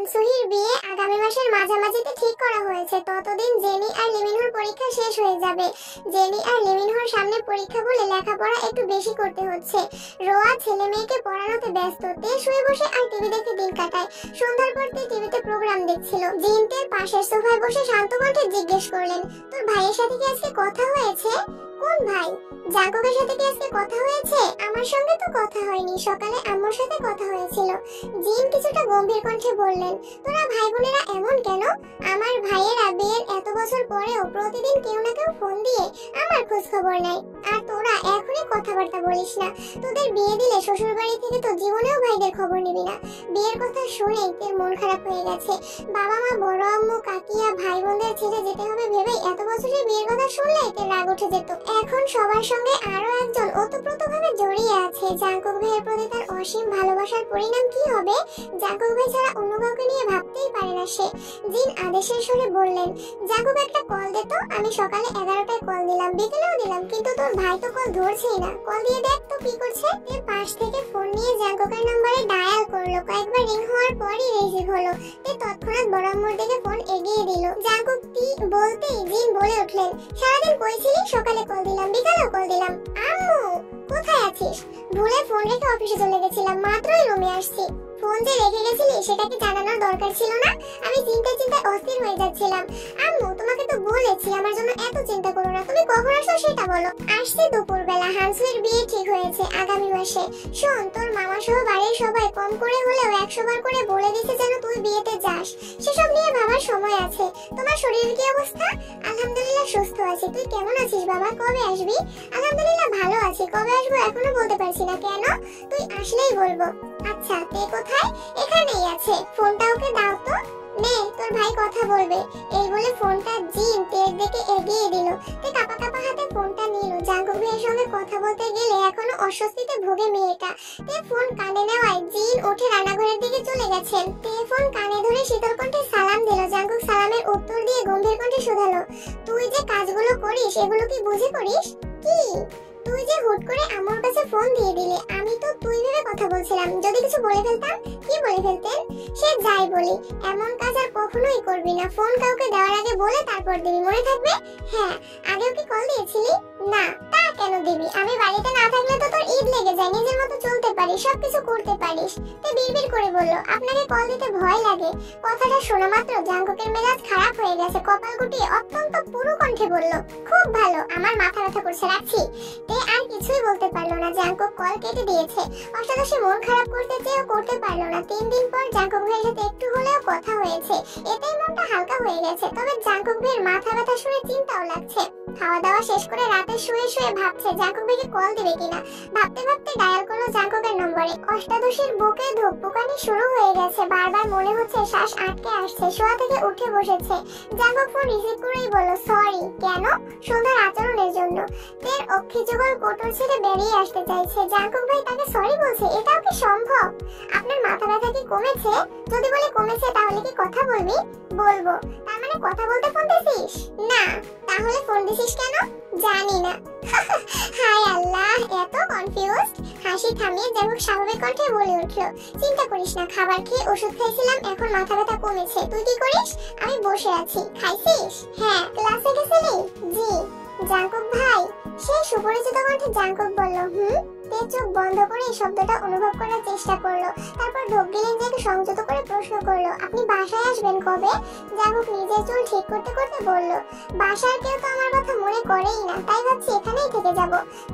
হানসুহির বিয়ে আগামী মাসের মাঝামাঝিতে ঠিক করা হয়েছে। ততদিন জেনি আর লিমিনহোর পরীক্ষা শেষ হয়ে যাবে। জেনি আর লিমিনহোর সামনে পরীক্ষা বলে লেখাপড়া একটু বেশি করতে হচ্ছে। রোয়া ছেলে মেয়েকে পড়ানোতে ব্যস্ত। তে শুয়ে বসে আর টিভি দেখে দিন কাটায়। সন্ধ্যার পর তে টিভিতে প্রোগ্রাম দেখছিল। জিন তের পাশের সোফায় বসে শান্ত কণ্ঠে জিজ্ঞেস করলেন, তোর ভাইয়ের সাথে কি আজকে কথা হয়েছে? কোন ভাই? জাঙ্কুকের সাথে কি আজকে কথা হয়েছে? আমার সঙ্গে তো কথা হয়নি, সকালে আম্মুর সাথে কথা হয়েছিল। জিন কিছুটা গম্ভীর কণ্ঠে বললেন, তোরা ভাই বোনেরা এমন কেন? আমার ভাইয়েরা বিয়ের এত বছর পরেও প্রতিদিন কেউ না কেউ ফোন দিয়ে আমার খোঁজ খবর নেয়। আর তোরা এখনই কথাবার্তা বলিস না। তোদের বিয়ে দিলে শ্বশুর বাড়ি থেকে তো জীবনেও ভাইদের খবর নিবি না। বিয়ের কথা শুনে তোর মন খারাপ হয়ে গেছে। বাবা মা, বড় আম্মু, কাকিয়া, ভাই বোনদের ছেড়ে যেতে হবে ভেবেই এত বছরের বিয়ের কথা শুনলে তোর রাগ উঠে যেত। এখন সবার সঙ্গে আরো একজন ওতপ্রোতভাবে জড়িয়ে আছে। জাঙ্কুক ভাইয়ের প্রতি তার অসীম ভালোবাসার পরিণাম কি হবে? জাঙ্কুক ভাই ছাড়া অন্য কাউকে নিয়ে ভাবতেই পারে না সে। জিন আদেশের সুরে বললেন, জাঙ্কুক একটা কল দে তো। আমি সকালে 11টায় কল দিলাম, বিকেলেও দিলাম, কিন্তু তোর ভাই তো কল ধরছেই না। কল দিয়ে দেখ তো কি করছে। এর পাশ থেকে ফোন নিয়ে জাঙ্কুকের নম্বরে ডায়াল করলো। কয়েকবার রিং হওয়ার পরই রিসিভ হলো। তে তৎক্ষণাৎ বড় আম্মুর দিকে ফোন এগিয়ে দিল। জাঙ্কুক টি বলতেই জিন বলে উঠলেন, সারাদিন কই ছিলি? সকালে কল দিলাম, বিকালেও কল দিলাম। আম্মু কোথায় আছিস? ভুলে ফোন রেখে অফিসে চলে গেছিলাম, মাত্রই রুমে আসছি। ফোন যে রেখে গেছিলি সেটা কি জানানোর দরকার ছিল না? আমি চিন্তায় অস্থির হয়ে যাচ্ছিলাম। আম্মু তোমাকে তো বলেছি আমার জন্য এত চিন্তা করো না। তুমি কখন আসো সেটা বলো। আসছি দুপুরবেলা। হানসুয়ের বিয়ে ঠিক হয়েছে আগামী মাসে। শোন, তোর মামা সহ বাড়ির সবাই কম করে হলেও 100 বার করে বলে দিতে যেন তুই বিয়েতে যাস। সেসব নিয়ে ভাবার সময় আছে। তোমার শরীরের কি অবস্থা? আলহামদুলিল্লাহ সুস্থ আছি। তুই কেমন আছিস বাবা? কবে আসবি? আলহামদুলিল্লাহ ভালো আছি। কবে আসবো এখনো বলতে পারছি না। কেন? তুই আসলেই বলবো। আচ্ছা, তে কোথায়? এখানেই আছে। ফোনটা ওকে দাও তো। নে, তোর ভাই কথা বলবে। এই বলে ফোনটা জিন তের দিকে এগিয়ে দিল। তে কাঁপা কাঁপা হাতে ফোনটা নিল। জাঙ্কুক ভাইয়ের সঙ্গে কথা বলতে গেলে এখনো অস্বস্তিতে ভোগে মেয়েটা। তে ফোন কানে নেওয়ায় জিন উঠে রান্নাঘরের দিকে চলে গেছেন। তে ফোন কানে ধরে শীতল কণ্ঠে সালাম দিল। জাঙ্কুক সালামের উত্তর দিয়ে গম্ভীর কণ্ঠে শুধালো, তুই যে কাজগুলো করিস এগুলো কি বুঝে করিস? কি? তুই যে হুট করে আমার কাছে ফোন দিয়ে দিলে। আমি তো তুই ভেবে কথা বলছিলাম। যদি কিছু বলে ফেলতাম? কি বলে ফেলতেন? সে যাই বলি, এমন কাজ আর কখনোই করবি না। ফোন কাউকে দেওয়ার আগে বলে তারপর দিবি, মনে থাকবে? হ্যাঁ। আগেও কি কল দিয়েছিলি? না। তা কেন দিবি? আমি বাড়িতে না থাকলে তো তোর ঈদ লেগে যায়। নিজের মতো চলতে পারিস, সবকিছু করতে পারিস। তে বিড়বিড় করে বলল, আপনাকে কল দিতে ভয় লাগে। কথাটা শোনা মাত্র জাঙ্কুকের মেজাজ খারাপ হয়ে গেছে। কপাল গুটিয়ে অত্যন্ত পুরু কণ্ঠে বলল, খুব ভালো, আমার মাথা ব্যথা করছে, রাখছি। তে আর কিছুই বলতে পারলো না। জাঙ্কুক কল কেটে দিয়েছে। অষ্টাদশী মন খারাপ করতে চেয়েও করতে পারলো না। 3 দিন পর জাঙ্কুক ভাইয়ের সাথে একটু হলেও কথা হয়েছে। এতেই মনটা হালকা হয়ে গেছে। তবে জাঙ্কুক ভাইয়ের মাথা ব্যথা শুনে চিন্তাও লাগছে। খাওয়া দাওয়া শেষ করে রাতে শুয়ে শুয়ে ভাবছে জাঙ্কুক ভাইকে কল দিবে কিনা। ভাবতে ভাবতে ডায়াল করলো জাঙ্কুকের নম্বরে। অষ্টাদশীর বুকে ধুকপুকানি শুরু হয়ে গেছে। বারবার মনে হচ্ছে শ্বাস আটকে আসছে। শোয়া থেকে উঠে বসেছে। জাঙ্কুক ফোন রিসিভ করেই বলল, সরি। কেন? সন্ধ্যার আচরণের জন্য। তের অক্ষিযুগল কোটর ছেড়ে বেরিয়ে আসতে চাইছে। জাঙ্কুক ভাই তাকে সরি বলছে? এটাও কি সম্ভব? আপনার মাথা ব্যথা কি কমেছে? যদি বলে কমেছে তাহলে কি কথা বলবি? বলবো। তার মানে কথা বলতে ফোন দিছিস? না। তাহলে ফোন দিছিস কেন? জানি না। হায় আল্লাহ, এত কনফিউজড। হাসি থামিয়ে জাঙ্কুক স্বাভাবিক কণ্ঠে বলে উঠল, চিন্তা করিস না, খাবার খেয়ে ওষুধ খাইছিলাম, এখন মাথা ব্যথা কমেছে। তুই কি করিস? আমি বসে আছি। খাইছিস? হ্যাঁ। ক্লাসে গেছিলি? জি। জাঙ্কুক ভাই? সেই সুপরিচিত কণ্ঠে জাঙ্কুক বলল, তে চোখ বন্ধ করে এই শব্দটা অনুভব করার চেষ্টা করলো। তারপর ঢোক গিলে নিজেকে সংযত করে প্রশ্ন করলো, আপনি বাসায় আসবেন কবে? জাঙ্কুক নিজের চুল ঠিক করতে করতে বলল, বাসার কেউ তো আমার কথা মনে করেই না, তাই ভাবছি এখানেই থেকে যাব।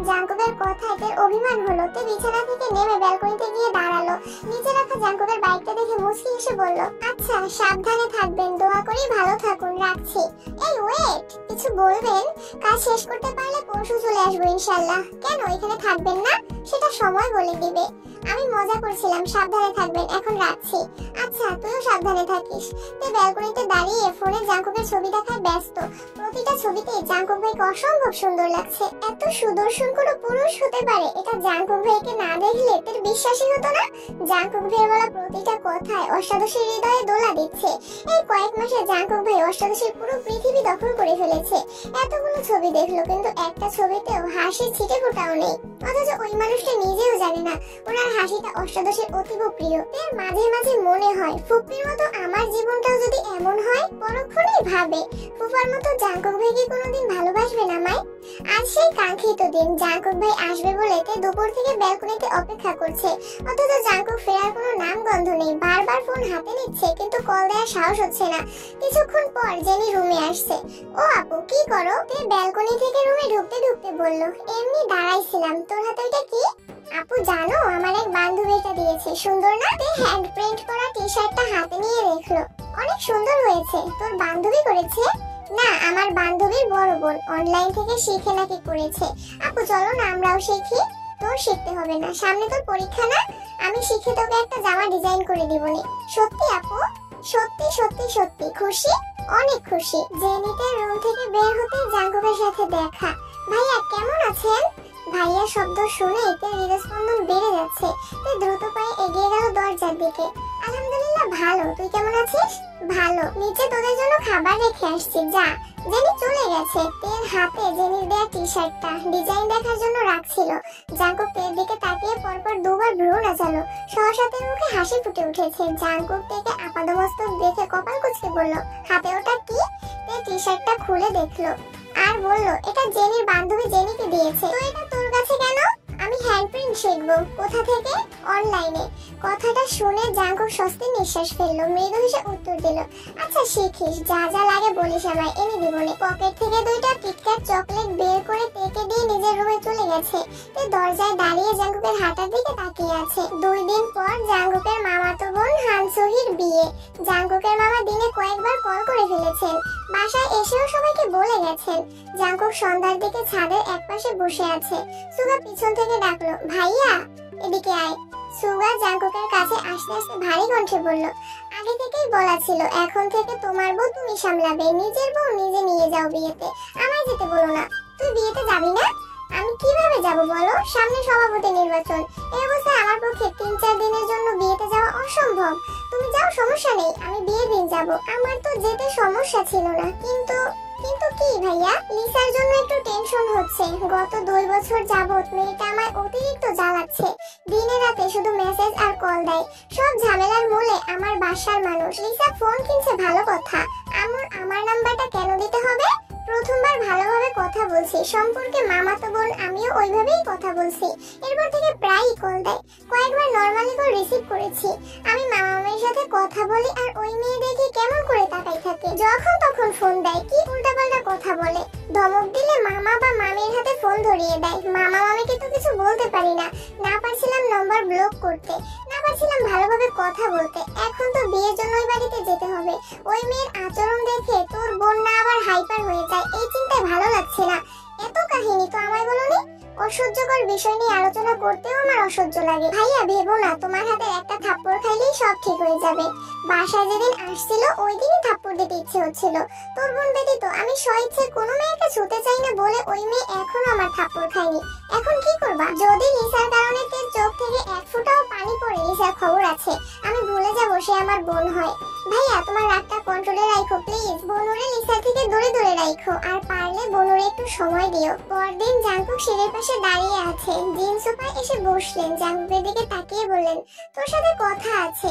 জাঙ্কুকের কথায় তের অভিমান হলো। তে বিছানা থেকে নেমে ব্যালকনিতে গিয়ে দাঁড়ালো। নিচে রাখা জাঙ্কুকের বাইকটা দেখে মুচকি হেসে বলল, আচ্ছা সাবধানে থাকবেন, দোয়া করি ভালো থাকুন, রাখছি। এই ওয়েট, কিছু বলবেন? কাজ শেষ করতে পারলে পরশু চলে আসবো ইনশাআল্লাহ। কেন এখানে থাকবেন না? সেটা সময় বলে দিবে। আমি মজা করছিলাম, সাবধানে থাকবেন, এখন রাখছি। আচ্ছা, তুইও সাবধানে থাকিস। তে ব্যালকনিতে দাঁড়িয়ে ফোনে জাঙ্কুকের ছবি দেখায় ব্যস্ত। প্রতিটা ছবিতে জাঙ্কুক ভাইকে অসম্ভব সুন্দর লাগছে। এত সুদর্শন কোনো পুরুষ হতে পারে এটা জাঙ্কুক ভাইকে না দেখলে তোর বিশ্বাসই হতো না। জাঙ্কুক ভাইয়ের বলা প্রতিটা কথায় অষ্টাদশের হৃদয়ে দোলা দিচ্ছে। এই কয়েক মাসে জাঙ্কুক ভাই অষ্টাদশের পুরো পৃথিবী দখল করে ফেলেছে। এতগুলো ছবি দেখলো কিন্তু একটা ছবিতেও হাসির ছিটে ফোটাও নেই। অথচ ওই মানুষটা নিজেও জানে না ওনার হাসিটা অষ্টাদশের অতীব প্রিয়। এর মাঝে মাঝে মনে হয় ফুপির মতো আমার জীবনটাও যদি এমন হয়। পরক্ষণেই ভাবে ফুফার মতো জাঙ্কুক ভাই কি কোনোদিন ভালোবাসবে না আমায়। আজ সেই কাঙ্ক্ষিত দিন, জাঙ্কুক ভাই আসবে বলে তে দুপুর থেকে ব্যালকনিতে অপেক্ষা করছে। অথচ জাঙ্কুক ফেরার কোনো নাম গন্ধ নেই। বারবার ফোন হাতে নিচ্ছে কিন্তু কল দেওয়ার সাহস হচ্ছে না। কিছুক্ষণ পর জেনি রুমে আসছে। ও আপু কি করো? তে ব্যালকনি থেকে রুমে ঢুকতে ঢুকতে বলল, এমনি দাঁড়াইছিলাম। তোর হাতে ওইটা কি? আপু জানো আমার এক বান্ধবী এটা দিয়েছে। সুন্দর না? তে হ্যান্ড প্রিন্ট করা টি-শার্টটা হাতে নিয়ে দেখলো। অনেক সুন্দর হয়েছে। তোর বান্ধবী করেছে? না, আমার বান্ধবীর বড় বোন অনলাইন থেকে শিখে নাকি করেছে। আপু চলো না আমরাও শিখি। তোর শিখতে হবে না, সামনে তোর পরীক্ষা না? আমি শিখে তোকে একটা জামা ডিজাইন করে দিবনি। সত্যি আপু? সত্যি সত্যি সত্যি। খুশি? অনেক খুশি। জেনিতের রুম থেকে বের হতে জাঙ্কুকের সাথে দেখা। ভাইয়া কেমন আছেন? ভাইয়া শব্দ শুনে এতে হৃদস্পন্দন বেড়ে যাচ্ছে। তে দ্রুত পায়ে এগিয়ে গেল দরজার দিকে। আলহামদুলিল্লাহ ভালো, তুই কেমন আছিস? ভালো। নিচে তোদের জন্য খাবার রেখে আসছি, যা। জেনি চলে গেছে। তের হাতে জেনির দেয়া টি-শার্টটা ডিজাইন দেখার জন্য রাখছিল। জাঙ্কুক তের দিকে তাকিয়ে পরপর দুবার ভ্রু নাচালো। সহসা তের মুখে হাসি ফুটে উঠেছে। জাঙ্কুক তেকে আপাদমস্তক দেখে কপাল কুঁচকে বলল, হাতে ওটা কি? তে টি-শার্টটা খুলে দেখলো আর বলল, এটা জেনির বান্ধবী জেনিকে দিয়েছে। তো এটা তোর কাছে কেন? আমি হ্যান্ড প্রিন্ট শিখবো। কোথা থেকে? অনলাইনে। কথাটা শুনে জাঙ্কুক স্বস্তির নিঃশ্বাস ফেললো। মৃদু হেসে উত্তর দিল, আচ্ছা শিখিস, যা যা লাগে বলিস আমায়, এনে দিবনে। পকেট থেকে দুইটা কিটক্যাট চকলেট বের করে তেকে দিয়ে নিজের রুমে চলে গেছে। তে দরজায় দাঁড়িয়ে জাঙ্কুকের হাঁটার দিকে তাকিয়ে আছে। 2 দিন পর জাঙ্কুকের মামাতো বোন হানসোহির বিয়ে। জাঙ্কুকের মামা দিনে কয়েকবার কল করে ফেলেছেন। বাসায় এসেও সবাইকে বলে গেছেন। জাঙ্কুক সন্ধ্যার দিকে ছাদের একপাশে বসে আছে। সুগা পিছন থেকে ডাকলো, ভাইয়া এদিকে আয়। সুগা জাঙ্কুকের কাছে আস্তে আস্তে ভারী কণ্ঠে বলল, আগে থেকেই বলা ছিল এখন থেকে তোমার বউ তুমি সামলাবে। নিজের বউ নিজে নিয়ে যাও বিয়েতে, আমায় যেতে বলো না। তুই বিয়েতে যাবি না? আমি কিভাবে যাব বলো? সামনে সভাপতি নির্বাচন। এই অবস্থায় আমার পক্ষে 3-4 দিনের জন্য বিয়েতে যাওয়া অসম্ভব। তুমি যাও, সমস্যা নেই, আমি বিয়ের দিন যাব। আমার তো যেতে সমস্যা ছিল না, কিন্তু কি ভাইয়া? লিসার জন্য একটু টেনশন হচ্ছে। গত 2 বছর যাবত মেয়েটা আমায় অতিরিক্ত জ্বালাচ্ছে। দিনে রাতে শুধু মেসেজ আর কল দেয়। সব ঝামেলার মূলে আমার বাসার মানুষ। লিসা ফোন কিনছে ভালো কথা, আমার নাম্বারটা কেন দিতে হবে? প্রথমবার ভালোভাবে কথা বলছি, সম্পর্কে মামাতো বোন, আমিও ওইভাবেই কথা বলছি। এরপর থেকে প্রায়ই কল দেয়। কয়েকবার নরমালি কল রিসিভ করেছি। আমি মামামের সাথে কথা বলি আর ওই মেয়ে দেখি কেমন করে তাকাই থাকে। যখন তখন ফোন দেয়, কি উল্টাপাল্টা কথা বলে। ধমক দিলে মামা বা মামির হাতে ফোন ধরিয়ে দেয়। মামা মামিকে তো কিছু বলতে পারি না। না পারছিলাম নম্বর ব্লক করতে, না পারছিলাম ভালোভাবে কথা বলতে। এখন তো বিয়ের জন্য ওই বাড়িতে যেতে হবে। ওই মেয়ের আচরণ দেখে তোর বোন না আবার হাইপার হয়ে যায়, এই চিন্তায় ভালো লাগছে না। এত কাহিনী তো আমায় বলোনি। অসহ্যকর বিষয় নিয়ে আলোচনা করতেও আমার অসহ্য লাগে। ভাইয়া ভেবো না তোমার হাতে একটা থাপ্পড় খাইলেই সব ঠিক হয়ে যাবে। বাসায় যেদিন আসছিল ওই দিনই থাপ্পড় দিতে ইচ্ছে হচ্ছিল। তোর বোন ব্যতীত আমি স্বইচ্ছে কোনো মেয়েকে ছুতে চাই না বলে ওই মেয়ে এখনো আমার থাপ্পড় খায়নি। এখন কি করবা? যদি লিসার কারণে তোর চোখ থেকে এক ফোঁটাও পানি পড়ে, লিসার খবর আছে, আমি ভুলে যাবো সে আমার বোন হয়। ভাইয়া তোমার রাগটা কন্ট্রোলে রাখো প্লিজ। বনুরে লিসা থেকে দূরে দূরে রাখো, আর পারলে বনুরে একটু সময় দিও। পরদিন জাঙ্কুক সিঁড়ির পাশে দাঁড়িয়ে আছে। জিন সোফায় এসে বসলেন। জাঙ্কুকের দিকে তাকিয়ে বললেন, তোর সাথে কথা আছে।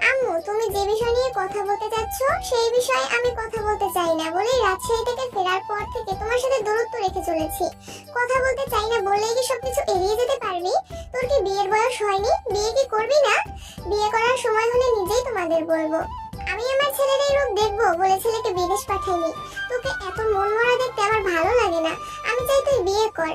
আম্মু তুমি যে বিষয় নিয়ে কথা বলতে যাচ্ছ সেই বিষয়ে আমি কথা বলতে চাই না বলেই রাজশাহী থেকে ফেরার পর থেকে তোমার সাথে দূরত্ব রেখে চলেছি। কথা বলতে চাই না বললেই কি সবকিছু এড়িয়ে যেতে পারবি? তোর কি বিয়ের বয়স হয়নি? বিয়ে কি করবি না? বিয়ে করার সময় হলে নিজেই তোমাদের বলবো। আমি আমার ছেলের এই রূপ দেখবো বলে ছেলেকে বিদেশ পাঠাইনি। তোকে এত মন মরা দেখতে আমার ভালো লাগে না। আমি চাই তুই বিয়ে কর।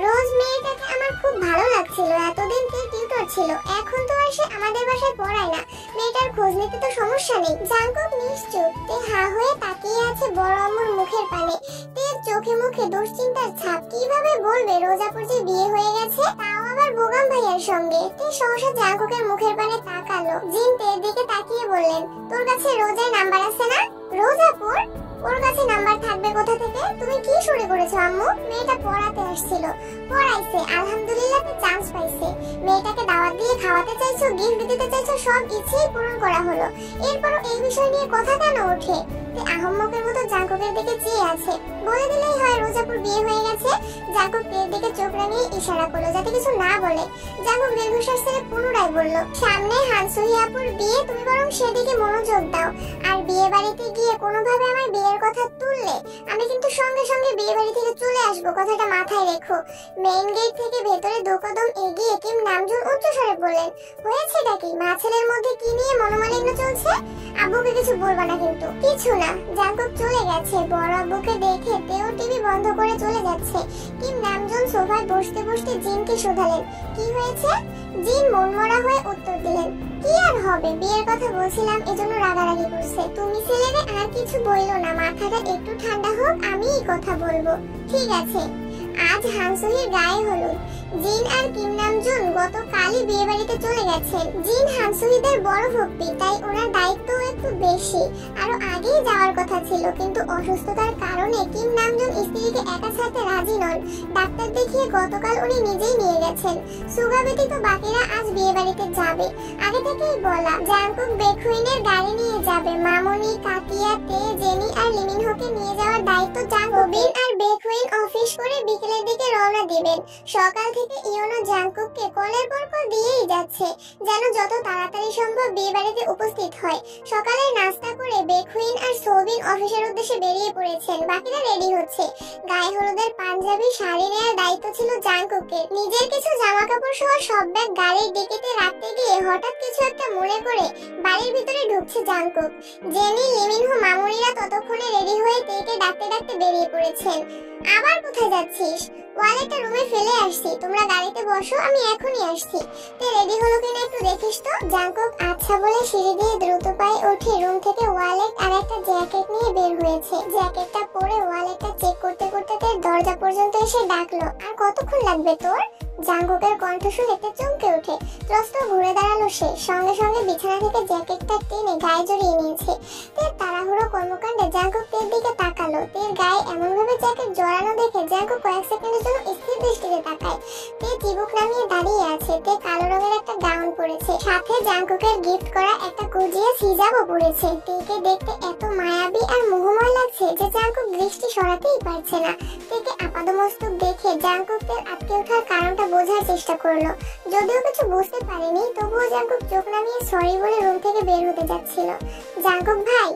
রোজ মেয়েটাকে আমার খুব ভালো লাগছিল। এতদিন তুই টিউটর ছিল, এখন তো আর সে আমাদের বাসায় পড়ায় না। মেয়েটার খোঁজ নিতে তো সমস্যা নেই। জাঙ্কুক নিশ্চুপ তে হা হয়ে তাকিয়ে আছে বড় আম্মুর মুখের পানে। তের চোখে মুখে দুশ্চিন্তার ছাপ। কিভাবে বলবে রোজাপুর যে বিয়ে হয়ে গেছে, তাও আবার বোগাম ভাইয়ার সঙ্গে। তে সহসা জাঙ্কুকের মুখের পানে তাকালো। জিন তের দিকে তাকিয়ে বললেন, তোর কাছে রোজার নাম্বার আছে না? রোজাপুর? ওর কাছে নাম্বার থাকবে কোথা থেকে? তুমি কি শুরু করেছো আম্মু? মেয়েটা পড়াতে আসছিল, পড়াইছে, আলহামদুলিল্লাহ চান্স পাইছে। মেয়েটাকে দাওয়াত দিয়ে খাওয়াতে চাইছো, গিফট দিতে চাইছো, সব ইচ্ছেই পূরণ করা হলো, এরপরও এই বিষয় নিয়ে কথা কেন ওঠে? আহম্মকের মতো জাঙ্কুকের দিকে চেয়ে আছে। বলে দিলেই হয় রোজাপুর বিয়ে হয়ে গেছে। জাঙ্কুক প্রিয়ের দিকে চোখ রাঙিয়ে ইশারা করলো যাতে কিছু না বলে। জাঙ্কুক দীর্ঘশ্বাস ছেড়ে পুনরায় বলল, সামনে হানসুহি আপুর বিয়ে, তুমি বরং সেদিকে মনোযোগ দাও। আর বিয়ে বাড়িতে গিয়ে কোনোভাবে আমার বিয়ের কথা তুললে আমি কিন্তু সঙ্গে সঙ্গে বিয়ে বাড়ি থেকে চলে আসবো, কথাটা মাথায় রেখো। মেইন গেট থেকে ভেতরে 2 কদম এগিয়ে কিম নামজুন উচ্চস্বরে বললেন, হয়েছেটা কি? মা ছেলের মধ্যে কি নিয়ে মনোমালিন্য চলছে? আব্বুকে কিছু বলবা না কিন্তু। কিছু না। জাঙ্কুক চলে গেছে। বড় আব্বুকে দেখে তেও টিভি বন্ধ করে চলে যাচ্ছে। কিম নামজুন সোফায় বসতে বসতে জিনকে শোধালেন, কি হয়েছে? জিন মনমরা হয়ে উত্তর দিলেন, কি আর হবে, বিয়ের কথা বলছিলাম এজন্য রাগারাগি করছে। তুমি ছেলেরে আর কিছু বইলো না, মাথাটা একটু ঠান্ডা হোক, আমিই কথা বলবো। ঠিক আছে। আজ হানসুহির গায়ে হলুদ। জিন আর কিম নামজুন গতকালই বিয়ে বাড়িতে চলে গেছেন। জিন হানসুহিদের বড় ভক্তি, তাই ওনার দায়িত্বও একটু বেশি। আরো আগেই যাওয়ার কথা ছিল, কিন্তু অসুস্থতার কারণে কিম নামজুন স্ত্রীকে একা ছাড়তে রাজি নন। ডাক্তার দেখিয়ে গতকাল উনি নিজেই নিয়ে গেছেন। সুগা ব্যতীত বাকিরা আজ বিয়ে বাড়িতে যাবে। আগে থেকেই বলা, জাঙ্কুক বেখুইনের গাড়ি নিয়ে যাবে। মামনি, কাকিয়া, তে, জেনি আর লিমিনহোকে নিয়ে যাওয়ার দায়িত্ব জাঙ্কুকের। আর বেখুইন অফিস করে বিকেলের দিকে রওনা দিবেন। সকাল থেকে ইয়োনো জাঙ্কুককে কলের পর কল দিয়েই যাচ্ছে, যেন যত তাড়াতাড়ি সম্ভব বিয়ে বাড়িতে উপস্থিত হয়। সকালে নাস্তা করে বেখুইন আর সোবিন অফিসের উদ্দেশ্যে বেরিয়ে পড়েছেন। বাকিরা রেডি হচ্ছে। গায়ে হলুদের পাঞ্জাবি, শাড়ি নেওয়ার দায়িত্ব ছিল জাঙ্কুকের। নিজের কিছু জামা কাপড় সহ সব ব্যাগ গাড়ির ডিকিতে রাখতে গিয়ে হঠাৎ কিছু একটা মনে করে বাড়ির ভিতরে ঢুকছে জাঙ্কুক। জেনি, লিমিনহো, মামুনিরা ততক্ষণে রেডি হয়ে তেকে ডাকতে ডাকতে বেরিয়ে পড়েছেন। আবার কোথায় যাচ্ছিস? ওয়ালেটটা রুমে ফেলে আসছি, তোমরা গাড়িতে বসো, আমি এখনই আসছি। তে রেডি হলো কিনা একটু দেখিস তো। জাঙ্কুক আচ্ছা বলে সিঁড়ি দিয়ে দ্রুত পায়ে উঠে রুম থেকে ওয়ালেট আর একটা জ্যাকেট নিয়ে বের হয়েছে। জ্যাকেটটা পরে ওয়ালেটটা চেক করতে করতে তার দরজা পর্যন্ত এসে ডাকলো, আর কতক্ষণ লাগবে তোর? জাঙ্কুকের কণ্ঠ শুনে তে চমকে ওঠে। ত্রস্ত ঘুরে দাঁড়ালো সে। সঙ্গে সঙ্গে বিছানা থেকে জ্যাকেটটা টেনে গায়ে জড়িয়ে নিয়েছে। তের তাড়াহুড়ো কর্মকাণ্ডে জাঙ্কুক তের দিকে তাকালো। তের গায়ে এমন ভাবে জ্যাকেট জড়ানো দেখে জাঙ্কুক কয়েক সেকেন্ডের জন্য স্থির দৃষ্টিতে তাকায়। তে চিবুক নামিয়ে দাঁড়িয়ে আছে। তে কালো রঙের একটা গাউন পরেছে, সাথে জাঙ্কুকের গিফট করা একটা গর্জিয়াস হিজাবও পরেছে। তেকে দেখতে এত মায়াবী আর মোহময় লাগছে যে জাঙ্কুক দৃষ্টি সরাতেই পারছে না। তেকে আপাদমস্তক দেখে জাঙ্কুক তের আটকে ওঠার কারণটা বোঝার চেষ্টা করলো। যদিও কিছু বুঝতে পারেনি, তবুও জাঙ্কুক চোখ নামিয়ে সরি বলে রুম থেকে বের হতে যাচ্ছিল। জাঙ্কুক ভাই,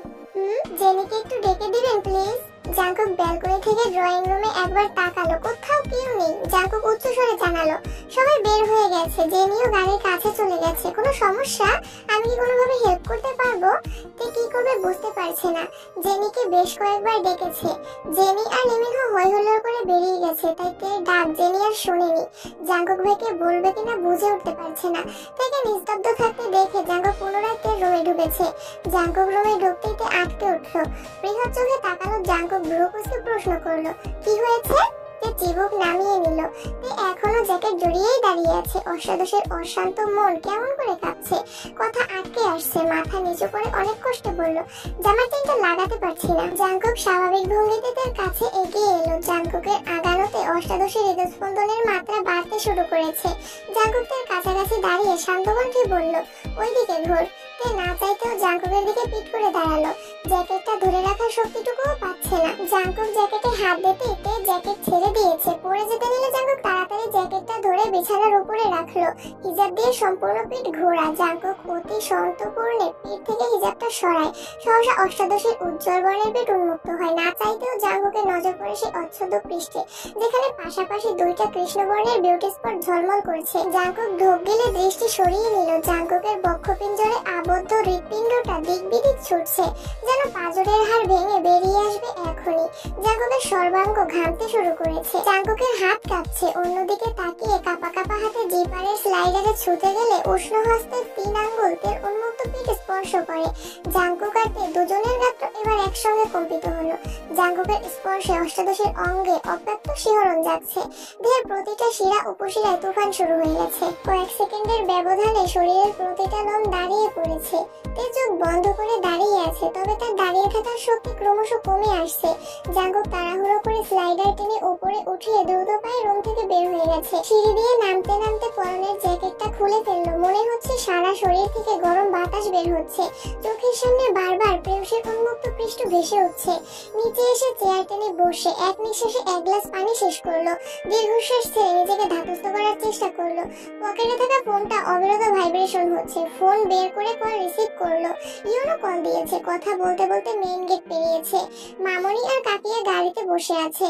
জেনিকে একটু ডেকে দিবেন প্লিজ। জাঙ্কুক ব্যালকনি থেকে ড্রয়িং রুমে একবার তাকালো, কোথাও কেউ নেই। জাঙ্কুক উচ্চস্বরে জানালো, সবাই বের হয়ে গেছে, জেনিও গাড়ির কাছে চলে গেছে। কোনো সমস্যা? আমি কি কোনোভাবে হেল্প করতে পারবো? তে কি করবে বুঝতে পারছে না। জেনিকে বেশ কয়েকবার ডেকেছে। জেনি আর লিমিনহো হই হুল্লোড় করে বেরিয়ে গেছে, তাই তে ডাক জেনি আর শোনেনি। জাঙ্কুক ভাইকে বলবে কিনা বুঝে উঠতে পারছে না। তাকে নিস্তব্ধ থাকতে দেখে জাঙ্কুক পুনরায় তের রুমে ঢুকেছে। জাঙ্কুক রুমে ঢুকতেই তে আটকে উঠলো। বৃহৎ চোখে তাকালো জাঙ্কুক ভ্রুকুঁচকে প্রশ্ন করলো, কি হয়েছে? তে চিবুক নামিয়ে নিল। তে এখনো জ্যাকেট জড়িয়েই দাঁড়িয়ে আছে। অষ্টাদশের অশান্ত মন কেমন করে কাঁপছে। কথা আটকে আসছে। মাথা নিচু করে অনেক কষ্টে বলল, জামার চেনটা লাগাতে পারছি না। জাঙ্কুক স্বাভাবিক ভঙ্গিতে তার কাছে এগিয়ে এলো। জাঙ্কুকের আগানোতে অষ্টাদশের হৃদস্পন্দনের মাত্রা বাড়তে শুরু করেছে। জাঙ্কুক তার কাছাকাছি দাঁড়িয়ে শান্ত কণ্ঠে বলল, ওইদিকে ঘোর। তে না চাইতেও জাঙ্কুকের দিকে পিঠ করে দাঁড়ালো। জ্যাকেটটা ধরে রাখার শক্তিটুকুও পাচ্ছে না। জাঙ্কুক জ্যাকেটে হাত দিতে তে জ্যাকেট ছেড়ে দিয়েছে। পরে যেতে নিলে জাঙ্কুক তাড়াতাড়ি জ্যাকেটটা ধরে বিছানার উপরে রাখলো। হিজাব দিয়ে সম্পূর্ণ পিঠ ঘোরা। জাঙ্কুক অতি সন্তপূর্ণে পিঠ থেকে হিজাবটা সরায়। সহসা অষ্টাদশের উজ্জ্বল বর্ণের পিঠ উন্মুক্ত হয়। না চাইতেও জাঙ্কুকের নজর পড়ে সেই অচ্ছদ পৃষ্ঠে, যেখানে পাশাপাশি দুইটা কৃষ্ণবর্ণের বিউটি স্পট ঝলমল করছে। জাঙ্কুক ঢোক গিলে দৃষ্টি সরিয়ে নিল। জাঙ্কুকের বক্ষপিঞ্জরে আবদ্ধ হৃৎপিণ্ডটা দিক বিদিক ছুটছে, যেন পাঁজরের হাড় ভেঙে বেরিয়ে আসবে এখনই। জাঙ্কুকের সর্বাঙ্গ ঘামতে শুরু করেছে। জাঙ্কুকের হাত কাঁপছে। অন্যদিকে তাকিয়ে কাঁপা কাঁপা হাতে জিপারের স্লাইডারে ছুটে গেলে উষ্ণ হস্তের 3 আঙ্গুল তের উন্মুক্ত পিঠে স্পর্শ করে। জাঙ্কুক আর তে দুজনের গাত্র এবার একসঙ্গে কম্পিত হলো। জাঙ্কুকের স্পর্শে অষ্টাদশের অঙ্গে অব্যক্ত শিহরণ যাচ্ছে। দেহের প্রতিটা শিরা উপশিরায় তুফান শুরু হয়ে গেছে। কয়েক সেকেন্ডের ব্যবধানে শরীরের প্রতিটা লোম দাঁড়িয়ে পড়েছে। তে চোখ বন্ধ করে দাঁড়িয়ে আছে, তবে তার তার দাঁড়িয়ে থাকার শক্তি ক্রমশ কমে আসছে। জাঙ্কুক তাড়াহুড়ো করে স্লাইডার টেনে উপরে উঠিয়ে দ্রুত পায়ে রুম থেকে বের হয়ে গেছে। সিঁড়ি দিয়ে নামতে নামতে পরনের জ্যাকেটটা খুলে ফেললো। মনে হচ্ছে সারা শরীর থেকে গরম বাতাস বের হচ্ছে। চোখের সামনে বারবার প্রেয়সীর উন্মুক্ত পৃষ্ঠ ভেসে উঠছে। নিচে এসে চেয়ার টেনে বসে এক নিঃশ্বাসে এক গ্লাস পানি শেষ করলো। দীর্ঘশ্বাস ছেড়ে নিজেকে ধাতস্থ করার চেষ্টা করলো। পকেটে থাকা ফোনটা অবিরত ভাইব্রেশন হচ্ছে। ফোন বের করে কল রিসিভ করলো। ইউনো কল দিয়েছে। কথা বলতে বলতে মেইন গেট পেরিয়েছে। মামনি আর কাকিয়া গাড়িতে বসে আছে।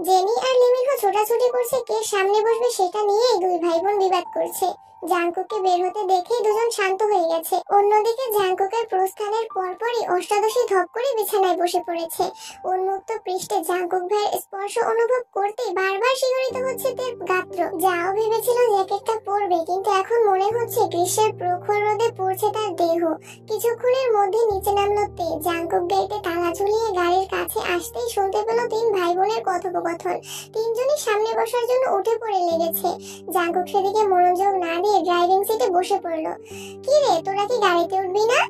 জেনি আর লিমিনহো ছোটাছুটি করছে কে সামনে বসবে সেটা নিয়েই দুই ভাই বোন বিবাদ করছে। জাঙ্কুককে বের হতে দেখেই দুজন শান্ত হয়ে গেছে। অন্যদিকে জাঙ্কুকের প্রস্থানের পরপরই অষ্টাদশী ধপ করে বিছানায় বসে পড়েছে। উন্মুক্ত পৃষ্ঠে জাঙ্কুক ভাইয়ের স্পর্শ অনুভব করতেই বারবার শিহরিত হচ্ছে তার গাত্র। যাও ভেবেছিল জ্যাকেটটা পরবে, কিন্তু এখন মনে হচ্ছে গ্রীষ্মের প্রখর রোদে পড়ছে তার দেহ। কিছুক্ষণের মধ্যে নিচে নামলো তে। জাঙ্কুক গেটে তালা ঝুলিয়ে গাড়ির কাছে আসতেই শুনতে পেল তিন ভাই বোনের কথোপকথন। তিনজনই সামনে বসার জন্য উঠে পড়ে লেগেছে। জাঙ্কুক সেদিকে মনোযোগ না দিয়ে ড্রাইভিং সিটে বসে পড়লো। কি রে, তোরা কি গাড়িতে উঠবি না?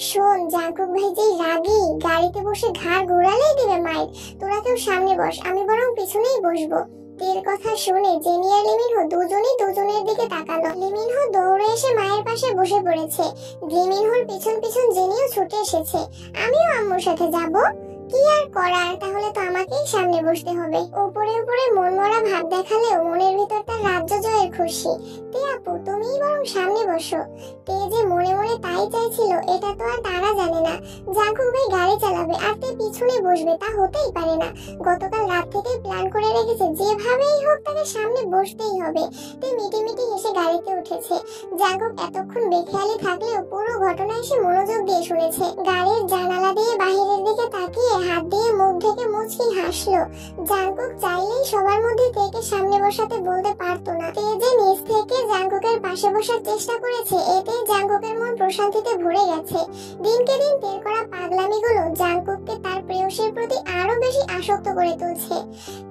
শোন, জাঙ্কুক ভাই যেই রাগী, গাড়িতে বসে ঘাড় ঘোরালেই দিবে মাইর। তোরা কেউ সামনে বস, আমি বরং পিছনেই বসবো। তের কথা শুনে জেনি আর লিমিনহো দুজনেই দুজনের দিকে তাকালো। লিমিনহো দৌড়ে এসে মায়ের পাশে বসে পড়েছে। লিমিনহোর পিছন পিছন জেনিও ছুটে এসেছে। আমিও আম্মুর সাথে যাব। কি আর করার, তাহলে তো আমাকেই সামনে বসতে হবে। উপরে উপরে মনমরা ভাব দেখালেও মনের ভিতর তার রাজ্য জয়ের খুশি। তে আপু, তুমিই বরং সামনে বসো। তে যে মনে মনে তাই চাইছিল এটা তো আর তারা জানে না। জাঙ্কুক ভাই গাড়ি চালাবে আর তে পিছনে বসবে, তা হতেই পারে না। গতকাল রাত থেকেই প্ল্যান করে রেখেছে যেভাবেই হোক তাকে সামনে বসতেই হবে। তে মিটিমিটি হেসে গাড়িতে উঠেছে। জাঙ্কুক এতক্ষণ বেখেয়ালি থাকলেও পুরো ঘটনা এসে মনোযোগ দিয়ে শুনেছে। গাড়ির জানালা দিয়ে বাহিরের দিকে তাকিয়ে হাত দিয়ে মুখ ঢেকে মুচকি হাসলো। জাঙ্কুক চাইলেই সবার মধ্যে থেকে সামনে বসাতে বলতে পারতো না। তে যে নিজ থেকে জাঙ্কুকের পাশে বসার চেষ্টা করেছে, এতে জাঙ্কুকের মন প্রশান্তিতে ভরে গেছে। দিনকে দিন তের করা পাগলামিগুলো জাঙ্কুককে তার প্রেয়সীর প্রতি আরো বেশি আসক্ত করে তুলছে।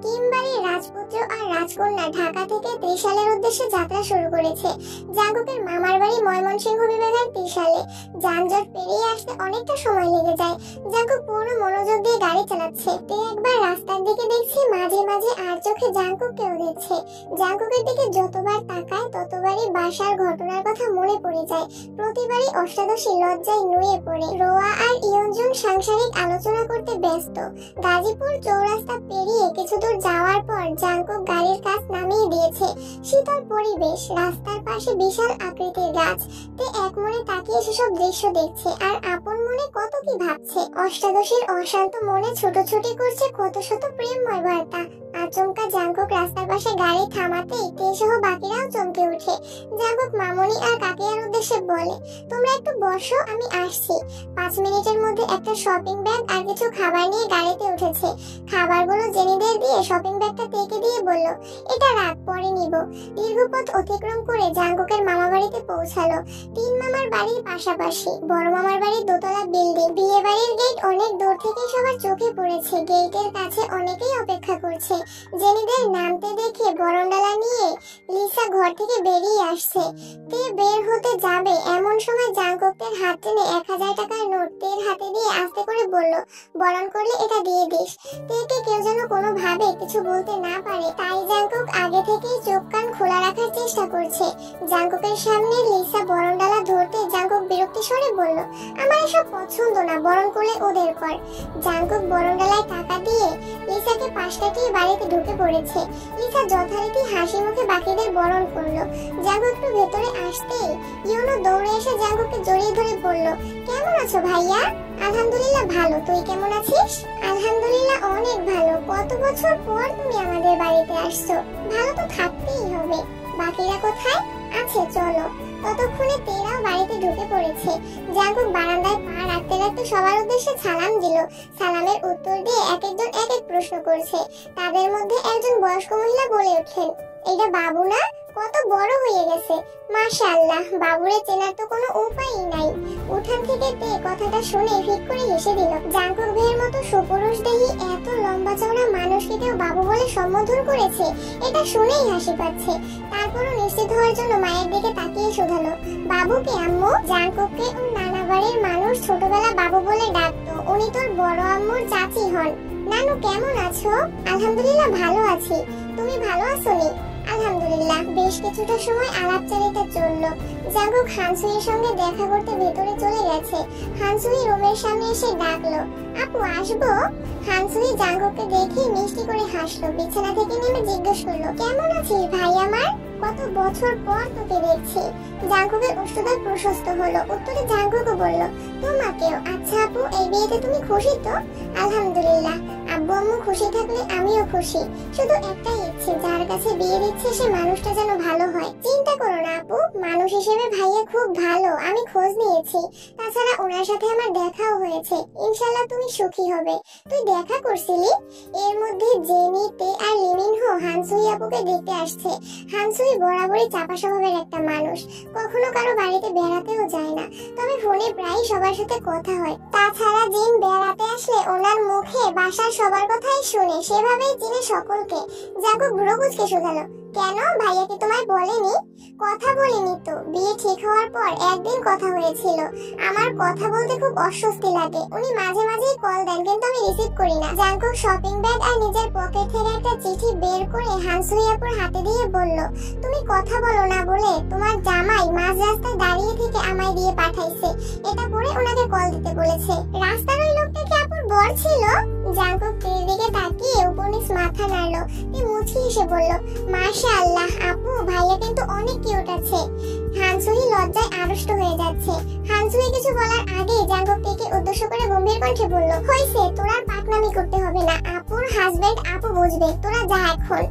কিমবাড়ির রাজপুত্র আর রাজকন্যা ঢাকা থেকে ত্রিশালের উদ্দেশ্যে যাত্রা শুরু করেছে। জাঙ্কুকের মামার বাড়ি ময়মনসিংহ বিভাগের ত্রিশালে। যানজট পেরিয়ে আসতে অনেকটা সময় লেগে যায়। জাঙ্কুক পুরো মনোযোগ দিয়ে গাড়ি চালাচ্ছে। তে একবার রাস্তার দিকে দেখছে, মাঝে মাঝে আর চোখে জাঙ্কুককেও দেখছে। জাঙ্কুকের দিকে যতবার তাকায় ততবারই বাসার ঘটনার কথা মনে পড়ে যায়। প্রতিবারই অষ্টাদশী লজ্জায় নুয়ে পড়ে। রোয়া আর ইয়ঞ্জন সাংসারিক আলোচনা করতে ব্যস্ত। গাজীপুর চৌরাস্তা পেরিয়ে কিছু দূর যাওয়ার পর জাঙ্কুক গাড়ির কাছ নামিয়ে দিয়েছে। শীতল পরিবেশ, রাস্তার পাশে বিশাল আকৃতির গাছ। তে এক মনে তাকিয়ে সেসব দৃশ্য দেখছে আর আপন মনে কত কি ভাবছে। অষ্টাদশীর অশান্ত মনে ছোটাছুটি করছে কত শত প্রেমময় বার্তা। আচমকা জাঙ্কুক রাস্তার পাশে গাড়ি থামাতেই তে সহ বাকিরাও চমকে উঠে। জাঙ্কুক মামনি আর কাকিয়ার উদ্দেশ্যে বলে, তোমরা একটু বসো, আমি আসছি। 5 মিনিটের মধ্যে একটা শপিং ব্যাগ আর কিছু খাবার নিয়ে গাড়িতে উঠেছে। খাবারগুলো জেনিদের দিয়ে শপিং ব্যাগটা তেকে দিয়ে বলল, এটা রাখ, পরে নিব। দীর্ঘপথ অতিক্রম করে জাঙ্কুকের মামা বাড়িতে পৌঁছালো। 3 মামার বাড়ির পাশাপাশি বড় মামার বাড়ির দোতলা বিল্ডিং। বিয়ে বাড়ির গেট অনেক দূর থেকে সবার চোখে পড়েছে। গেটের কাছে অনেকেই অপেক্ষা করছে। জেনিদের নামতে দেখে বরণডালা নিয়ে লিসা ঘর থেকে বেরিয়ে আসছে। তে বের হতে যাবে এমন সময় জাঙ্কুকের হাত টেনে 1000 টাকার নোট তের হাতে দিয়ে আস্তে করে বলল, বরণ করলে এটা দিয়ে দিস। তেকে কেউ যেন কোনোভাবে কিছু বলতে না পারে, তাই জাঙ্কুক আগে থেকেই চোখ কান খোলা রাখার চেষ্টা করছে। জাঙ্কুকের সামনে লিসা বরণডালা ধরতে জাঙ্কুক বিরক্তি স্বরে বলল, আমার এসব পছন্দ না, বরণ করলে ওদের কর। জাঙ্কুক বরণডালায় টাকা দিয়ে লিসাকে পাশ কাটিয়ে বাড়িতে ঢুকে পড়েছে। লিসা যথারীতি হাসি মুখে বাকিদের বরণ করলো। জাঙ্কুক একটু ভেতরে আসতেই ইউনো দৌড়ে এসে জাঙ্কুককে জড়িয়ে ধরে বলল, কেমন আছো ভাইয়া? আলহামদুলিল্লাহ ভালো, তুই কেমন আছিস? আলহামদুলিল্লাহ অনেক ভালো। কত বছর পর তুমি আমাদের বাড়িতে আসছো, ভালো তো থাকতেই হবে। বাকিরা কোথায় আছে? চলো। ততক্ষণে তেরাও বাড়িতে ঢুকে পড়েছে। জাঙ্কুক বারান্দায় পা রাখতে রাখতে সবার উদ্দেশ্যে সালাম দিল। সালামের উত্তর দিয়ে এক একজন এক এক প্রশ্ন করছে। তাদের মধ্যে একজন বয়স্ক মহিলা বলে উঠলেন, এটা বাবু না? কত বড় হয়ে গেছে, মাশাআল্লাহ। বাবুরে চেনার তো কোনো উপায়ই নাই। উঠান থেকে তে কথাটা শুনে ফিক করে হেসে দিল। জাঙ্কুক ভাইয়ের মতো সুপুরুষ দেহি এত লম্বা চওড়া মানুষকে কেউ বাবু বলে সম্বোধন করেছে, এটা শুনেই হাসি পাচ্ছে। তারপরও নিশ্চিত হওয়ার জন্য মায়ের দিকে তাকিয়ে শুধালো, বাবুকে আম্মু? জাঙ্কুককে ওর নানা বাড়ির মানুষ ছোটবেলা বাবু বলে ডাকতো। উনি তোর বড় আম্মুর চাচি হন। নানু কেমন আছো? আলহামদুলিল্লাহ ভালো আছি, তুমি ভালো আছো নি? আলহামদুলিল্লাহ। বেশ কিছুটা সময় আলাপচারিতা চলল। জাঙ্কুক হানসুইয়ের সঙ্গে দেখা করতে ভেতরে চলে গেছে। হানসুই রুমের সামনে এসে ডাকলো, আপু আসবো? হানসুই জাঙ্কুককে দেখে মিষ্টি করে হাসলো। বিছানা থেকে নেমে জিজ্ঞেস করলো, কেমন আছিস ভাই আমার? কত বছর পর তোকে দেখছি। জাঙ্কুকের উষ্ণতা প্রশস্ত হলো। উত্তরে জাঙ্কুকও বলল, তোমাকেও। আচ্ছা আপু, এই বিয়েতে তুমি খুশি তো? আলহামদুলিল্লাহ, আব্বু আম্মু খুশি থাকলে আমিও খুশি। শুধু একটাই ইচ্ছে, যার কাছে বিয়ে দিচ্ছে সে মানুষটা যেন ভালো হয়। চিন্তা করো না আপু, মানুষ হিসেবে ভাইয়া খুব ভালো, আমি খোঁজ নিয়েছি। তাছাড়া ওনার সাথে আমার দেখাও হয়েছে। ইনশাআল্লাহ তুমি সুখী হবে। তুই দেখা করছিলি? এর মধ্যে জেনি, তে আর লিমিনহো হানসুই আপুকে দেখতে আসছে। হানসুই বরাবরই চাপা স্বভাবের একটা মানুষ, কখনো কারো বাড়িতে বেড়াতেও যায় না, তবে ফোনে প্রায় সবার সাথে কথা হয়। তাছাড়া জিন বেড়াতে আসলে ওনার মুখে বাসার সবার কথাই শুনে, সেভাবেই চিনে সকলকে। জাঙ্কুক ভ্রু কুঁচকে শুধালো, কেন ভাইয়া কি তোমায় বলেনি? কথা বলিনি তো, বিয়ে ঠিক হওয়ার পর একদিন কথা হয়েছিল। আমার কথা বলতে খুব অস্বস্তি লাগে, উনি মাঝে মাঝেই কল দেন কিন্তু আমি রিসিভ করি না। জাঙ্কুক শপিং ব্যাগ আর নিজের পকেট থেকে একটা চিঠি বের করে হানসুই আপুর হাতে দিয়ে বলল, তুমি কথা বলো না বলে তোমার জামাই মাঝ রাস্তায় দাঁড়িয়ে থেকে আমায় দিয়ে পাঠাইছে। এটা পড়ে ওনাকে কল দিতে বলেছে। রাস্তার ওই লোকটা কি আপুর বর ছিল? জাঙ্কুক তের দিকে তাকিয়ে উপনিস মাথা নাড়লো। তে মুচকি হেসে বলল, মাশাআল্লাহ আপু, ভাইয়া কিন্তু অনেক কিউট আছে। হানসুই লজ্জায় আড়ষ্ট হয়ে যাচ্ছে। হানসুই কিছু বলার আগে জাঙ্কুক তেকে উদ্দেশ্য করে গম্ভীর কণ্ঠে বলল, হইছে, তোরা আর পাকনামি করতে হবে না। আপুর হাজবেন্ড আপু বুঝবে, তোরা যা এখন।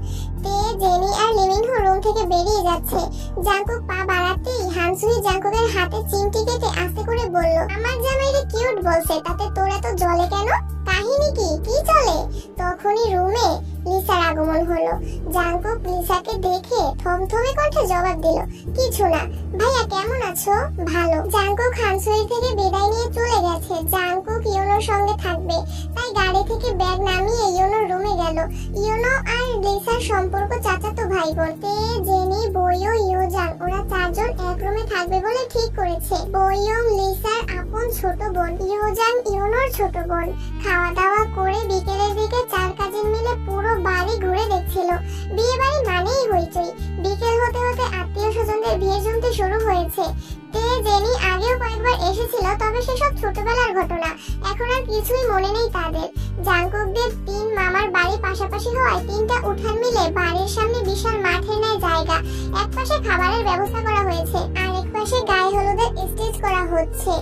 তে, জেনি আর লিমিনহো রুম থেকে বেরিয়ে যাচ্ছে। জাঙ্কুক পা বাড়াতেই হানসুই জাঙ্কুকের হাতে চিমটি কেটে আস্তে করে বলল, আমার জামাইরে কিউট বলছে, তাতে তোরা তো জ্বলে কেন? কাহিনী কি? কি চলে? তখনই রুমে লিসার আগমন হলো। জাঙ্কুক লিসাকে দেখে থমথমে কণ্ঠে জবাব দিল, কিছু না। ভাইয়া কেমন আছো? ভালো। জাঙ্কুক হানসুই থেকে বিদায় নিয়ে চলে গেছে। জাঙ্কুক ইয়োনোর সঙ্গে থাকবে, তাই গাড়ি থেকে ব্যাগ নামিয়ে ইয়োনোর রুমে গেল। ইয়োনো আর লিসার সম্পর্ক চাচাতো ভাই বোন। তে, জেনি, বইও, ইয়োজাং, ওরা চারজন এক রুমে থাকবে বলে ঠিক করেছে। বইয়ং লিসার আপন ছোট বোন, ইয়োজাং ইয়োনোর ছোট বোন। খাওয়া দাওয়া করে বিকেলের দিকে চার কাজিন মিলে পুরো বাড়ি ঘুরে দেখছিল। বিয়ে বাড়ি মানেই হইচই। বিকেল হতে হতে আত্মীয় স্বজনদের ভিড় জমতে শুরু হয়েছে। তে, জেনি আগেও কয়েকবার এসেছিল, তবে সেসব ছোটবেলার ঘটনা, এখন আর কিছুই মনে নেই তাদের। জাঙ্কুকদের তিন মামার বাড়ি পাশাপাশি হওয়ায় তিনটা উঠান মিলে বাড়ির সামনে বিশাল মাঠের ন্যায় জায়গা। এক পাশে খাবারের ব্যবস্থা করা হয়েছে, আর এক পাশে গায়ে হলুদের স্টেজ করা হচ্ছে।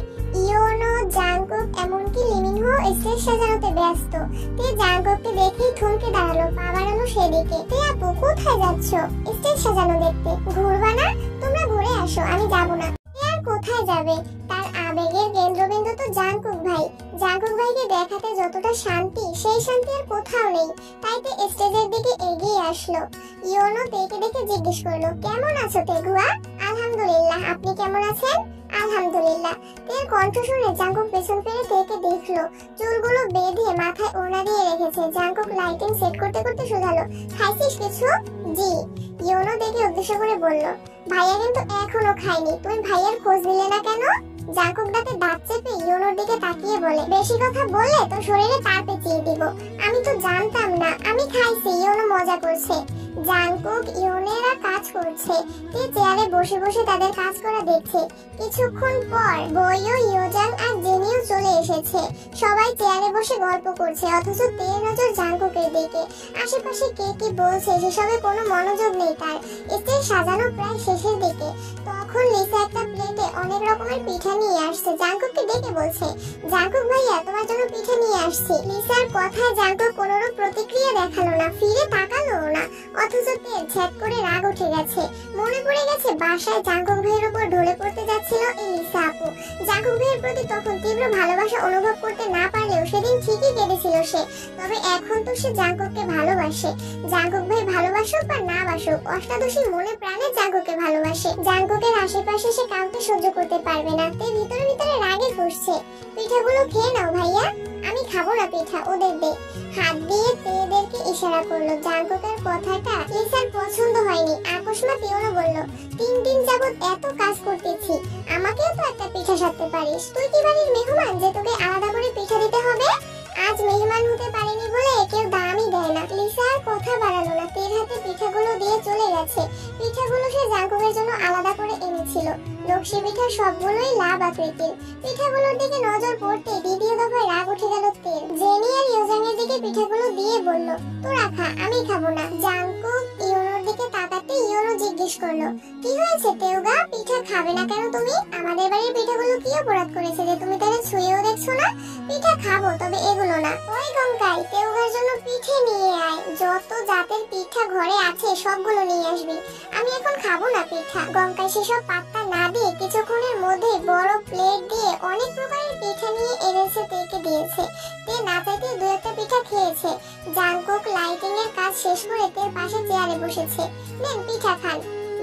ইয়োনো, জাঙ্কুক এমনকি লিমিনহো স্টেজ সাজানোতে ব্যস্ত। তে জাঙ্কুককে দেখেই থমকে দাঁড়ালো, পা বাড়ালো সেদিকে। তে আপু, কোথায় যাচ্ছ? স্টেজ সাজানো দেখতে। ঘুরবা না? তোমরা ঘুরে আসো, আমি যাবো না। তে আর কোথায় যাবে? তার আবেগের কেন্দ্রবিন্দু তো জাঙ্কুক ভাই। জাঙ্কুক ভাইকে দেখাতে যতটা শান্তি, সেই শান্তি আর কোথাও নেই। তাই তে স্টেজের দিকে এগিয়ে আসলো। ইয়োনো তেকে দেখে জিজ্ঞেস করলো, কেমন আছো তেগুয়া? আলহামদুলিল্লাহ, আপনি কেমন আছেন? আলহামদুলিল্লাহ। তের কণ্ঠ শুনে জাঙ্কুক পেছন ফিরে তেকে দেখলো। চুলগুলো বেঁধে মাথায় ওড়না দিয়ে রেখেছে। জাঙ্কুক লাইটিং সেট করতে করতে শুধালো, খাইছিস কিছু? জি। ইয়োনো দেখে উদ্দেশ্য করে বলল, ভাইয়া কিন্তু এখনো খায়নি, তুমি ভাইয়ার খোঁজ নিলে না কেন? জাঙ্কুক দাঁতে দাঁত চেপে ইয়োনোর দিকে তাকিয়ে বলে, বেশি কথা বললে তো শরীরে তার পেঁচিয়ে দিব। আমি তো জানতাম না। আমি খাইছি। ইয়োনো মজা করছে। জাঙ্কুক ইয়োনেরা কাজ করছে। তে চেয়ারে বসে বসে তাদের কাজ করা দেখছে। কিছুক্ষণ পর বইও, ইয়োজাং আর জেনিও চলে এসেছে। সবাই চেয়ারে বসে গল্প করছে, অথচ তের নজর জাঙ্কুকের দিকে। আশেপাশে কে কি বলছে সেসবে কোনো মনোযোগ নেই তার। স্টেজ সাজানো প্রায় শেষের দিকে। তখন লিসা একটা প্লেটে অনেক রকমের পিঠা নিয়ে আসছে। জাঙ্কুককে ডেকে বলছে, জাঙ্কুক ভাইয়া, তোমার জন্য পিঠা নিয়ে আসছি। লিসার কথায় জাঙ্কুক কোনোরূপ প্রতিক্রিয়া দেখালো না, ফিরে তাকালো না। অথচ তের ঝ্যাট করে রাগ উঠে গেছে। মনে পড়ে গেছে বাসায় জাঙ্কুক ভাইয়ের উপর ঢলে পড়তে যাচ্ছিল এই লিসা আপু। জাঙ্কুক ভাইয়ের প্রতি তখন তীব্র ভালোবাসা অনুভব করতে না পারলেও সেদিন ঠিকই কেঁদেছিল সে। তবে এখন তো সে জাঙ্কুককে ভালোবাসে। জাঙ্কুক ভাই ভালোবাসুক বা না বাসুক, অষ্টাদশী মনে প্রাণে জাঙ্কুককে ভালোবাসে। জাঙ্কুকের আশেপাশে সে কাউকে সহ্য করতে পারবে না। তে ভিতরে ভিতরে রাগে ফুঁসছে। পিঠাগুলো খেয়ে নাও ভাইয়া। আমি খাবো না পিঠা, ওদের দে। হাত দিয়ে তেদেরকে ইশারা করলো। জাঙ্কুকের কথাটা লিসার পছন্দ হয়নি। আকস্মাত ইয়োনো বলল, 3 দিন যাবত এত কাজ করতেছি, আমাকেও তো একটা পিঠা সারতে পারিস। তুই কি বাড়ির মেহমান যে তোকে আলাদা করে পিঠা দিতে হবে? হতে পারেনি বলে কেউ দামই দেয় না। লিসা আর কথা বাড়ালো না, তের হাতে পিঠাগুলো দিয়ে চলে গেছে। পিঠাগুলো সে জাঙ্কুকের জন্য আলাদা করে এনেছিল। নকশি পিঠার সবগুলোই লাভ আকৃতির। পিঠাগুলোর দিকে নজর পড়তে দ্বিতীয় দফায় রাগ উঠে গেল তের। জেনি আর ইয়োজাং এর দিকে পিঠাগুলো দিয়ে বলল, তোরা খা, আমি খাবো না। জাঙ্কুক ইয়োনোর দিকে তাকাতে ইয়োনো জিজ্ঞেস করলো, কি হয়েছে তেউগা, পিঠা খাবে না কেন তুমি? আমাদের বাড়ির পিঠাগুলো কি অপরাধ করেছে যে তুমি তাদের ছুঁয়েও দেখছো না? পিঠা খাবো, তবে এগুলো না। ওই গঙ্কাই, তেউগার জন্য পিঠে নিয়ে আয়। যত জাতের পিঠা ঘরে আছে সবগুলো নিয়ে আসবি। আমি এখন খাবো না পিঠা। গঙ্কাই সেসব পাত্তা না দিয়ে কিছুক্ষণের মধ্যে বড় প্লেট দিয়ে অনেক প্রকারের পিঠা নিয়ে এনেছে, তেকে দিয়েছে। তে না চাইতে দু একটা পিঠা খেয়েছে। জাঙ্কুক লাইটিং এর কাজ শেষ করে তের পাশে চেয়ারে বসেছে। নেন পিঠা খান।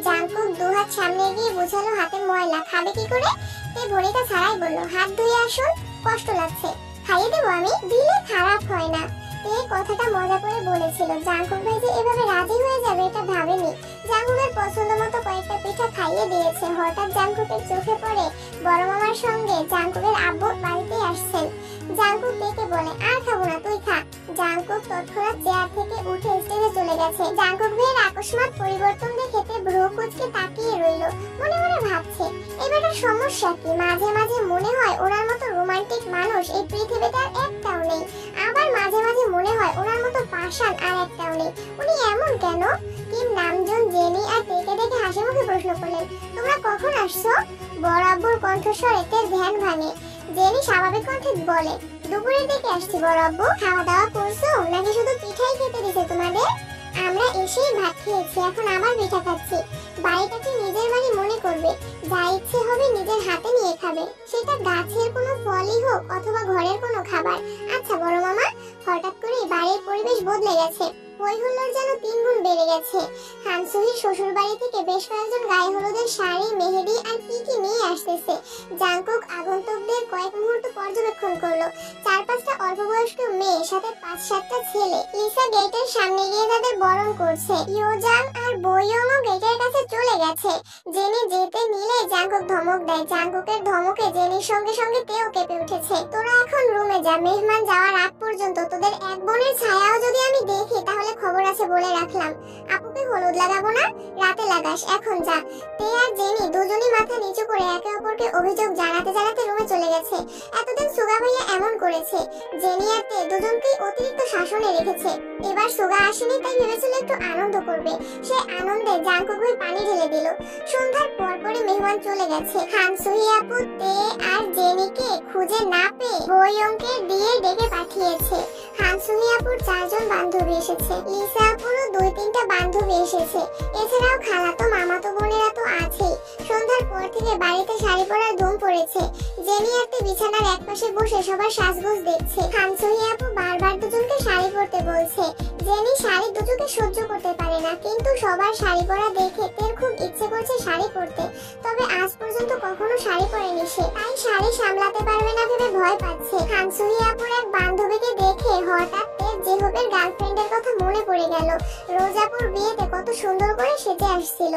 জাঙ্কুক দুহাত সামনে গিয়ে বোঝালো হাতে ময়লা, খাবে কি করে? তে ভরিকা ছাড়াই বলল, হাত ধুয়ে আসুন, কষ্ট লাগছে। খাইয়ে দেবো আমি, দিলে খারাপ হয় না। তে কথাটা মজা করে বলেছিল। জাঙ্কুক ভাই যে এভাবে রাজি হয়ে যাবে এটা ভাবেনি। জাঙ্কুকের পছন্দ মতো কয়েকটা পিঠা খাইয়ে দিয়েছে। হঠাৎ জাঙ্কুকের চোখে পড়ে বড় মামার সঙ্গে জাঙ্কুকের আব্বু বাড়িতে আসছেন। জাঙ্কুক তেকে বলে, আর খাবো না, তুই খা। জাঙ্কুক তৎক্ষণাৎ চেয়ার থেকে উঠে স্টেজে চলে গেছে। জাঙ্কুক ভাইয়ের আকস্মাৎ পরিবর্তন দেখে তে ভ্রু কুঁচকে তাকিয়ে রইল। মনে মনে ভাবছে, এবারের সমস্যা কি? মাঝে মাঝে মনে হয় ওনার মতো রোমান্টিক মানুষ এই পৃথিবীতে আর একটাও নেই। আবার মাঝে মাঝে মনে হয় ওনার মতো পাষাণ আর একটাও নেই। উনি এমন কেন? টিম নামজন জেনি আর তেকে দেখে হাসি মুখে প্রশ্ন করলেন, তোমরা কখন আসছো? বড় আব্বুর কণ্ঠস্বরে তের ধ্যান ভাঙে। জেনি স্বাভাবিক কণ্ঠে বলে, দুপুরের দিকে আসছি বড় আব্বু। খাওয়া দাওয়া করছো নাকি শুধু পিঠাই খেতে দিছে তোমাদের? আমরা এসেই ভাত খেয়েছি, এখন আবার পিঠা খাচ্ছি। বাড়িটাকে নিজের বাড়ি মনে করবে, যা ইচ্ছে হবে নিজের হাতে নিয়ে খাবে, সেটা গাছের কোনো ফলই হোক অথবা ঘরের কোনো খাবার। আচ্ছা বড় মামা, হঠাৎ করে বাড়ির পরিবেশ বদলে গেছে। হই হুল্লোড় যেন 3 গুণ বেড়ে গেছে। হানসুহির শ্বশুর বাড়ি থেকে বেশ কয়েকজন গায়ে হলুদের শাড়ি, মেহেদি আর কি কি নিয়ে আসতেছে। জাঙ্কুক আগন্তুকদের কয়েক মুহূর্ত পর্যবেক্ষণ করলো। 4-5টা অল্প বয়স্ক মেয়ে, সাথে 5-7টা ছেলে। লিসা গেটের সামনে গিয়ে তাদের বরণ করছে। ইয়োজাং আর বইয়ংও গেটের কাছে চলে গেছে। জেনি যেতে নিলে জাঙ্কুক ধমক দেয়। জাঙ্কুকের ধমকে জেনির সঙ্গে সঙ্গে তেও কেঁপে উঠেছে। তোরা এখন রুমে যা, মেহমান যাওয়ার আগ পর্যন্ত তোদের এক বোনের ছায়াও যদি আমি দেখি তাহলে খবর আছে বলে রাখলাম। আপুকে হলুদ লাগাবো না, রাতে লাগাস, এখন যা। তে আর জেনি দুজনই মাথা নিচু করে একে অপরকে অভিযোগ জানাতে জানাতে রুমে চলে গেছে। এতদিন সুগা ভাইয়া এমন করেছে, জেনি আর তে দুজনকেই অতিরিক্ত শাসনে রেখেছে। এবার সুগা আসেনি তাই ভেবেছিল একটু আনন্দ করবে। সে আনন্দে জাঙ্কুক ভাই পানি ঢেলে দিল। সন্ধ্যার পরপরই মেহমান চলে গেছে। হানসুহি আপু তে আর জেনিকে খুঁজে না পেয়ে বইয়ংকে দিয়ে ডেকে পাঠিয়েছে। হানসুহি আপুর 4 জন বান্ধবী এসেছে। লিসা আপুরও 2-3টা বান্ধবী এসেছে। এছাড়াও খালাতো মামাতো বোনেরা তো আছেই। সন্ধ্যার পর থেকে বাড়িতে শাড়ি পরার ধুম পড়েছে। জেনি আর তে বিছানার একপাশে বসে সবার সাজগোজ দেখছে। হানসুহি আপু বারবার দুজনকে শাড়ি পরতে বলছে। জেনি শাড়ি দুজনকে সহ্য করতে পারে না, কিন্তু সবার শাড়ি পরা দেখে তের খুব ইচ্ছে করছে শাড়ি পরতে। তবে আজ পর্যন্ত কখনো শাড়ি পরেনি সে, তাই শাড়ি সামলাতে পারবে না ভেবে ভয় পাচ্ছে। হানসুহি আপুর এক বান্ধবীকে দেখে হঠাৎ তের জেহবের গার্লফ্রেন্ডের কথা মনে পড়ে গেল। রোজাপুর বিয়েতে কত সুন্দর করে সেজে আসছিল।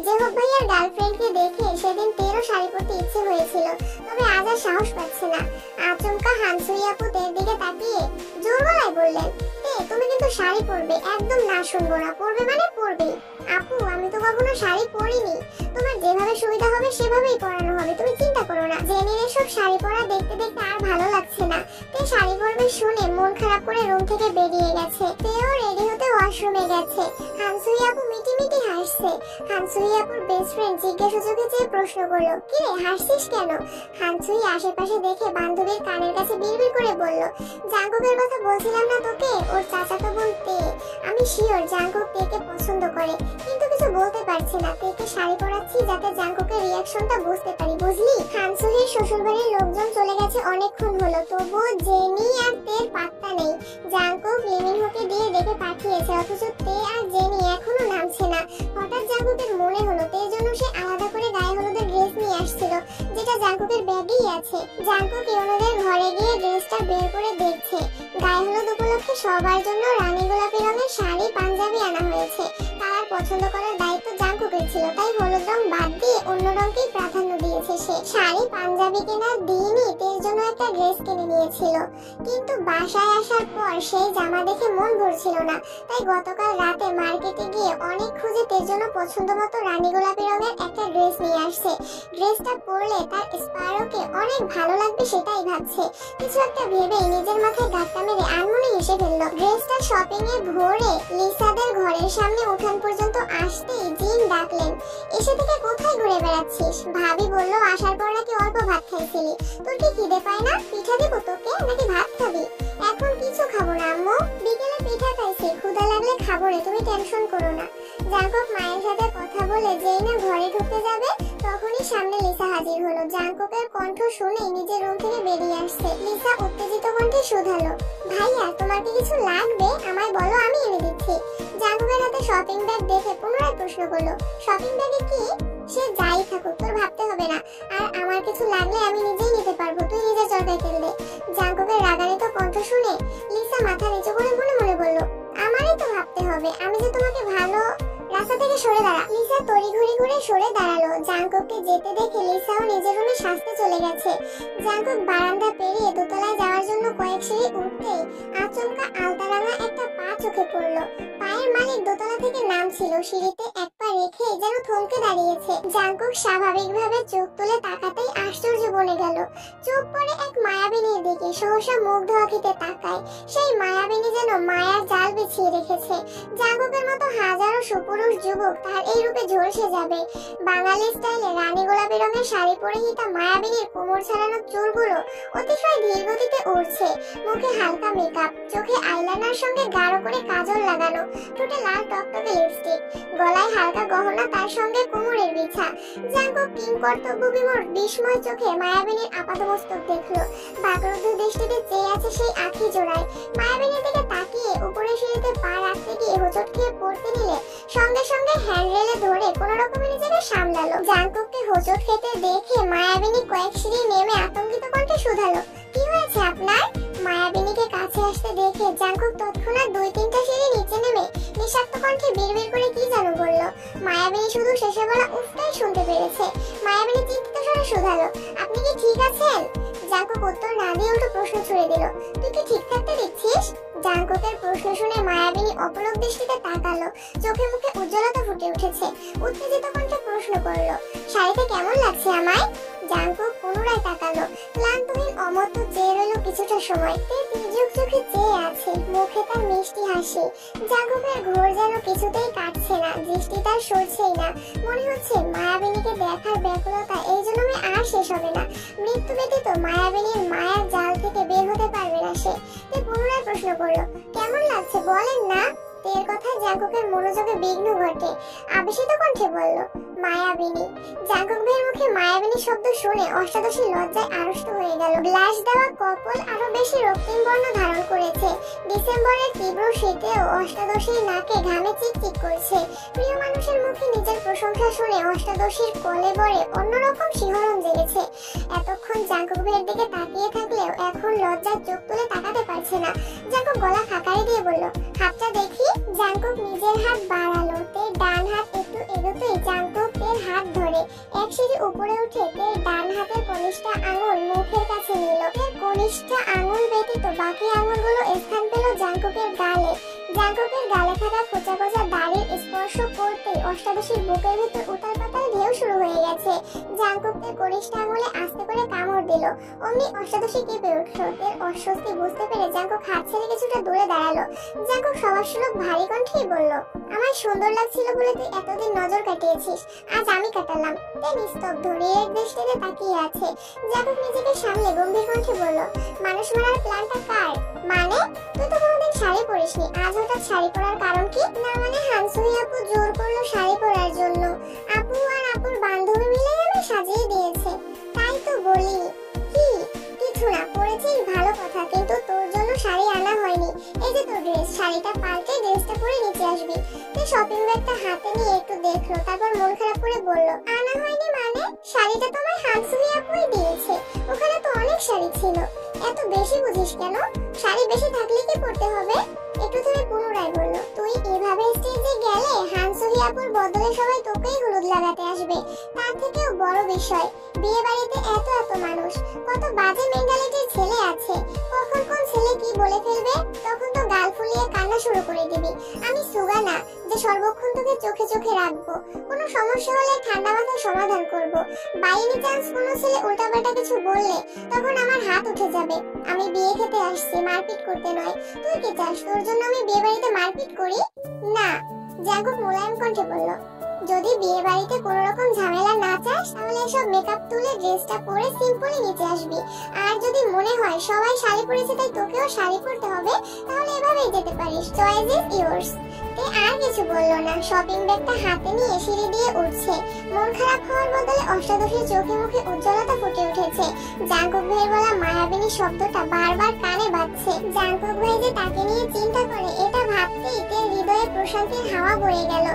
জেহব ভাইয়ার গার্লফ্রেন্ডকে দেখে সেদিন তেরও শাড়ি পরতে ইচ্ছে হয়েছিল, তবে আজ আর সাহস পাচ্ছে না। আচমকা হানসুহি আপু তের দিকে তাকিয়ে জোর গলায় বললেন, তে তুমি কিন্তু শাড়ি পরবে, একদম না শুনবো না, পরবে মানে পরবে। আপু আমি তো কখনো শাড়ি পরিনি, তোমার যেভাবে সুবিধা হবে সেভাবেই পরানো হবে, তুমি চিন্তা করো না। জেনির এসব শাড়ি পরা দেখতে দেখতে আর ভালো লাগছে না। তে শাড়ি পরবে শুনে মন খারাপ করে রুম থেকে বেরিয়ে গেছে। তেও রেডি হতে ওয়াশরুমে গেছে। হানসুহি আপু মিটি মিটি হাসছে। হানসুহি আপুর বেস্ট ফ্রেন্ড জিজ্ঞাসা চোখে চেয়ে প্রশ্ন করলো, কি রে হাসছিস কেন? হানসুহি আশেপাশে দেখে বান্ধবীর কানের কাছে বিড়বিড় করে বলল, জাঙ্কুকের কথা বলছিলাম না তোকে, ওর চাচাতো বোন তে। আমি শিওর জাঙ্কুক তেকে পছন্দ করে, কিন্তু কিছু বলতে পারছি না। তেকে শাড়ি পরাচ্ছি যাতে জাঙ্কুকের রিয়াকশনটা বুঝতে পারি, বুঝলি? হানসুহির শ্বশুরবাড়ির লোকজন চলে গেছে অনেকক্ষণ হলো, তবুও জেনি আর তের পাত্তা নেই। জাঙ্কুক লিমিনহোকে দিয়ে ডেকে পাঠিয়েছে, অথচ তে আর জেনি এখনো নামছে না। হঠাৎ জাঙ্কুকের মনে হলো তের জন্য সে আলাদা করে গায়ে হলুদের ড্রেস নিয়ে আসছিল, যেটা জাঙ্কুকের ব্যাগেই আছে। জাঙ্কুক ইয়োনোদের ঘরে গিয়ে ড্রেসটা বের করে দেখছে। গায়ে হলুদ উপলক্ষে সবার জন্য রানী গোলাপি রঙের শাড়ি, পাঞ্জাবি আনা হয়েছে। তার পছন্দ করার দায়িত্ব জাঙ্কুকের ছিল, তাই হলুদ রং বাদ দিয়ে অন্য রঙকেই প্রাধান্য দিয়েছে। গেছে সে। শাড়ি পাঞ্জাবি কেনার দিনই তের জন্য একটা ড্রেস কিনে নিয়েছিল, কিন্তু বাসায় আসার পর সেই জামা দেখে মন ভরছিল না। তাই গতকাল রাতে মার্কেটে গিয়ে অনেক খুঁজে তের জন্য পছন্দ মতো রানী গোলাপি রঙের একটা ড্রেস নিয়ে আসছে। ড্রেসটা পরলে তার স্পারোকে অনেক ভালো লাগবে সেটাই ভাবছে। কিছু একটা ভেবেই নিজের মাথায় ধাক্কা মেরে আনমনে হেসে ফেললো। ড্রেসটা শপিং এ ভরে লিসাদের ঘরের সামনে উঠান পর্যন্ত আসতেই জিন ডাকলেন, এসে থেকে কোথায় ঘুরে বেড়াচ্ছিস? ভাবি বললো আসার পর নাকি অল্প ভাত খাইছিলি, তোর কি খিদে পায় না? পিঠা দেবো তোকে নাকি ভাত খাবি? এখন কিছু খাবো না আম্মু, বিকেলে পিঠা খাইছি, ক্ষুধা লাগলে খাবো রে, তুমি টেনশন করো না। জাঙ্কুক মায়ের সাথে কথা বলে যেই না ঘরে ঢুকতে যাবে তখনই সামনে লিসা হাজির হলো। জাঙ্কুকের কণ্ঠ শুনে নিজের রুম থেকে বেরিয়ে আসছে। লিসা উত্তেজিত কণ্ঠে শুধালো, ভাইয়া তোমার কি কিছু লাগবে? আমায় বলো, আমি এনে দিচ্ছি। জাঙ্কুকের হাতে শপিং ব্যাগ দেখে পুনরায় প্রশ্ন করলো, শপিং ব্যাগে কি? সে যাই থাকুক, তোর ভাবতে হবে না, আর আমার কিছু লাগলে আমি নিজেই নিতে পারবো, তুই নিজে চরকায় তেল দে। জাঙ্কুকের রাগান্বিত কণ্ঠ শুনে লিসা মাথা নিচু করে মনে মনে বলল, আমারই তো ভাবতে হবে, আমি যে তোমাকে ভালো। রাস্তা থেকে সরে দাঁড়া। লিসা তড়িঘড়ি করে সরে দাঁড়ালো। জাঙ্কুককে যেতে দেখে লিসাও নিজের রুমে সাজতে চলে গেছে। জাঙ্কুক বারান্দা পেরিয়ে দোতলায় যাওয়ার জন্য কয়েক সিঁড়ি উঠতেই আচমকা আলতারাঙা একটা পা চোখে পড়লো। পায়ের মালিক দোতলা থেকে নামছিল, সিঁড়িতে এক পা রেখে যেন থমকে দাঁড়িয়েছে। জাঙ্কুক স্বাভাবিকভাবে চোখ তুলে তাকাতেই আশ্চর্য বনে গেল। চোখ পড়ে এক মায়াবিনীর দিকে, সহসা মুগ্ধ আঁখিতে তাকায়। সেই মায়াবিনী যেন মায়ার জাল বিছিয়ে রেখেছে। জাঙ্কুকের মতো হাজারো সুপুরুষ যুবক তার এই রূপে ঝলসে যাবে। বাঙালি স্টাইলে রানী গোলাপি রঙের শাড়ি পরিহিতা মায়াবিনীর কোমর ছাড়ানো চুলগুলো অতিশয় ধীর গতিতে উড়ছে। মুখে হালকা মেকআপ, চোখে আইলাইনার সঙ্গে গাঢ় করে কাজল লাগানো, ঠোঁটে লাল টকটকে লিপস্টিক, গলায় হালকা গহনা, তার সঙ্গে কোমরের বিছা। জাঙ্কুক কিংকর্তব্য বিমূঢ় বিস্ময় চোখে মায়াবিনীর আপাতমস্তক দেখলো। বাকরুদ্ধ দৃষ্টিতে চেয়ে আছে সেই আঁখি জোড়ায়। মায়াবিনীর দিকে তাকিয়ে উপরে সিঁড়িতে পা রাখতে গিয়ে হোঁচট খেয়ে পড়তে নিলে সঙ্গে সঙ্গে হ্যান্ডরেলে ধরে কোনো রকমে নিজেকে সামলালো। জাঙ্কুককে হোঁচট খেতে দেখে মায়াবিনী কয়েক সিঁড়ি নেমে আতঙ্কিত কণ্ঠে শুধালো, কি হয়েছে আপনার? মায়াবিনীকে কাছে আসতে দেখে জাঙ্কুক তৎক্ষণাৎ 2-3টা সিঁড়ি নিচে নেমে নিঃশব্দ কণ্ঠে বিড়বিড় করে কি যেন বলল। মায়াবিনী শুধু শেষে বলা উফটাই শুনতে পেরেছে। মায়াবিনী চিন্তিত স্বরে শুধালো, আপনি কি ঠিক আছেন? জাঙ্কুক উত্তর না দিয়ে উল্টো প্রশ্ন ছুড়ে দিল, তুই কি ঠিক থাকতে দেখছিস? জাঙ্কুকের প্রশ্ন শুনে মায়াবিনী অপলক দৃষ্টিতে তাকালো। চোখে মুখে উজ্জ্বলতা ফুটে উঠেছে। উত্তেজিত কণ্ঠে প্রশ্ন করলো, শাড়িতে কেমন লাগছে আমায়? জাঙ্কুক পুনরায় তাকালো। ক্লান্তহীন অমত্ত চেয়ে রইল কিছুটা সময়। তির্যক চোখে চেয়ে আছে, মুখে তার মিষ্টি হাসি। জাঙ্কুকের ঘোর যেন কিছুতেই কাটছে না, দৃষ্টি তার সরছেই না। মনে হচ্ছে মায়াবিনীকে দেখার ব্যাকুলতা এই জন্মে আর শেষ হবে না। মৃত্যু ব্যতীত মায়াবিনীর মায়ার জাল থেকে বের হতে পারবে না সে। পুনরায় প্রশ্ন করলো, কেমন লাগছে বলেন না? তের কথায় জাঙ্কুকের মনোযোগে বিঘ্ন ঘটে। আবেশিত কণ্ঠে বলল, মায়াবিনী। জাঙ্কুক ভাইয়ের মুখে মায়াবিনী শব্দ শুনে অষ্টাদশী লজ্জায় আড়ষ্ট হয়ে গেল। ব্লাশ দেওয়া কপল আরো বেশি রক্তিম বর্ণ ধারণ করেছে। ডিসেম্বরের তীব্র শীতেও অষ্টাদশীর নাকে ঘামে চিকচিক করছে। প্রিয় মানুষের মুখে নিজের প্রশংসা শুনে অষ্টাদশীর কলেবরে অন্যরকম শিহরণ জেগেছে। এতক্ষণ জাঙ্কুক ভাইয়ের দিকে তাকিয়ে থাকলেও এখন লজ্জার চোখ তুলে তাকাতে পারছে না। জাঙ্কুক গলা খাকারি দিয়ে বলল, হাতটা দেখি। জাঙ্কুক নিজের হাত বাড়ালো। তের ডান হাত একটু এগোতেই জাঙ্কুক তের হাত ধরে এক সিঁড়ি উপরে উঠে তের ডান হাতের কনিষ্ঠ আঙুল মুখের কাছে নিল। তের কনিষ্ঠ আঙুল ব্যতীত বাকি আঙুলগুলো স্থান পেল জাঙ্কুকের গালে। জাঙ্কুকের গালে থাকা খোঁচা খোঁচা দাড়ির স্পর্শ করতেই অষ্টাদশীর বুকের ভিতর উতাল পাতাল ঢেউ শুরু হয়ে গেছে। জাঙ্কুক তের কনিষ্ঠ আঙুলে আস্তে করে কামড় দিল। অমনি অষ্টাদশী কেঁপে উঠল। তের অস্বস্তি বুঝতে পেরে জাঙ্কুক হাত ছেড়ে কিছুটা দূরে দাঁড়ালো। জাঙ্কুক সবার সুলভ ভারী কণ্ঠেই বলল, আমার সুন্দর লাগছিল বলে তুই এতদিন নজর কাটিয়েছিস, আজ আমি কাটালাম। তে নিস্তব্ধ নিরেট দৃষ্টিতে তাকিয়ে আছে। জাঙ্কুক নিজেকে সামলে গম্ভীর কণ্ঠে বলল, মানুষ মারার প্ল্যানটা কার? মানে? তুই তো কোনোদিন শাড়ি পরিসনি, আজ হঠাৎ শাড়ি পরার কারণ কি? না মানে হানসুই আপু জোর করলো শাড়ি পরার জন্য। আপু আর আপুর বান্ধবী মিলে আমি সাজিয়ে দিয়েছে, তাই তো বলি। কি? কিছু না, পরেছিস ভালো কথা, কিন্তু তোর জন্য শাড়ি আনা হয়নি। এই যে তোর ড্রেস, শাড়িটা পাল্টে ড্রেসটা পরে নিচে আসবি। তুই শপিং ব্যাগটা হাতে নিয়ে একটু দেখলো, তারপর মন খারাপ করে বলল, আনা হয়নি মানে? শাড়িটা তো আমার হানসুহি আপুই দিয়েছে, ওখানে তো অনেক শাড়ি ছিল। এত বেশি বুঝিস কেন? শাড়ি বেশি থাকলে কি পড়তে হবে? একটু ধরে পুনরায় বলল, তুই এভাবে স্টেজে গেলে হানসুহি আপুর বদলে সবাই তোকেই হলুদ লাগাতে আসবে। তার থেকেও বড় বিষয়, বিয়ে বাড়িতে এত এত মানুষ, কত বাজে মেন্টালিটির ছেলে আছে, কখন কোন ছেলে কি বলে ফেলবে, তখন তো গাল ফুলিয়ে কান্না শুরু করে দিবি। আমি সুগা না যে সর্বক্ষণ তোকে চোখে চোখে রাখবো। কোনো সমস্যা হলে ঠান্ডা মাথায় সমাধান করব। বাই এনি চান্স কোনো ছেলে উল্টাপাল্টা কিছু বললে তখন আমার হাত উঠে যাবে। আমি বিয়ে খেতে আসছি, মারপিট করতে নয়। তুই কি চাস তোর জন্য আমি বিয়ে বাড়িতে মারপিট করি? না, জাঙ্কুক মোলায়েম কণ্ঠে বলল, যদি বিয়ে বাড়িতে কোনো রকম ঝামেলা না চাস তাহলে এসব মেকআপ তুলে ড্রেসটা পরে সিম্পলি নিচে আসবি। আর যদি মনে হয় সবাই শাড়ি পরেছে তাই তোকেও শাড়ি পরতে হবে, তাহলে এভাবেই যেতে পারিস। Choice is yours. তে আর কিছু বললো না, শপিং ব্যাগটা হাতে নিয়ে সিঁড়ি দিয়ে উঠছে। মন খারাপ হওয়ার বদলে অষ্টাদশীর চোখে মুখে উজ্জ্বলতা ফুটে উঠেছে। জাঙ্কুক ভাইয়ের বলা মায়াবিনী শব্দটা বারবার কানে বাজছে। জাঙ্কুক ভাই যে তাকে নিয়ে চিন্তা করে এটা ভাবতেই তের হৃদয়ে প্রশান্তির হাওয়া বয়ে গেল।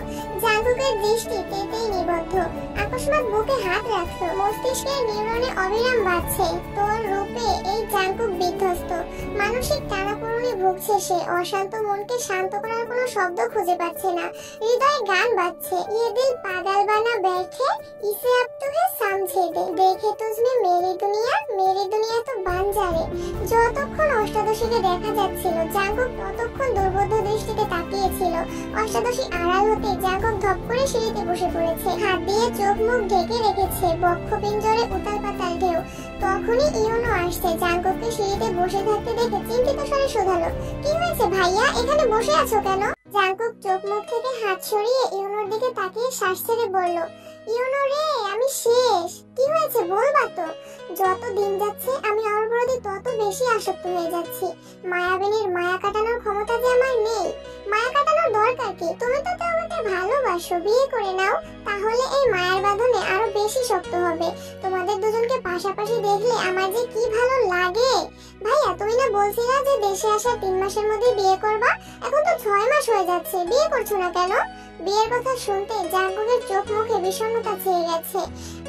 জাঙ্কুকের দৃষ্টি তেতেই নিবদ্ধ। আকস্মাৎ বুকে হাত রাখলো, মস্তিষ্কের নিউরনে অবিরাম বাজছে। তোর রূপে এই জাঙ্কুক বিধ্বস্ত, মানসিক টানাপোড়েনে ভুগছে সে। অশান্ত মনকে শান্ত করার কোনো শব্দ খুঁজে পাচ্ছে না। হৃদয়ে গান বাজছে, ये दिल पागल बना बैठे इसे अब तो है समझे दे, देखे तुझमें मेरी दुनिया तो बांझारे। যতক্ষণ অষ্টাদশীকে দেখা যাচ্ছিল জাঙ্কুক ততক্ষণ দুর্বোধ্য দৃষ্টিতে তাকিয়েছিল। অষ্টাদশী আড়াল হতে জাঙ্কুক ধপ করে সিঁড়িতে বসে পড়েছে, হাত দিয়ে চোখ মুখ ঢেকে রেখেছে, বক্ষপিঞ্জরে উতাল পাতাল ঢেউ। তখনই ইউনো আসছে, জাঙ্কুককে সিঁড়িতে বসে থাকতে দেখে চিন্তিত স্বরে শোধালো, কি হয়েছে ভাইয়া, এখানে বসে আছো কেন? জাঙ্কুক চোখ মুখ থেকে হাত সরিয়ে ইউনোর দিকে তাকিয়ে শ্বাস ছেড়ে বলল, ইউনো রে, আমি শেষ। কি হয়েছে বলবা তো? যত দিন যাচ্ছে আমি ওর প্রতি তত বেশি আসক্ত হয়ে যাচ্ছি। মায়াবিনীর মায়া কাটানোর ক্ষমতা যে আমার নেই। মায়া কাটানোর দরকার কি? তুমি তো আমাকে ভালোবাসো, বিয়ে করে নাও, তাহলে এই মায়ার বাঁধনে আরো বেশি শক্ত হবে। তোমাদের দুজনকে পাশাপাশি দেখলে আমার যে কি ভালো লাগে। ভাইয়া, তুমি না বলছিলা যে দেশে আসার 3 মাসের মধ্যে বিয়ে করবা? এখন তো 6 মাস হয়ে যাচ্ছে, বিয়ে করছো না কেন? বিয়ের কথা শুনতে জাঙ্কুকের চোখ মুখে বিষণ্ণতা ছেয়ে গেছে।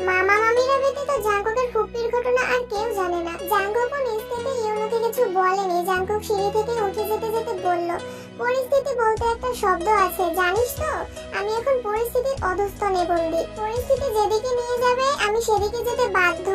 মামা মামিরা ব্যতীত জাঙ্কুকের ফুপির ঘটনা আর কেউ জানে না। জাঙ্কুকও নিজ থেকে ইউনোকে কিছু বলেনি। জাঙ্কুক সিঁড়ি থেকে উঠে যেতে যেতে বলল, পরিস্থিতি বলতে একটা শব্দ আছে, জানিস তো? আমি এখন পরিস্থিতির অধস্তনে বন্দী। পরিস্থিতি যেদিকে নিয়ে যাবে আমি সেদিকে যেতে বাধ্য।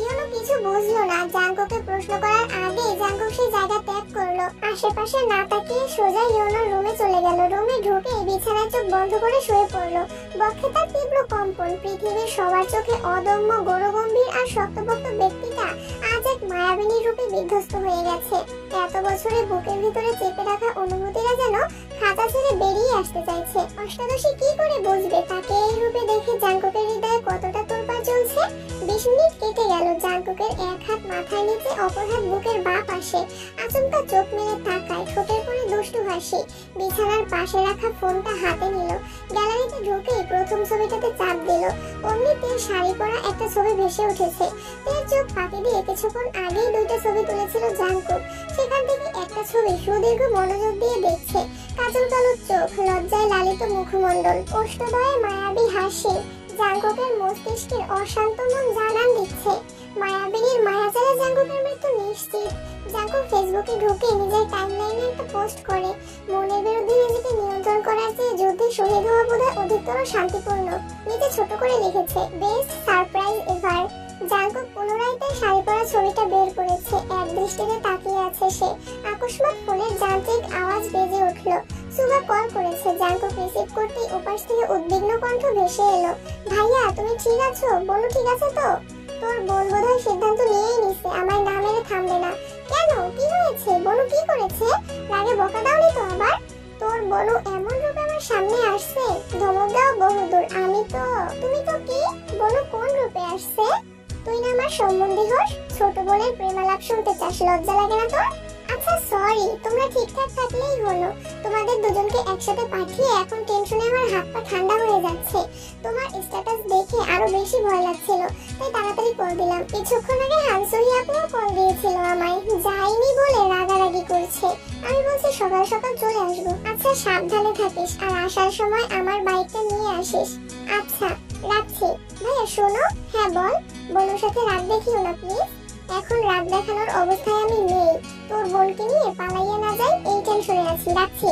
ইউনো কিছু বুঝলো না। জাঙ্কুকে প্রশ্ন করার আগে জাঙ্কুক সেই জায়গা ত্যাগ করলো। আশেপাশে না তাকিয়ে সোজা ইউনোর রুমে চলে গেল। রুমে ঢুকে বিছানায় চোখ বন্ধ করে শুয়ে পড়লো। বক্ষে তার তীব্র কম্পন। পৃথিবীর সবার চোখে অদম্য গৌরগম্ভীর আর শক্তপোক্ত ব্যক্তিটা আজ এক মায়াবিনী রূপে বিধ্বস্ত হয়ে গেছে। এত বছরে বুকের ভিতরে চেপে রাখা অনুভূতিরা যেন খাঁচা ছেড়ে বেরিয়ে আসতে চাইছে। অষ্টাদশী কি করে বুঝবে তাকে এই রূপে দেখে জাঙ্কুকের হৃদয়ে কতটা তোলপাড় চলছে? 20 মিনিট কেটে গেল। জাঙ্কুকের এক হাত মাথায় নিচে, অপর হাত বুকের বাঁ পাশে। আচমকা চোখ মেলে তাকায়, ঠোঁটের কোণে দুষ্টু হাসি। বিছানার পাশে রাখা ফোনটা হাতে নিল। গ্যালারিতে ঢুকে প্রথম ছবিটাতে চাপ দিল। অমনিতে শাড়ি পরা একটা ছবি ভেসে উঠেছে। তের চোখ ফাঁকি দিয়ে কিছুক্ষণ আগেই 2টা ছবি তুলেছিল জাঙ্কুক। সেখান থেকে একটা ছবি সুদীর্ঘ মনোযোগ দিয়ে দেখছে। কাজল কালো চোখ, লজ্জায় লালিত মুখমণ্ডল, ওষ্ঠদয়ে মায়াবী হাসি। জাঙ্কুকের মস্তিষ্কের অশান্ত মন জানান দিচ্ছে মায়াবিনীর মায়াজালে জাঙ্কুকের মৃত্যু নিশ্চিত। জাঙ্কুক ফেসবুকে ঢুকে নিজের টাইমলাইনে একটা পোস্ট করে, মনের বিরুদ্ধে নিজেকে নিয়ন্ত্রণ করার চেয়ে যুদ্ধে শহীদ হওয়া বোধহয় অধিকতর শান্তিপূর্ণ। নিচে ছোট করে লিখেছে, বেস্ট সারপ্রাইজ এভার। জাঙ্কুক পুনরায় তার শাড়ি পরা ছবিটা বের করেছে। এক দৃষ্টিতে তাকিয়ে আছে সে। আকস্মাৎ ফোনের যান্ত্রিক আওয়াজ বেজে উঠল। সুগা কল করেছে। জাঙ্কুক রিসিভ করতেই ওপাশ থেকে উদ্বিগ্ন কণ্ঠ ভেসে এলো, ভাইয়া তুমি ঠিক আছো? বলো ঠিক আছে তো? তোর বোন বোধহয় সিদ্ধান্ত নিয়েই নিছে, আমার না মেরে থামবে না। কেন, কি হয়েছে? বলো কি করেছে? রাগে বকা দাওনি তো আবার? তোর বনু এমন রূপে আমার সামনে আসছে, ধমক দাও বহুদূর। আমি তো, তুমি তো কি? বনু কোন রূপে আসছে? তুই না আমার সম্বন্ধী হস, ছোট বোনের প্রেমালাপ শুনতে চাস, লজ্জা লাগে না তোর? আচ্ছা সরি, তোমরা ঠিকঠাক থাকলেই হলো। তোমাদের দুজনকে একসাথে পাঠিয়ে এখন টেনশনে আমার হাত পা ঠান্ডা হয়ে যাচ্ছে। তোমার স্ট্যাটাস দেখে আরো বেশি ভয় লাগছিল, তাই তাড়াতাড়ি কল দিলাম। কিছুক্ষণ আগে হানসুহি আপুও কল দিয়েছিল আমায়, যাইনি বলে রাগারাগি করছে। আমি বলছি সকাল সকাল চলে আসবো। আচ্ছা সাবধানে থাকিস, আর আসার সময় আমার বাইকটা নিয়ে আসিস। আচ্ছা। রাখছি। ভাইয়া শোনো। হ্যাঁ বল। বোনের সাথে রাগ দেখিও না প্লিজ। এখন রাগ দেখানোর অবস্থায় আমি নেই। তোর বোনকে নিয়ে পালাইয়া না যাই এই টেনশনে আছি। রাখছি।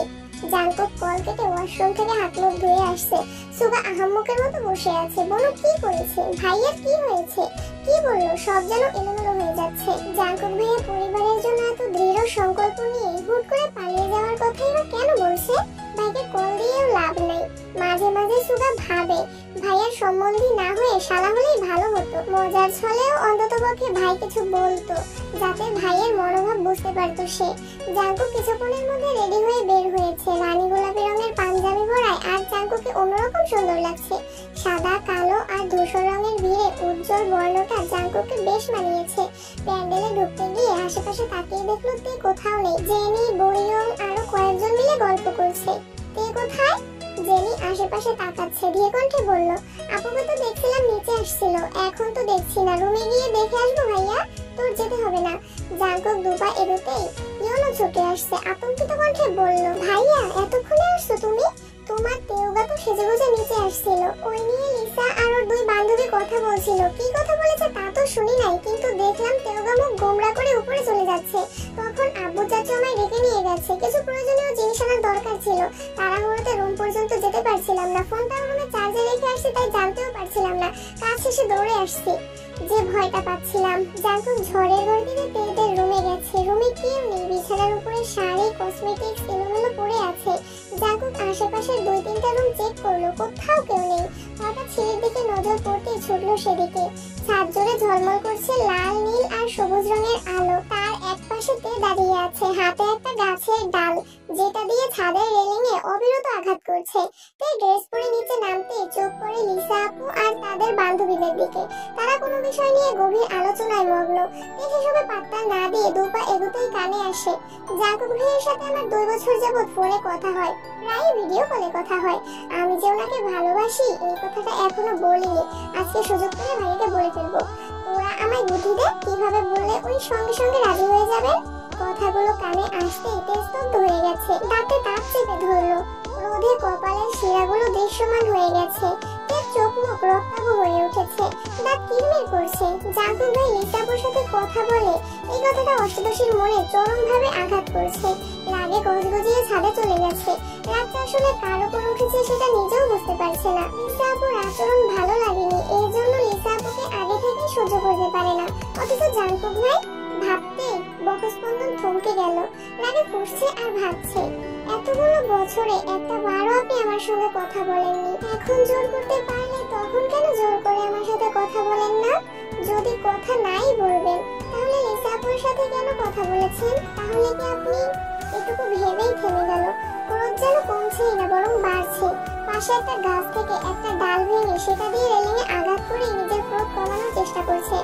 জাঙ্কুক কল কেটে ওয়াশরুম থেকে হাত মুখ ধুয়ে আসছে। সুগা আহাম্মকের মতো বসে আছে। বোনু কি করেছে? ভাইয়ার কি হয়েছে? কি বললো? সব যেন এলোমেলো হয়ে যাচ্ছে। জাঙ্কুক ভাইয়া পরিবারের জন্য এত দৃঢ় সংকল্প নিয়ে হুট করে পালিয়ে যাওয়ার কথাই বা কেন বলছে? ভাইকে কল দিয়েও লাভ নাই। মাঝে মাঝে সুগা ভাবে ভাইয়ার সম্বন্ধী না হয়ে শালা হলেই ভালো হতো। মজার ছলেও অন্ততপক্ষে ভাই কিছু বলতো, যাতে ভাইয়ের মনোভাব বুঝতে পারতো সে। জাঙ্কুক কিছুক্ষণের মধ্যে রেডি হয়ে বের হয়েছে। রানী গোলাপি রঙের পাঞ্জাবি পরায় আর জাঙ্কুকে অন্যরকম সুন্দর লাগছে। সাদা, কালো আর ধূসর রঙের ভিড়ে উজ্জ্বল বর্ণটা জাঙ্কুককে বেশ মানিয়েছে। প্যান্ডেলে ঢুকতে গিয়ে আশেপাশে তাকিয়ে দেখলো তে কোথাও নেই। জেনি, বইয়ং আরো কয়েকজন মিলে গল্প করছে। তে কোথায়? জেনি আশেপাশে তাকাচ্ছে, ধীরে কণ্ঠে বলল, আপুকে তো দেখছিলাম নিচে আসছিল, এখন তো দেখছি না। রুমে গিয়ে দেখে আসবো ভাইয়া, তোর যেতে হবে না। জাঙ্কুক দুপা এগোতেই ইয়োনো ছুটে আসছে, আতঙ্কিত কণ্ঠে বলল, ভাইয়া এতক্ষণে আসছো তুমি? তোমার তেওগা তো সেজেগুজে নিচে আসছিল। ওই নিয়ে লিসা আর ওর দুই বান্ধবী কথা বলছিল। কি কথা বলেছে তা তো শুনি নাই, কিন্তু দেখলাম তেওগা মুখ গোমরা করে উপরে চলে যাচ্ছে। তখন আব্বু চাচা আমায় ডেকে নিয়ে গেছে। কিছু প্রয়োজনীয় জিনিস আনার দরকার ছিল। তাড়াহুড়োতে রুম পর্যন্ত যেতে পারছিলাম না। ফোনটা রুমে চার্জে রেখে আসছি, তাই জানতেও পারছিলাম না। কাজ শেষে দৌড়ে আসছি। যে ভয়টা পাচ্ছিলাম। জাঙ্কুক ঝড়ের গর্জনে তেদের রুমে গেছে। রুমে কেউ নেই। বিছানার উপরে শাড়ি, কসমেটিক্স এলোমেলো পড়ে আছে। জাঙ্কুক আশেপাশের 2-3টা রুম চেক করলো, কোথাও কেউ নেই। হঠাৎ ছেলের দিকে নজর পড়তেই ছুটলো সেদিকে। ছাদ জুড়ে ঝলমল করছে লাল, নীল আর সবুজ রঙের আলো। তার এক পাশে তে দাঁড়িয়ে আছে, হাতে একটা গাছের ডাল, যেটা দিয়ে ছাদের রেলিংয়ে অবিরত আঘাত করছে। তে ড্রেস পরে নিচে নামতে চোখ পড়ে লিসা আপু আর তাদের বান্ধবীদের দিকে। তারা কোনো বিষয় নিয়ে গভীর আলোচনায় মগ্ন। তে সেসবে পাত্তা না দিয়ে দুপা এগোতেই কানে আসে, জাঙ্কুক ভাইয়ের সাথে আমার 2 বছর যাবত ফোনে কথা হয়, প্রায় ভিডিও কলে কথা হয়। আমি যে ওনাকে ভালোবাসি এই কথাটা এখনো বলিনি। আজকে সুযোগ পেলে ভাইয়াকে বলে ফেলবো। ওরা আমায় বুদ্ধি দেয় কিভাবে বললে উনি সঙ্গে সঙ্গে রাজি হয়ে যাবেন। কথাগুলো কানে আসতেই তে স্তব্ধ হয়ে গেছে। দাঁতে দাঁত চেপে ধরলো। ক্রোধে কপালের শিরাগুলো দৃশ্যমান হয়ে গেছে। তার চোখ মুখ রক্তাভ হয়ে উঠেছে, দাঁত কিরমির করছে। জাঙ্কুক ভাই লিসাপুর সাথে কথা বলে এই কথাটা অষ্টাদশীর মনে চরমভাবে আঘাত করছে। রাগে গজগজিয়ে ছাদে চলে গেছে। রাতটা আসলে কার উপর উঠেছে সেটা নিজেও বুঝতে পারছে না। লিসা আপুর আচরণ ভালো লাগেনি, এর জন্য লিসা আপুকে আগে থেকে সহ্য করতে পারে না। অথচ জাঙ্কুক ভাই ভাবতে বক্ষস্পন্দন থমকে গেল। রাগে ফুঁসছে আর ভাবছে, এতগুলো বছরে একটা বারও আপনি আমার সঙ্গে কথা বলেননি। এখন জোর করতে পারলে তখন কেন জোর করে আমার সাথে কথা বলেন না? যদি কথা নাই বলবেন তাহলে লিসা আপুর সাথে কেন কথা বলেছেন? তাহলে কি আপনি? এটুকু ভেবেই থেমে গেল। ক্রোধ যেন কমছেই না, বরং বাড়ছে। পাশে একটা গাছ থেকে একটা ডাল ভেঙে সেটা দিয়ে রেলিংয়ে আঘাত করে নিজের ক্রোধ কমানোর চেষ্টা করছে।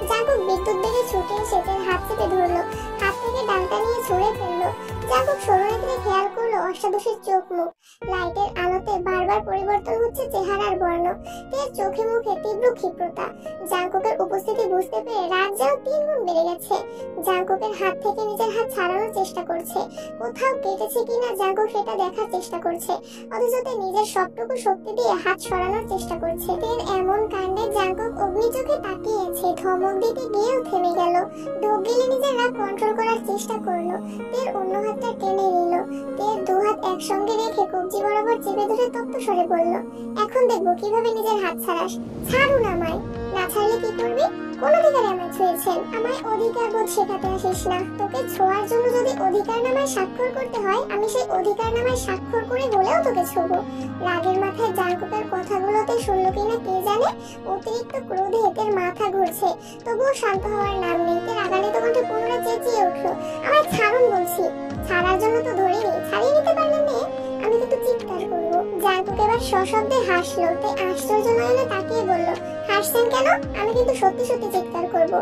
জাঙ্কুক বিদ্যুৎ বেগে ছুটে এসে তার হাত চেপে ধরলো, হাত থেকে ডালটা নিয়ে ছুঁড়ে ফেললো। জাঙ্কুক সরুরেখে খেয়াল করলো অষ্টাদশীর চোখ মুখ। লাইটের আলোতে বারবার পরিবর্তন হচ্ছে চেহারার বর্ণ। তের চোখে মুখে তীব্র ক্ষিপ্রতা। জাঙ্কুকের উপস্থিতি বুঝতে পেরে রাগ যেন 3 গুণ বেড়ে গেছে। জাঙ্কুকের হাত থেকে নিজের হাত ছাড়ানোর চেষ্টা করছে। কোথাও কেটেছে কিনা জাঙ্কুক সেটা দেখার চেষ্টা করছে। অথচ তে নিজের সবটুকু শক্তি দিয়ে হাত সরানোর চেষ্টা করছে। তের এমন কাণ্ডে জাঙ্কুক অগ্নি চোখে তাকিয়েছে। ধমক দিতে গিয়েও থেমে গেল। ঢোক গিলে নিজের রাগ কন্ট্রোল করার চেষ্টা করলো। তের অন্য হাতটা টেনে নিল। তের 2 হাত একসঙ্গে রেখে কবজি বরাবর চেপে ধরে তপ্ত স্বরে বলল, এখন দেখবো কিভাবে নিজের হাত ছাড়াস। ছাড়ুন আমায়। না ছাড়লে কি করবি? কোন অধিকারে আমায় ছুঁয়েছেন? আমায় অধিকার বোধ শেখাতে আসিস না। তোকে ছোঁয়ার জন্য যদি অধিকার নামায় স্বাক্ষর করতে হয়, আমি সেই অধিকার নামায় স্বাক্ষর করে হলেও তোকে ছোঁবো। রাগের মাথায় জাঙ্কুকের কথাগুলোতে শুনলো কিনা কে জানে। অতিরিক্ত ক্রোধে এদের মাথা ঘুরছে, তবুও শান্ত হওয়ার নাম নেই। তে রাগান্বিত কণ্ঠে পুনরায় চেঁচিয়ে উঠলো, আমায় ছাড়ুন বলছি। ছাড়ার জন্য তো ধরিনি, ছাড়িয়ে নিতে পারলেন না? আমি কিন্তু চিৎকার করবো। জাঙ্কুক এবার সশব্দে হাসলো। তে আশ্চর্য নয়নে তাকিয়ে বলল, হাসছেন কেন? আমি কিন্তু সত্যি সত্যি চিৎকার করবো।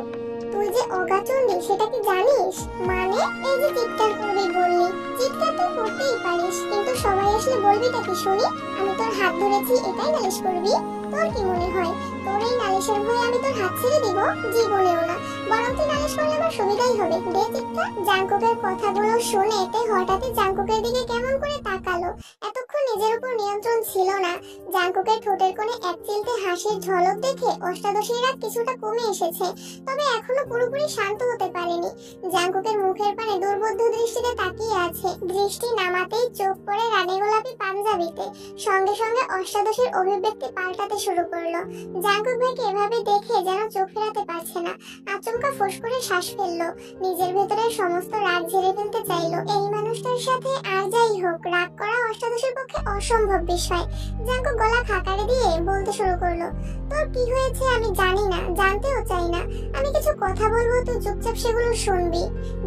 তুই যে অগাচণ্ডী সেটা কি জানিস? মানে? এই যে চিৎকার করবি বললি, চিৎকার তুই করতেই পারিস, কিন্তু সবাই আসলে বলবিটা কি শুনি? আমি তোর হাত ধরেছি এটাই নালিশ করবি? তোর কি মনে হয় তোর এই নালিশের ভয়ে আমি তোর হাত ছেড়ে দিব? জীবনেও না। বরং তুই নালিশ করলে আমার সুবিধাই হবে। দে চিৎকার। জাঙ্কুকের কথাগুলো শুনে তে হঠাৎই জাঙ্কুকের দিকে কেমন করে তাকালো। এতক্ষণ নিজের উপর নিয়ন্ত্রণ ছিল না। জাংকুকের ঠোঁটের কোণে এক চিলতে হাসির ঝলক দেখে অষ্টাদশীর রাগ কিছুটা কমে এসেছে, তবে এখনো পুরোপুরি শান্ত হতে পারেনি। জাংকুকের মুখের পানে দুর্বোধ্য দৃষ্টিতে তাকিয়ে আছে। দৃষ্টি নামাতেই চোখ পড়ে রানী গোলাপি পাঞ্জাবিতে। সঙ্গে সঙ্গে অষ্টাদশীর অভিব্যক্তি পাল্টাতে শুরু করলো। জাংকুক ভাইকে এভাবে দেখে যেন চোখ ফেরাতে পারছে না। আচমকা ফোঁস করে শ্বাস ফেললো। নিজের ভেতরের সমস্ত রাগ ঝেড়ে ফেলতে চাইলো। এই মানুষটার সাথে আর যাই হোক, রাগ করা অষ্টাদশীর পক্ষে অসম্ভব বিষয়। জাংকুক গলা খাকারে দিয়ে বলতে শুরু করলো, তোর কি হয়েছে আমি জানি না, জানতেও চাই না। আমি কিছু কথা বলবো, তুই চুপচাপ সেগুলো শুনবি।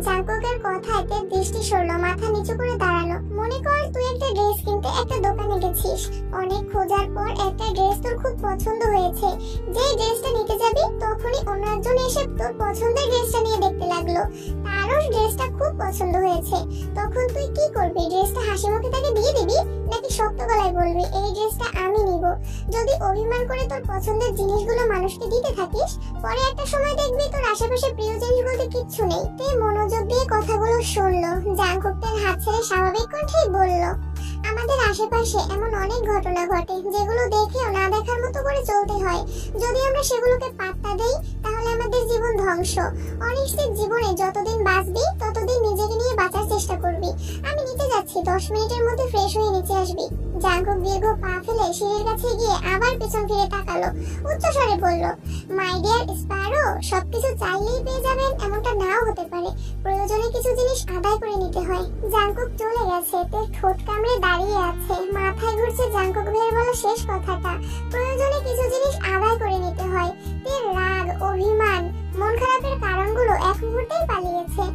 জাংকুকের কথায় তের দৃষ্টি সরলো, মাথা নিচু করে দাঁড়ালো। মনে কর তুই একটা ড্রেস কিনতে একটা দোকানে গেছিস। অনেক খোঁজার পর একটা ড্রেস তোর খুব পছন্দ হয়েছে। যেই ড্রেসটা নিতে যাবি তখনই অন্য একজন এসে তোর পছন্দের ড্রেসটা নিয়ে দেখতে লাগলো। তারও ড্রেসটা খুব পছন্দ হয়েছে। তখন তুই কি করবি? ড্রেসটা হাসি মুখে তাকে দিয়ে দিবি, নাকি শক্ত গলায় বলবি এই ড্রেসটা আমি নিব? যদি অভিমান করে তোর পছন্দের জিনিসগুলো মানুষকে দিতে থাকিস, পরে একটা সময় দেখবি তোর আশেপাশে প্রিয় জিনিস বলতে কিচ্ছু নেই। তুই মনোযোগ দিয়ে কথাগুলো শুনলো। জাংকুক তার হাত ছেড়ে স্বাভাবিক কণ্ঠেই বলল, আমাদের আশেপাশে এমন অনেক ঘটনা ঘটে যেগুলো দেখেও না দেখার মতো করে চলতে হয়। যদি আমরা সেগুলোকে পাত্তা দেই তাহলে আমাদের জীবন ধ্বংস। অনিশ্চিত জীবনে যতদিন বাঁচবি ততদিন নিজেকে নিয়ে বাঁচার চেষ্টা করবি। আমি নিতে যাচ্ছি, 10 মিনিটের মধ্যে ফ্রেশ হয়ে নিচে আসবি। জাংকুক দীর্ঘ পা ফেলে সিঁড়ির কাছে গিয়ে আবার পিছন ফিরে তাকালো। উচ্চস্বরে বলল, মাই ডিয়ার স্প্যারো, সবকিছু চাইলেই পেয়ে যাবেন এমনটা নাও হতে পারে। প্রয়োজনে কিছু জিনিস আদায় করে নিতে হয়। জাংকুক চলে গেছে। তের ঠোঁট কামড়ে দাঁড়িয়ে আছে। মাথায় ঘুরছে জাংকুক ভাইয়ের বলা শেষ কথাটা। প্রয়োজনে কিছু জিনিস আদায় করে নিতে হয়। তের রাগ, অভিমান, মন খারাপের কারণগুলো এক মুহূর্তেই পালিয়েছে।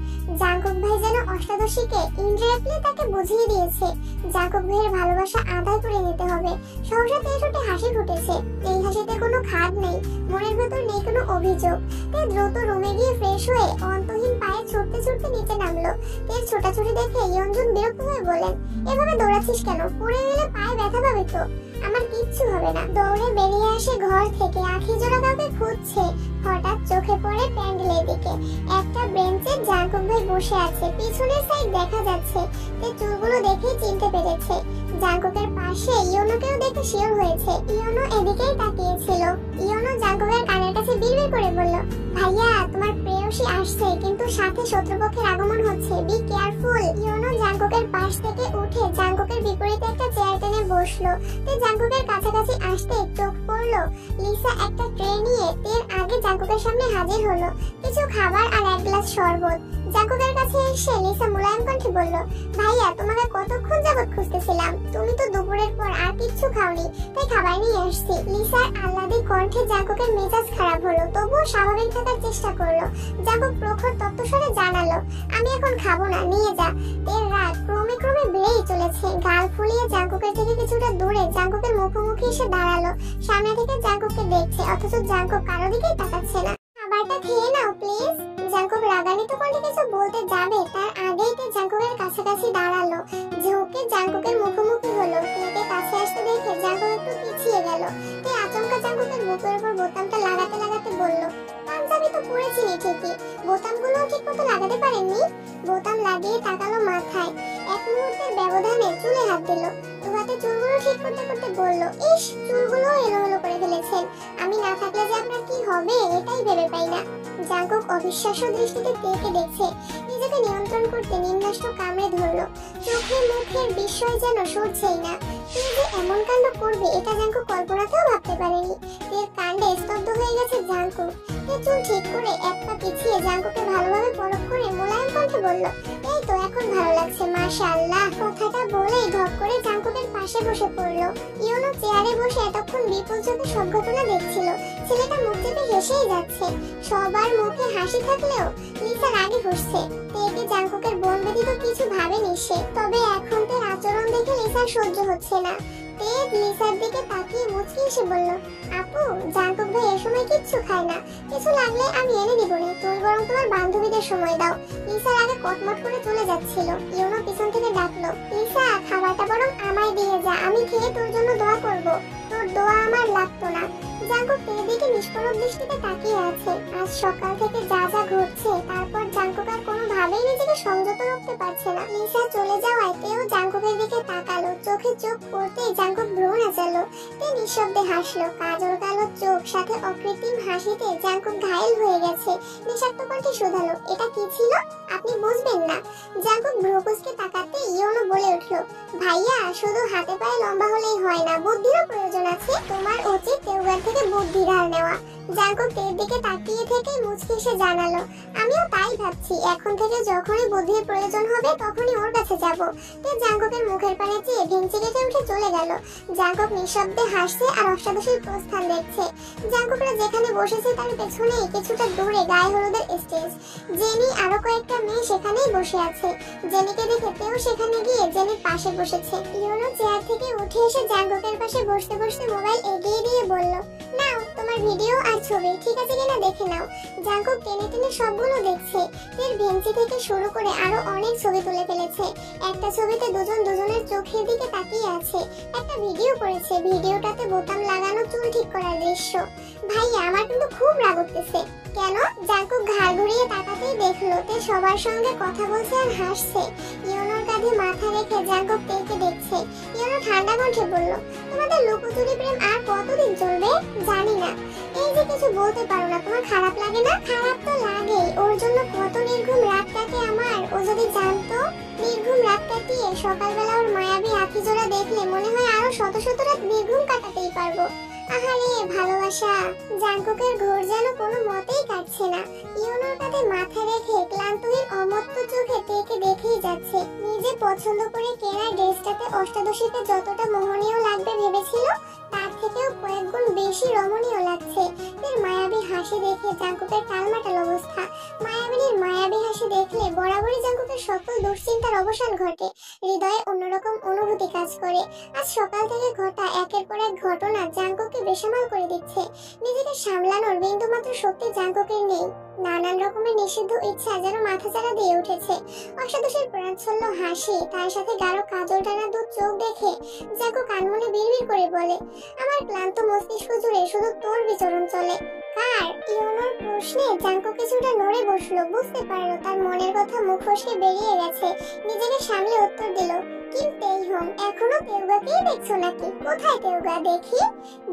জাংকুক ভাই যেন অষ্টাদশীকে ইনডিরেক্টলি তাকে বুঝিয়ে দিয়েছে জাংকুক ভাইয়ের ভালোবাসা আদায় করে নিতে হবে। সহসা তের ঠোঁটে হাসি ফুটেছে। এই হাসিতে কোনো খাদ নেই, মনের ভেতর নেই কোনো অভিযোগ। তে দ্রুত রুমে গিয়ে ফ্রেশ হয়ে অন্তহীন পায়ে ছুটতে ছুটতে নিচে নামলো। তের ছোটাছুটি দেখে ইয়ঞ্জুন বিরক্ত হয়ে বলেন, এভাবে দৌড়াচ্ছিস কেন? পড়ে গেলে পায়ে ব্যথা পাবে তো। আমার কিচ্ছু হবে না। দৌড়ে বেরিয়ে আসে ঘর থেকে। আখি জোড়া কাউকে খুঁজছে। হঠাৎ চোখে পড়ে প্যান্ডেলের দিকে। একটা বেঞ্চে জাংকুক ভাই বসে আছে। পিছনের সাইড দেখা যাচ্ছে। তে চুলগুলো দেখেই চিনতে পেরেছে। জাংকুকের পাশে ইয়োনোকেও দেখে শিওর হয়েছে। ইয়োনো এদিকেই তাকিয়েছিল। ইয়োনো জাংকুকের কানের কাছে বিড়বিড় করে বলল, ভাইয়া তোমার প্রেয়সী আসছে, কিন্তু সাথে শত্রুপক্ষের আগমন হচ্ছে, বি কেয়ারফুল। ইয়োনো জাংকুকের পাশ থেকে উঠে জাংকুকের বিপরীতে একটা চেয়ার টেনে বসলো। তে জাংকুকের কাছাকাছি আসতে চোখ পড়লো লিসা একটা ট্রে নিয়ে তের আগে জাংকুকের সামনে হাজির হলো। কিছু খাবার আর এক গ্লাস শরবত। জাংকুকের কাছে এসে লিসা মুলায়ম কণ্ঠে বলল, ভাইয়া তোমাকে কতক্ষণ যাবত খুঁজতেছিলাম। তুমি তো দুপুরের পর আর কিচ্ছু খাওনি, তাই খাবার নিয়ে আসছি। লিসার আহ্লাদী কণ্ঠে জাংকুকের মেজাজ খারাপ হলো, তবুও স্বাভাবিক থাকার চেষ্টা করলো। জাংকুক প্রখর তত্ত্বস্বরে জানালো, আমি এখন খাবো না, নিয়ে যা। তের রাগ ক্রমে ক্রমে বেড়েই চলেছে। গাল ফুলিয়ে জাংকুকের থেকে কিছুটা দূরে জাংকুকের মুখোমুখি এসে দাঁড়ালো। সামনে থেকে জাংকুককে দেখছে, অথচ জাংকুক কারো দিকেই তাকাচ্ছে না। খাবারটা খেয়ে নাও প্লিজ। জাংকুক রাগান্বিত কণ্ঠে কিছু বলতে যাবে, তার আগেই তে জাংকুকের কাছাকাছি দাঁড়ালো। ঝুঁকে জাংকুকের মুখোমুখি হলো। তেকে কাছে আসতে দেখে জাংকুক একটু পিছিয়ে গেল। তে আচমকা জাংকুকের বুকের উপর বোতামটা লাগাতে লাগাতে বলল, পাঞ্জাবি তো পরেছিনি ঠিকই, বোতামগুলো ঠিক মতো লাগাতে পারেননি। বোতাম লাগিয়ে তাকালো মাথায়। এক মুহূর্তের ব্যবধানে চুলে হাত দিল। দুহাতে চুলগুলো ঠিক করতে করতে বলল, ইস, চুলগুলো এলোমেলো করে ফেলেছেন। আমি না থাকলে যে আপনার কি হবে এটাই ভেবে পাই না। জাংকুক অবিশ্বাস্য দৃষ্টিতে তেকে দেখছে। নিজেকে নিয়ন্ত্রণ করতে নিম্নাষ্ট কামড়ে ধরলো। চোখে মুখের বিস্ময় যেন সরছেই না। তিনি যে এমন কাণ্ড করবে এটা জাংকুক কল্পনাতেও ভাবতে পারেনি। তের কাণ্ডে স্তব্ধ হয়ে গেছে জাংকুক। তে চুল ঠিক করে এক পা পিছিয়ে জাংকুকে ভালোভাবে পরখ করে মোলায়েম কণ্ঠে বলল, এই তো এখন ভালো লাগছে, মাশাআল্লাহ। কথাটা বলেই ঢক করে জাংকুকের পাশে বসে পড়লো। ইয়োনো চেয়ারে বসে এতক্ষণ বিপুল চোখে সব ঘটনা দেখছিল। ছেলেটা মুখ চেপে হেসেই যাচ্ছে। সবার মুখে হাসি থাকলেও লিসা রাগে ফুঁসছে। তেকে জাংকুকের বোন ব্যতীত কিছু ভাবেনি সে। তবে এখন তের আচরণ দেখে লিসার সহ্য হচ্ছে না। তে লিসার দিকে তাকিয়ে মুচকি এসে বলল, আপু, জাংকুক ভাই এ সময় কিচ্ছু খায় না, কিছু লাগলে আমি এনে দিব না, তুমি বরং তোমার বান্ধবীদের সময় দাও। লিসার আগে কটমট করে চলে যাচ্ছিল। ইয়োনো পিছন থেকে ডাকলো, লিসা, খাবারটা বরং আমায় দিয়ে যা, আমি খেয়ে তোর জন্য দোয়া করব। তোর দোয়া আমার লাগতো না। জাঙ্কুক তের দিকে নিষ্পলক দৃষ্টিতে তাকিয়ে আছে। আজ সকাল থেকে যা যা ঘটছে তারপর জাঙ্কুক আর কোনোভাবেই নিজেকে সংযত রাখতে পারছে না। লিসা চলে যাওয়ায় তেও জাঙ্কুকের দিকে তাকালো। চোখে চোখ পড়তেই জাঙ্কুক ভ্রু নাচালো। তে নিঃশব্দে হাসলো। কাজল কালো চোখ সাথে অকৃত্রিম হাসিতে জাঙ্কুক ঘায়েল হয়ে গেছে। বিষাক্ত কণ্ঠে শুধালো, এটা কি ছিল? আপনি বুঝবেন না। জাঙ্কুক ভ্রুকুচকে তাকাতে ইয়োনো বলে উঠলো, ভাইয়া শুধু হাতে পায়ে লম্বা হলেই হয় না, বুদ্ধিরও প্রয়োজন আছে। তোমার উচিত তেওগার থেকে বুদ্ধি ধার নেওয়া। জাঙ্কুক তের দিকে তাকিয়ে থেকে মুচকি এসে জানালো, আমিও তাই ভাবছি। এখন থেকে যখনই বুদ্ধির প্রয়োজন হবে তখনই ওর কাছে যাব। তে জাঙ্কুকের মুখের পানে চেয়ে ভেঙচি কেটে উঠে চলে গেল। জাঙ্কুক নিঃশব্দে হাসছে আর অষ্টাদশীর প্রস্থান দেখছে। জাঙ্কুকরা যেখানে বসেছে তার পেছনেই কিছুটা দূরে গায়ে হলুদের স্টেজ। জেনি আরো কয়েকটা মেয়ে সেখানেই বসে আছে। জেনিকে দেখে তেও সেখানে গিয়ে জেনির পাশে বসেছে। ইয়োনো চেয়ার থেকে উঠে এসে জাঙ্কুকের পাশে বসতে বসতে মোবাইল এগিয়ে দিয়ে বলল, নাও তোমার ভিডিও আর ছবি ঠিক আছে কিনা দেখে নাও। জাঙ্কুক টেনে টেনে সবগুলো দেখছে। এর ভেঞ্চি থেকে শুরু করে আরো অনেক ছবি তুলে ফেলেছে। একটা ছবিতে দুজন দুজনের চোখের দিকে তাকিয়ে আছে। একটা ভিডিও করেছে, ভিডিওটাতে বোতাম লাগানো চুল ঠিক করার দৃশ্য। ভাইয়া আমার কিন্তু খুব রাগ উঠতেছে। কেন? জাঙ্কুক ঘাড় ঘুরিয়ে তাকাতেই দেখলো তে সবার সঙ্গে কথা বলছে আর হাসছে। ইয়োনোর কাঁধে মাথা রেখে জাঙ্কুক তেকে দেখছে। ইয়োনো ঠান্ডা কণ্ঠে বলল, তোমাদের লুকোচুরি প্রেম আর কতদিন চলবে জানি না। এই যে কিছু বলতে পারো না, তোমার খারাপ লাগে না? খারাপ তো লাগে। ওর জন্য কত নির্ঘুম রাত কাটে আমার। ও যদি জানতো নির্ঘুম রাত কাটিয়ে সকালবেলা ওর মায়াবী আঁখি জোড়া দেখলে মনে হয় আরো শত শত রাত নির্ঘুম কাটাতেই পারবো। আহারে ভালোবাসা। জাঙ্কুকের ঘোর যেন কোনো মতেই কাটছে না। ইয়োনোর কাঁধে মাথা রেখে ক্লান্তহীন অমত্ত চোখে তেকে দেখেই যাচ্ছে। নিজে পছন্দ করে কেনা ড্রেসটাতে অষ্টাদশীতে যতটা মোহনীয় লাগবে ভেবেছিল তার থেকেও কয়েক গুণ বেশি রমণীয় লাগছে। এর মায়াবী হাসি দেখে জাঙ্কুকের টালমাটাল অবস্থা। মায়াবিনীর মায়াবী হাসি দেখলে বরাবরই জাঙ্কুকের সকল দুশ্চিন্তার অবসান ঘটে। হৃদয়ে অন্যরকম অনুভূতি কাজ করে। আজ সকাল থেকে ঘটা একের পর এক ঘটনা জাঙ্কুককে বেসামাল করে দিচ্ছে। নিজেকে সামলানোর বিন্দুমাত্র শক্তি জাঙ্কুকের নেই। নানান রকমের নিষিদ্ধ ইচ্ছা যেন মাথাচাড়া দিয়ে উঠেছে। অষ্টাদশীর প্রাণচ্ছন্ন হাসি, তার সাথে গাঢ় কাজল টানা দু চোখ দেখে জাঙ্কুক আনমনে বিড়বিড় করে বলে, আমার ক্লান্ত মস্তিষ্ক জুড়ে শুধু তোর বিচরণ চলে। কার? ইয়োনোর প্রশ্নে জাঙ্কুক কিছুটা নড়ে বসলো। বুঝতে পারলো তার মনের কথা মুখ ফসকে বেরিয়ে গেছে। নিজেকে সামলে উত্তর দিল, কিনতেই হোম। এখনো তেওগাকেই দেখছো নাকি? কোথায় তেওগা দেখি?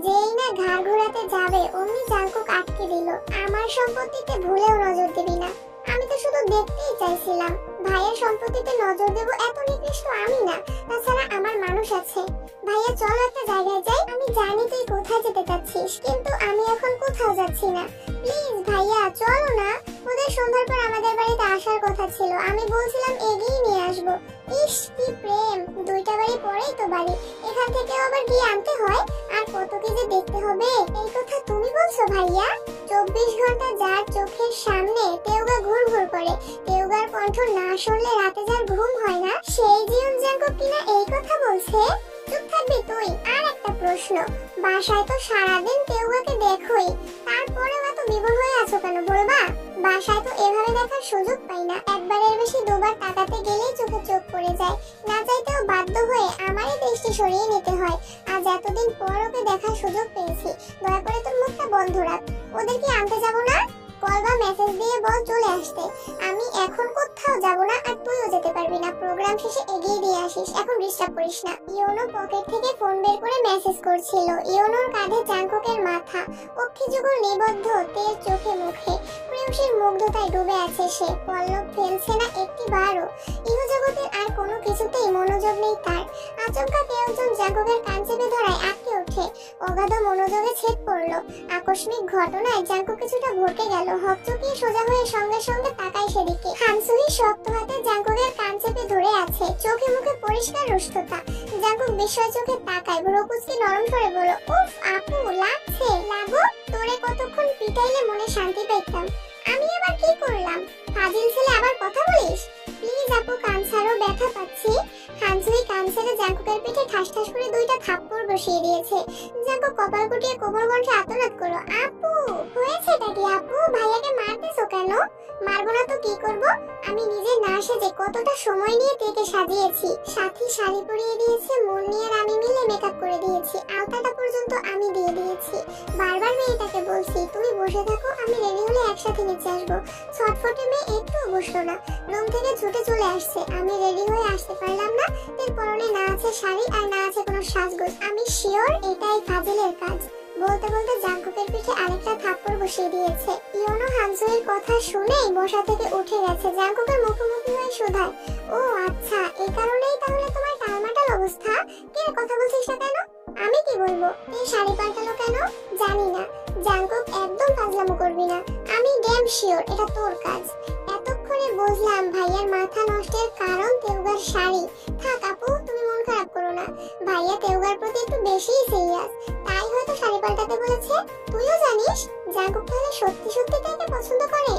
যেই না ঘাড় ঘোরাতে যাবে অমনি জাঙ্কুক আটকে দিল, আমার সম্পত্তিতে ভুলেও নজর দিবি না। আমি তো শুধু দেখতেই চাইছিলাম। ভাইয়ের সম্পত্তিতে নজর দেব এত নিকৃষ্ট আমি না। তাছাড়া আমার মানুষ আছে। ভাইয়া চলো একটা জায়গায় যাই। আমি জানি তুই কোথায় যেতে চাচ্ছিস, কিন্তু আমি এখন কোথাও যাচ্ছি না। প্লিজ ভাইয়া চলো না। ওদের সন্ধ্যার পর আমাদের বাড়িতে আসার কথা ছিল। আমি বলছিলাম এগিয়ে নিয়ে আসবো। ইস কি প্রেম। দুইটা বাড়ি পরেই তো বাড়ি, এখান থেকে আবার গিয়ে আনতে হয়। আর কত কি যে দেখতে হবে। এই কথা তুমি বলছো ভাইয়া? 24 ঘন্টা যার চোখের সামনে তেওগা ঘুর ঘুর করে, তেওগার কণ্ঠ না শুনলে রাতে যার ঘুম হয় না, সেই জীবন জাঙ্কুক কিনা এই কথা বলছে? চুপ থাকবি তুই। আর একটা প্রশ্ন, বাসায় তো সারাদিন তেওগাকে দেখোই, তারপরেও এত বিভোর হয়ে আছো কেন বলবা? বাসায় তো এভাবে দেখার সুযোগ পাই না। একবারের বেশি দুবার তাকাতে গেলেই চোখে চোখ পড়ে যায়। না চাইতেও বাধ্য হয়ে আমারই দৃষ্টি সরিয়ে নিতে হয়। আজ এতদিন পর ওকে দেখার সুযোগ পেয়েছি। দয়া করে তোর মুখটা বন্ধ রাখ। ওদের কি আনতে যাবো না? কল বা মেসেজ দিয়ে বল চলে আসতে। আমি এখন কোথাও যাব না, আর তুইও যেতে পারবি না। প্রোগ্রাম শেষে এগিয়ে দিয়ে আসিস, এখন ডিস্টার্ব করিস না। ইয়োনো পকেট থেকে ফোন বের করে মেসেজ করছিল। ইয়োনোর কাঁধে জাঙ্কুকের মাথা, অক্ষি যুগল নিবদ্ধ তের চোখে মুখে। প্রেয়সীর মুগ্ধতায় ডুবে আছে সে, পল্লব ফেলছে না একটি বারও। ইহজগতের আর কোনো কিছুতেই মনোযোগ নেই তার। আচমকা কেউ একজন জাঙ্কুকের কান চেপে ধরায় আটকে ওঠে। অগাধ মনোযোগে ছেদ পড়লো। আকস্মিক ঘটনায় জাঙ্কুক কিছুটা ভরকে গেল। হকচকিয়ে সোজা হয়ে সঙ্গে সঙ্গে তাকায় সেদিকে। হানসুহি শক্ত হাতে জাঙ্কুকের কান চেপে ধরে আছে, চোখে মুখে পরিষ্কার রুষ্টতা। জাঙ্কুক বিস্ময় চোখে তাকায়, ভ্রুকুচকে নরম করে বলল, উফ আপু লাগছে। লাগো? তোরে কতক্ষণ পিটাইলে মনে শান্তি পেতাম। আমি আবার কি করলাম? ফাজিল ছেলে আবার কথা বলিস। প্লিজ আপু কান ছাড়ো, ব্যথা পাচ্ছি। হানসুহি কান ছেড়ে জাঙ্কুকের পিঠে ঠাস ঠাস করে দুইটা থাপ্পড় বসিয়ে দিয়েছে। জাঙ্কুক কপাল গুটিয়ে কোমল কণ্ঠে আর্তনাদ করলো, আপু হয়েছেটা কি আপু, ভাইয়াকে মারতেছো কেন? মারবো না তো কি করব? আমি নিজে না সেজে কতটা সময় নিয়ে তেকে সাজিয়েছি, সাথী শাড়ি পরিয়ে দিয়েছে, মুন্নি আর আমি মিলে মেকআপ করে দিয়েছি, আলতাটা পর্যন্ত আমি দিয়ে দিয়েছি। বারবার মেয়েটাকে বলছি তুমি বসে থাকো, আমি রেডি হলে একসাথে নিচে আসবো। ছটফটে মেয়ে একটুও বসলো না, রুম থেকে ছুটে চলে আসছে। আমি রেডি হয়ে আসতে পারলাম না, এর পরনে না আছে শাড়ি আর না আছে কোনো সাজগোজ। আমি শিওর এটাই ফাজিলের কাজ। বলতে বলতে জাঙ্কুকের পিঠে আরেকটা থাপ্পড় বসিয়ে দিয়েছে। ইয়োনো হানসুয়ের কথা শুনেই বসা থেকে উঠে গেছে। জাঙ্কুকের মুখোমুখি হয়ে শোধায়, ও আচ্ছা এই কারণেই তাহলে তোমার টালমাটাল অবস্থা। কে কথা বলছিস না কেন? আমি কি বলবো? এই শাড়ি পাল্টালো কেন? জানি না। জাঙ্কুক একদম ফাজলামো করবি না, আমি ড্যাম শিওর এটা তোর কাজ। এতক্ষণে বুঝলাম ভাইয়ার মাথা নষ্টের কারণ তেওগার শাড়ি। থাক আপু তুমি মন খারাপ করো না, ভাইয়া তেওগার প্রতি একটু বেশিই সিরিয়াস, তাই হয়তো শাড়ি পাল্টাতে বলেছে। তুইও জানিস জাঙ্কুক তাহলে সত্যি সত্যি তাকে পছন্দ করে?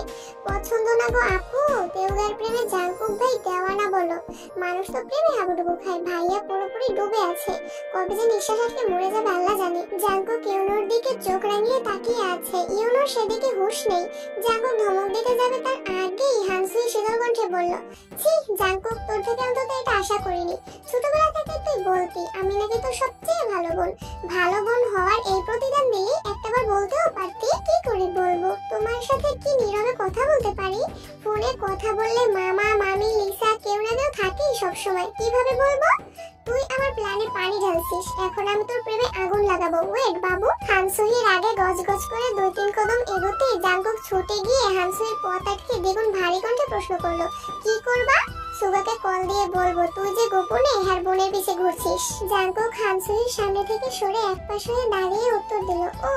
পছন্দ না গো আপু, তেওগার প্রেমে জাঙ্কুক ভাই দেওয়ানা বলো। মানুষ তো প্রেমে হাবুডুবু খায়, ভাইয়া পুরোপুরি ডুবে আছে। কবে যে নিঃশ্বাস আটকে মরে যাবে আল্লাহ জানে। জাঙ্কুক ইয়োনোর দিকে চোখ রাঙিয়ে তাকিয়ে আছে, ইয়োনোর সেদিকে হুঁশ নেই। জাঙ্কুক ধমক দিতে যাবে তার আগেই হানসুই শীতল কণ্ঠে বলল, ছি জাঙ্কুক তোর থেকে অন্তত এটা আশা করিনি। ছোটবেলা থেকে তুই বলতি আমি নাকি তোর সবচেয়ে ভালো বোন। ভালো বোন হওয়ার এই প্রতিদান দিলি, একটাবার বলতেও পারতি। কি করে বলবো? তোমার সাথে কি নীরবে কথা বলতে পারি? ফোনে কথা বললে মামা মামি লিসা কেউ না কেউ থাকেই সবসময়, কিভাবে বলবো? তুই আমার প্ল্যানে পানি ঢালছিস, এখন আমি তোর প্রেমে আগুন লাগাবো। ওয়েট বাবু। হানসুহির আগে গজগজ করে 2-3 কদম এগোতেই জাঙ্কুক ছুটে গিয়ে হানসুহির পথ আটকে দ্বিগুণ ভারী কণ্ঠে প্রশ্ন করলো, কি করবা? সুগাকে কল দিয়ে বলবো তুই যে গোপনে হ্যার বোনের পিছে ঘুরছিস। জাঙ্কুক হানসুহির সামনে থেকে সরে একপাশ হয়ে দাঁড়িয়ে উত্তর দিল, ও।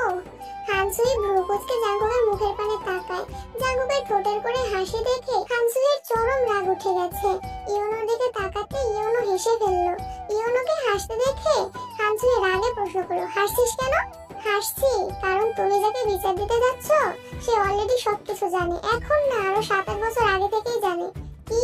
হানসুহি ভ্রুকুচকে জাঙ্কুকের মুখের পানে তাকায়। জাঙ্কুকের ঠোঁটের করে হাসি দেখে হানসুহির চরম রাগ উঠে গেছে। ইয়োনোর দিকে তাকাতে ইয়োনো হেসে ফেললো। ইয়োনোকে হাসতে দেখে হানসুহি রাগে প্রশ্ন করলো, হাসছিস কেন? হাসছি কারণ তুমি যাকে বিচার দিতে যাচ্ছ সে অলরেডি সবকিছু জানে, এখন না আরো 7-8 বছর আগে থেকেই জানে। কি?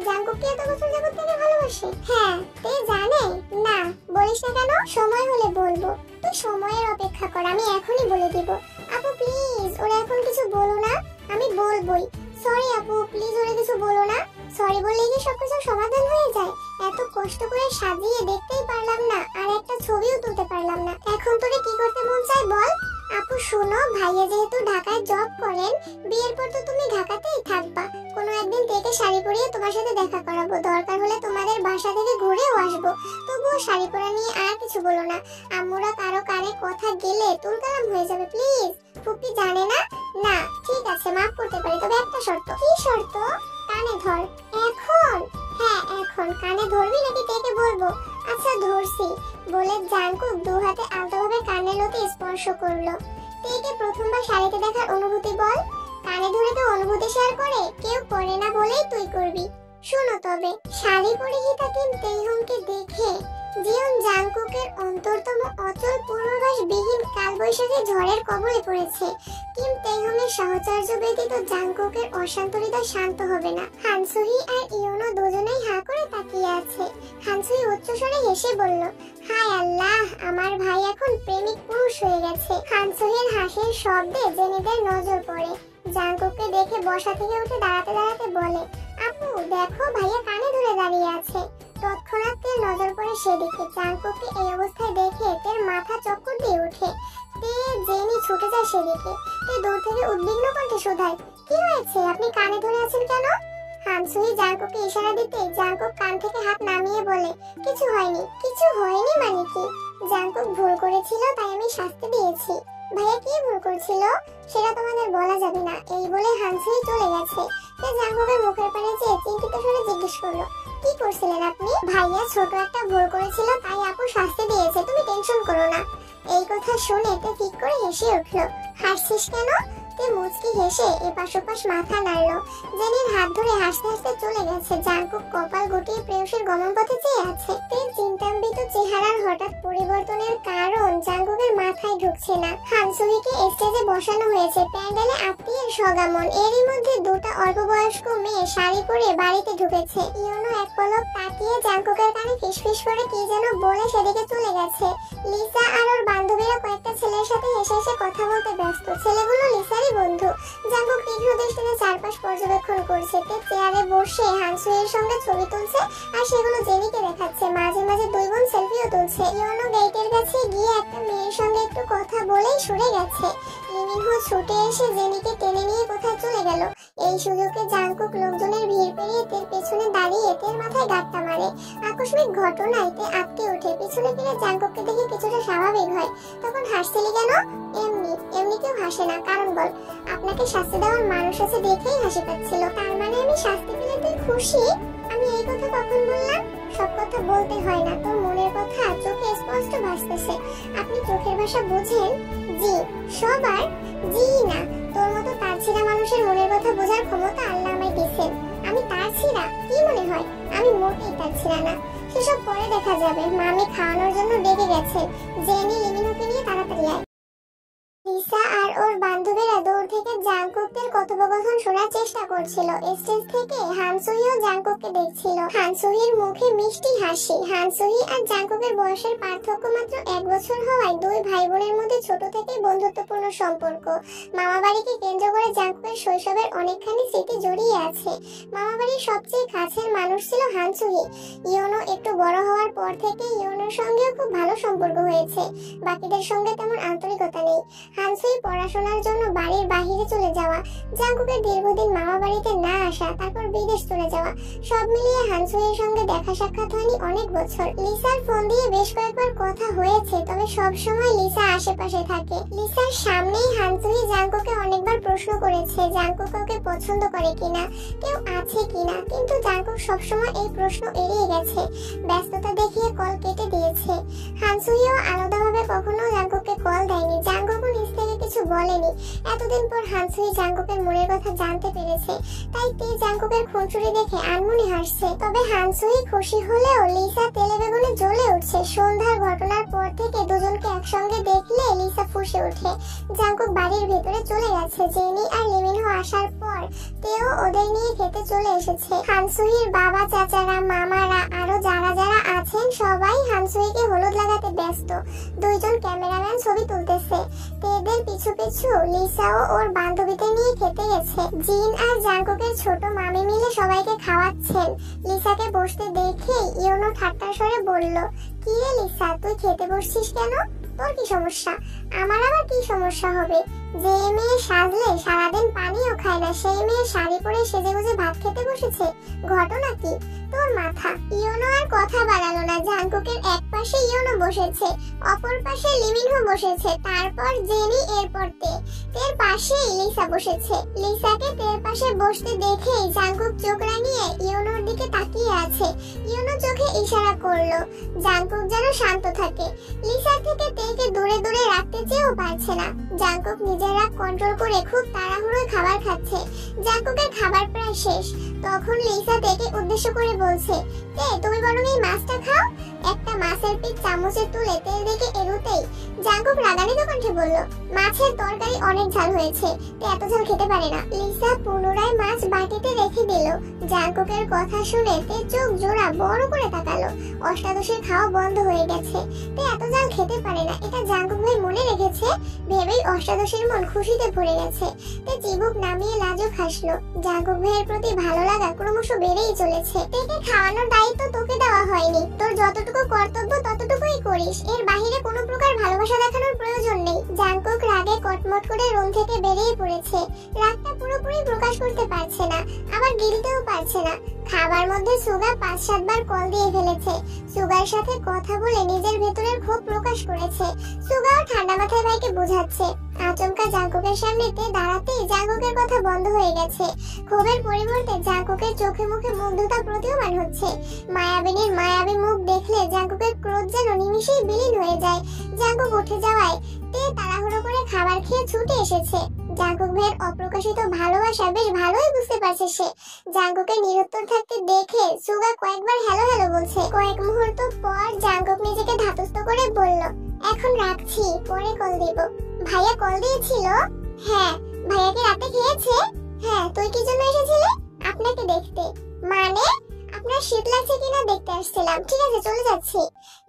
জাঙ্কুক কি এত বছর যাবত থেকে ভালোবাসে? হ্যাঁ তে জানে না। বলিস না কেন? সময় হলে বলবো। তুই সময়ের অপেক্ষা কর, আমি এখনই বলে দিব। আপু প্লিজ ওরা এখন কিছু বলো না। আমি বলবোই। সরি আপু প্লিজ ওরা কিছু বলো না। সরি বললেই কি সবকিছু সমাধান হয়ে যায়? এত কষ্ট করে সাজিয়ে দেখতেই পারলাম না, আর একটা ছবিও তুলতে পারলাম না। এখন তোরে কি করতে মন চায় বল? আপু শোনো, ভাইয়া যেহেতু ঢাকায় জব করেন, বিয়ের পর তো তুমি ঢাকাতেই থাকবা। কোনো একদিন থেকে শাড়ি পরিয়ে তোমার সাথে দেখা করাবো, দরকার হলে তোমাদের বাসা থেকে ঘুরেও আসবো। তবুও শাড়ি পরা নিয়ে আর কিছু বলো না। আম্মুরা কারো কানে কথা গেলে তুলকালাম হয়ে যাবে প্লিজ। ফুপি জানে না? না ঠিক আছে মাফ করতে পারি, তবে একটা শর্ত। কি শর্ত? কানে ধর। এখন? হ্যাঁ এখন। কানে ধরবি নাকি তেকে বলবো? আচ্ছা ধরছি বলে জাঙ্কুক দু হাতে আলতোভাবে কানের লতি স্পর্শ করলো। তেকে প্রথমবার শাড়িতে দেখার অনুভূতি বল। কানে ধরে তো অনুভূতি শেয়ার করে কেউ করে না বলেই তুই করবি। শোনো তবে শাড়ি পরিহিতা কিম তেইহংকে দেখে জিয়ন জাঙ্কুকের অন্তরতম অচল পূর্বাভাস বিহীন কালবৈশাখী ঝড়ের কবলে পড়েছে। কিম তেইহংয়ের সাহচর্য ব্যতীত জাঙ্কুকের অশান্ত হৃদয় শান্ত হবে না। হানসুহি আর ইয়োনো দুজনেই হা করে তাকিয়ে আছে। হানসুহি উচ্চস্বরে হেসে বলল, হায় আল্লাহ, আমার ভাই এখন প্রেমিক পুরুষ হয়ে গেছে। হানসুহির হাসির শব্দে জেনিদের নজর পড়ে। জাঙ্কুককে দেখে বসা থেকে উঠে দাঁড়াতে দাঁড়াতে বলে, আপু দেখো ভাইয়া কানে ধরে দাঁড়িয়ে আছে। তৎক্ষণাৎ তের নজর পড়ে সেদিকে। জাঙ্কুককে এই অবস্থায় দেখে তের মাথা চক্কর দিয়ে ওঠে। তে জেনি ছুটে যায় সেদিকে। তে দূর থেকে উদ্বিগ্ন কণ্ঠে শোধায়, কি হয়েছে, আপনি কানে ধরে আছেন কেন? হানসুহি জাঙ্কুককে ইশারা দিতে জাঙ্কুক কান থেকে হাত নামিয়ে বলে, কিছু হয়নি। কিছু হয়নি মানে কি? জাঙ্কুক ভুল করেছিল তাই আমি শাস্তি দিয়েছি। ভাইয়া কি ভুল করছিল সেটা তোমাদের বলা যাবে না। এই বলে হানসুহি চলে গেছে। তে জাঙ্কুকের মুখের পানে চেয়ে চিন্তিত স্বরে জিজ্ঞেস করলো, কি করছিলেন আপনি? ভাইয়া ছোট একটা ভুল করেছিল তাই আপু শাস্তি দিয়েছে, তুমি টেনশন করো না। এই কথা শুনে তে ঠিক করে হেসে উঠলো। হাসছিস কেন? তে মুচকি হেসে এপাশ ওপাশ মাথা নাড়লো। জেনির হাত ধরে হাসতে হাসতে চলে গেছে। জাঙ্কুক কপাল গুটিয়ে প্রেয়সীর গমন পথে চেয়ে আছে। তে চিন্তান্বিত চেহারার হঠাৎ পরিবর্তনের কারণ জাঙ্কুকের মাথায় ঢুকছে না। হানসুহিকে স্টেজে বসানো হয়েছে, প্যান্ডেলে আত্মীয়ের সগামন। এরই মধ্যে দুটো অল্প বয়স্ক মেয়ে শাড়ি পরে বাড়িতে ঢুকেছে। ইয়োনো এক পলক তাকিয়ে জাঙ্কুকের কানে ফিসফিস করে কি যেন বলে সেদিকে চলে গেছে। লিসা আর ওর বান্ধবীরা কয়েকটা ছেলের সাথে হেসে হেসে কথা বলতে ব্যস্ত। ছেলেগুলো লিসারই বন্ধু। জাঙ্কুক তীক্ষ্ণ দৃষ্টিতে চারপাশ পর্যবেক্ষণ করছে। তে চেয়ারে বসে হানসুহির সঙ্গে ছবি তুলছে আর সেগুলো জেনিকে দেখাচ্ছে। মাঝে মাঝে দুই বোন সেলফিও তুলছে। ইয়োনো গেটের কাছে গিয়ে একটা মেয়ের সঙ্গে একটু কথা বলেই সরে গেছে। লিমিনহো ছুটে এসে জেনিকে টেনে নিয়ে কোথায় চলে গেল। এই সুযোগে জাঙ্কুক লোকজনের ভিড় পেরিয়ে তের পেছনে দাঁড়িয়ে তের মাথায় গাঁটটা মারে। আকস্মিক ঘটনায় তে আটকে ওঠে। পিছনে ফিরে জাঙ্কুককে দেখে কিছুটা স্বাভাবিক হয়। তখন হাসছিলি কেন? এমনি কেউ হাসে না, কারণ বল। আপনাকে শাস্তি দেওয়ার মানুষ আছে দেখেই হাসি পাচ্ছিল। তার মানে আমি শাস্তি পেলে তুই খুশি? আমি এই কথা কখন বললাম? সব কথা বলতে হয় না, তোর মনের কথা চোখে স্পষ্ট ভাসতেছে। আপনি চোখের ভাষা বুঝেন? জি। সবার? জি না, তোর মতো তারছিরা মানুষের মনের কথা বোঝার ক্ষমতা আল্লাহ আমায় দিয়েছেন। আমি তারছিরা? কি মনে হয়? আমি মোটেই তারছিরা না। সেসব পরে দেখা যাবে। মামি খাওয়ানোর জন্য ডেকে গেছে। জেনি লিমিনহোকে নিয়ে তাড়াতাড়ি আয়। লিসা আর ওর বান্ধবীরা দূর থেকে জাঙ্কুকের কথোপকথন শোনার চেষ্টা করছিল। স্টেজ থেকে হানসুহিও জাঙ্কুককে দেখছিল। হানসুহির মুখে মিষ্টি হাসি। হানসুহি আর জাঙ্কুকের বয়সের পার্থক্য মাত্র 1 বছর হওয়ায় দুই ভাই বোনের মধ্যে ছোট থেকেই বন্ধুত্বপূর্ণ সম্পর্ক। মামাবাড়িকে কেন্দ্র করে জাঙ্কুকের শৈশবের অনেকখানি স্মৃতি জড়িয়ে আছে। মামাবাড়ির সবচেয়ে কাছের মানুষ ছিল হানসুহি। ইয়োনো একটু বড় হওয়ার পর থেকে ইয়োনোর সঙ্গেও খুব ভালো সম্পর্ক হয়েছে। বাকিদের সঙ্গে তেমন আন্তরিকতা নেই। হানসুহি পড়াশোনার জন্য বাড়ির বাহিরে চলে যাওয়া, জাঙ্কুকের দীর্ঘদিন মামা বাড়িতে না আসা, তারপর বিদেশ চলে যাওয়া, সব মিলিয়ে হানসুহির সঙ্গে দেখা সাক্ষাৎ হয়নি অনেক বছর। লিসার ফোন দিয়ে বেশ কয়েকবার কথা হয়েছে, তবে সব সময় লিসা আশেপাশে থাকে। লিসার সামনেই হানসুহি জাঙ্কুকে অনেকবার প্রশ্ন করেছে জাঙ্কুক ওকে পছন্দ করে কিনা, কেউ আছে কিনা, কিন্তু জাঙ্কুক সবসময় এই প্রশ্ন এড়িয়ে গেছে, ব্যস্ততা দেখিয়ে কল কেটে দিয়েছে। হানসুহিও আলাদাভাবে কখনো জাঙ্কুককে কল দেয়নি। জাঙ্কুকও নিজ থেকে কিছু বলেনি। এতদিন পর হানসুহি জাঙ্কুকের মনের কথা জানতে পেরেছে, তাই তে জাঙ্কুকের খুনসুটি দেখে আনমনে হাসছে। তবে হানসুহি খুশি হলেও লিসা তেলে বেগুনে জ্বলে উঠছে। সন্ধ্যার ঘটনার পর থেকে দুজনকে একসঙ্গে দেখলে লিসা ফুঁসে ওঠে। জাঙ্কুক বাড়ির ভেতরে চলে গেছে। জেনি আর লিমিনহো আসার পর তেও ওদের নিয়ে খেতে চলে এসেছে। হানসুহির বাবা, চাচারা, মামারা আরো যারা যারা আছেন সবাই হানসুহিকে হলুদ লাগাতে ব্যস্ত। দুইজন ক্যামেরাম্যান ছবি তুলতেছে। তেদের পিছু পিছু লিসাও ওর বান্ধবীদের নিয়ে খেতে গেছে। জিন আর জাঙ্কুকের ছোট মামি মিলে সবাইকে খাওয়াচ্ছেন। লিসাকে বসতে দেখে ইয়োনো ঠাট্টার স্বরে বলল, কি রে লিসা, তুই খেতে বসছিস কেন? তোর কি সমস্যা? আমার আবার কি সমস্যা হবে? যে মেয়ে সাজলে সারাদিন পানিও খায় না, সেই মেয়ে শাড়ি পরে সেজেগুজে ভাত খেতে বসেছে। ঘটনা কি? তোর মাথা। ইয়োনো আর কথা বাড়ালো না। জাঙ্কুকের এক পাশে ইয়োনো বসেছে, অপর পাশে লিমিনহো বসেছে, তারপর জেনি, এরপর তের পাশে লিসা বসেছে। লিসাকে তের পাশে বসতে দেখে জাঙ্কুক চোখ রাঙিয়ে ইয়োনোর দিকে তাকিয়ে আছে। ইয়োনো চোখে ইশারা করলো জাঙ্কুক যেন শান্ত থাকে। লিসা থেকে তেকে দূরে দূরে রাখতে চেয়েও পারছে না। জাঙ্কুক নিজের রাগ কন্ট্রোল করে খুব তাড়াহুড়োয় খাবার খাচ্ছে। জাঙ্কুকের খাবার প্রায় শেষ। তখন লিসা তেকে উদ্দেশ্য করে বলছে, তে তুমি বরং এই মাছটা খাও। একটা মাছের পিস চামচে তুলে তেল দিকে এগোতেই জাঙ্কুক রাগান্বিত কণ্ঠে বলল, মাছের তরকারি অনেক ঝাল হয়েছে, তে এত ঝাল খেতে পারে না। লিসা পুনরায় মাছ বাটিতে রেখে দিল। জাঙ্কুকের কথা শুনে তে চোখ জোড়া বড় করে তাকালো। অষ্টাদশের খাওয়া বন্ধ হয়ে গেছে, তে এত ঝাল খেতে পারে না, এটা জাঙ্কুক ভাই মনে রেখেছে ভেবেই অষ্টাদশের মন খুশিতে ভরে গেছে। তে চিবুক নামিয়ে লাজুক হাসলো। জাঙ্কুক ভাইয়ের প্রতি ভালো লাগা ক্রমশ বেড়েই চলেছে। তেকে খাওয়ানোর দায়িত্ব তোকে দেওয়া হয়নি, তোর যতটুকু কর্তব্য ততটুকুই করিস, এর বাহিরে কোনো প্রকার ভালোবাসা দেখানোর প্রয়োজন নেই। জাঙ্কুক রাগে কটমট করে রুম থেকে বেরিয়ে পড়েছে। রাগটা পুরোপুরি প্রকাশ করতে পারছে না, আবার গিলতেও পারছে না। খাবার মধ্যে সুগা 5-7 বার কল দিয়ে ফেলেছে। সুগার সাথে কথা বলে নিজের ভেতরের ক্ষোভ প্রকাশ করেছে। সুগাও ঠান্ডা মাথায় ভাইকে বোঝাচ্ছে। আচমকা জাঙ্কুকের সামনে তে দাঁড়াতেই জাঙ্কুকের কথা বন্ধ হয়ে গেছে। ক্ষোভের পরিবর্তে জাঙ্কুকের চোখে মুখে মুগ্ধতা প্রতীয়মান হচ্ছে। মায়াবিনীর মায়াবী মুখ দেখলে জাঙ্কুকের ক্রোধ যেন নিমিষেই বিলীন হয়ে যায়। জাঙ্কুক উঠে যাওয়ায় তে তাড়াহুড়ো করে খাবার খেয়ে ছুটে এসেছে। জাঙ্কুক ভাইয়ের অপ্রকাশিত ভালোবাসা বেশ ভালোই বুঝতে পারছে সে। জাঙ্কুকের নিরুত্তর থাকতে দেখে সুগা কয়েকবার হ্যালো হ্যালো বলছে। কয়েক মুহূর্ত পর জাঙ্কুক নিজেকে ধাতস্থ করে বলল, এখন রাখছি, পরে কল দিব। ভাইয়া কল দিয়েছিল? হ্যাঁ। ভাইয়া কি রাতে খেয়েছে? হ্যাঁ। তুই কি জন্য এসেছিলি? আপনাকে দেখতে। মানে? আপনার শীত লাগছে কিনা দেখতে আসছিলাম। ঠিক আছে, চলে যাচ্ছি।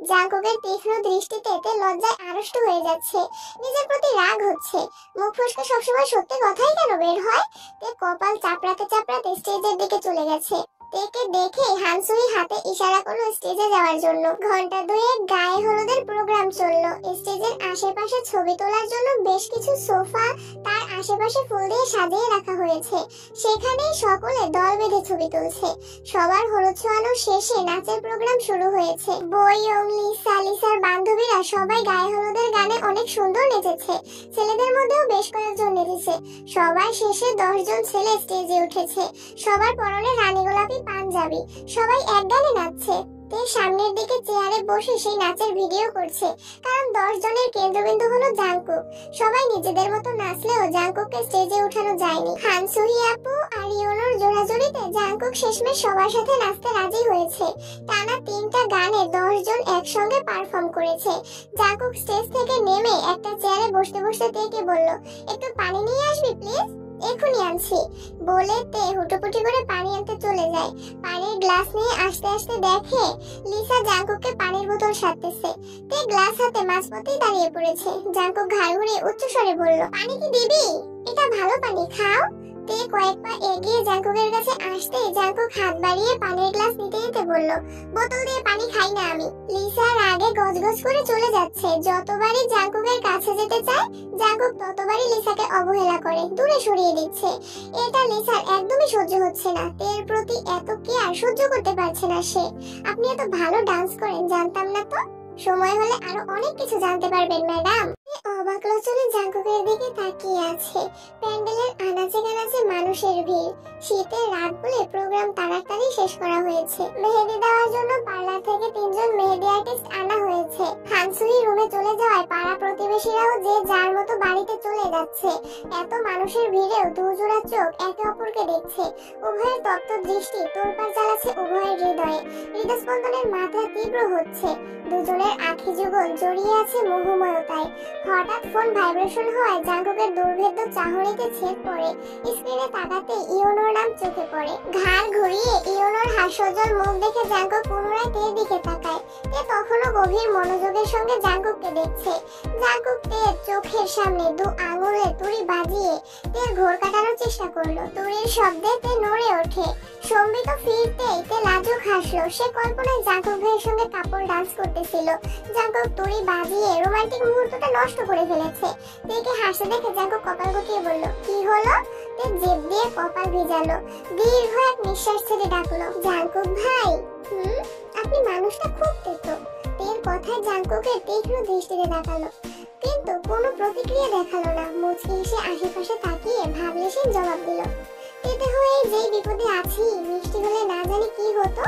জাঙ্কুকের তীক্ষ্ণ দৃষ্টিতে তে লজ্জায় আড়ষ্ট হয়ে যাচ্ছে, নিজের প্রতি রাগ হচ্ছে। মুখ ফসকে সবসময় সত্যি কথাই কেন বের হয়? তে কপাল চাপড়াতে চাপড়াতে স্টেজের দিকে চলে গেছে। তেকে দেখে হানসুই হাতে ইশারা করলো স্টেজে যাওয়ার জন্য। ঘন্টা দুয়েক গায়ে হলুদের প্রোগ্রাম চললো। স্টেজের আশেপাশে ছবি তোলার জন্য বেশ কিছু সোফা তার আশেপাশে ফুল দিয়ে সাজিয়ে রাখা হয়েছে। সেখানেই সকলে দল বেঁধে ছবি তুলছে। সবার হলুদ ছোঁয়ানো শেষে নাচের প্রোগ্রাম শুরু হয়েছে। বইয়ং, লিসা, লিসার বান্ধবীরা সবাই গায়ে হলুদের গানে অনেক সুন্দর নেচেছে। ছেলেদের মধ্যেও বেশ কয়েকজন নেচেছে। সবার শেষে 10 জন ছেলে স্টেজে উঠেছে। সবার পরনে রানী গোলাপি পাঞ্জাবি। সবাই এক গানে নাচছে। তে সামনের দিকে চেয়ারে বসে সেই নাচের ভিডিও করছে, কারণ 10 জনের কেন্দ্রবিন্দু হলো জাঙ্কুক। সবাই নিজেদের মতো নাচলেও জাঙ্কুককে স্টেজে উঠানো যায়নি। হানসুহি আপু আর ইয়োনোর জোড়াজোড়িতে জাঙ্কুক শেষমেশ সবার সাথে নাচতে রাজি হয়েছে। টানা 3টা গানে 10 জন একসঙ্গে পারফর্ম করেছে। জাঙ্কুক স্টেজ থেকে নেমে একটা চেয়ারে বসতে বসতে তেকে বলল, একটু পানি নিয়ে আসবি প্লিজ? এখনই আনছি বলে তে হুটোপুটি করে পানি আনতে চলে যায়। পানির গ্লাস নিয়ে আসতে আসতে দেখে লিসা জাঙ্কুককে পানির বোতল সারতেছে। তে গ্লাস হাতে মাঝপথেই দাঁড়িয়ে পড়েছে। জাঙ্কুক ঘাড় ঘুরিয়ে উচ্চস্বরে বলল, পানি কি দিবি? এটা ভালো পানি, খাও। তে কয়েক পা এগিয়ে জাঙ্কুকের কাছে আসতেই জাঙ্কুক হাত বাড়িয়ে পানির গ্লাস নিতে নিতে বলল, বোতল দিয়ে পানি খাই না আমি। লিসা রাগে গজগজ করে চলে যাচ্ছে। যতবারই জাঙ্কুকের কাছে যেতে চায় জাঙ্কুক ততবারই লিসাকে অবহেলা করে, দূরে সরিয়ে দিচ্ছে। এটা লিসার একদমই সহ্য হচ্ছে না। তের প্রতি এত কেয়ার সহ্য করতে পারছে না সে। আপনি এত ভালো ডান্স করেন, জানতাম না তো। সময় হলে আরো অনেক কিছু জানতে পারবেন ম্যাডাম। অবাক লোচনে জাঙ্কুকের দিকে তাকিয়ে আছে। প্যান্ডেলের আনাচে কানাচে মানুষের ভিড়। শীতের রাত বলে প্রোগ্রাম তাড়াতাড়ি শেষ করা হয়েছে। মেহেদি দেওয়ার জন্য পার্লার থেকে 3 জন মেহেদি আর্টিস্ট আনা হয়েছে। হানসুহি রুমে চলে যাওয়ায় পাড়া প্রতিবেশীরাও যে যার মতো বাড়িতে চলে যাচ্ছে। এত মানুষের ভিড়েও দুজোড়া চোখ একে অপরকে দেখছে। উভয়ের তপ্ত দৃষ্টি তোলপাড় চালাচ্ছে উভয়ের হৃদয়ে। হৃদস্পন্দনের মাত্রা তীব্র হচ্ছে। দুজনের আঁখি যুগল জড়িয়ে আছে মোহময়তায়। হঠাৎ ফোন ভাইব্রেশন হওয়ায় জাঙ্কুকের দুর্ভেদ্য চাহনিতে ছেদ পড়ে। স্ক্রিনে তাকাতে ইয়োনোর নাম চোখে পড়ে। ঘাড় ঘুরিয়ে ইয়োনোর হাস্যোজ্জ্বল মুখ দেখে জাঙ্কুক পুনরায় তের দিকে তাকায়। তে তখনও গভীর মনোযোগের সঙ্গে জাঙ্কুককে দেখছে। জাঙ্কুক তের চোখের সামনে 2 আঙুলে তুড়ি বাজিয়ে তের ঘোর কাটানোর চেষ্টা করলো। তুড়ির শব্দে তে নড়ে ওঠে। সম্বিত ফিরতেই তে লাজুক হাসলো। সে কল্পনায় জাঙ্কুক ভাইয়ের সঙ্গে কাপড় ডান্স করতেছিল। জাঙ্কুক তুড়ি বাজিয়ে রোমান্টিক মুহূর্তটা নষ্ট করে ফেলেছে। তেকে হাসতে দেখে জাঙ্কুক কপাল গুটিয়ে বলল, কি হলো? তে জেদ দিয়ে কপাল ভিজালো। দীর্ঘ এক নিঃশ্বাস ছেড়ে ডাকলো, জাঙ্কুক ভাই। আপনি মানুষটা খুব তেতো। তের কথায় জাঙ্কুকের তীক্ষ্ণ দৃষ্টিতে তাকালো, কিন্তু কোনো প্রতিক্রিয়া দেখালো না। মুচকি এসে আশেপাশে তাকিয়ে ভাবলেশীন জবাব দিল, তেতে হয়ে যেই বিপদে আছি, মিষ্টি হলে না জানি কি হতো।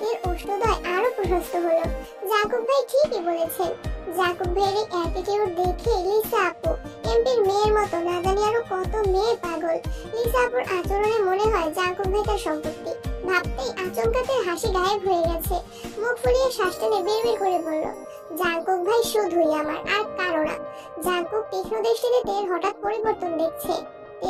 এর অষ্টদয় আরো প্রশস্ত হলো। জাঙ্কুক ভাই ঠিকই বলেছেন। জাঙ্কুক ভাইয়ের অ্যাটিটিউড দেখে লিসা আপু এমপির মেয়ের মতো না জানি আরো কত মেয়ে পাগল। লিসা আপুর আচরণে মনে হয় জাঙ্কুক ভাই তার সম্পত্তি। ভাবতেই আচমকাতে হাসি গায়েব হয়ে গেছে। মুখ ফুলিয়ে শ্বাস টেনে বিড়বিড় করে বলল, জাঙ্কুক ভাই শুধুই আমার, আর কারো না। জাঙ্কুক তীক্ষ্ণ দৃষ্টিতে তের হঠাৎ পরিবর্তন দেখছে।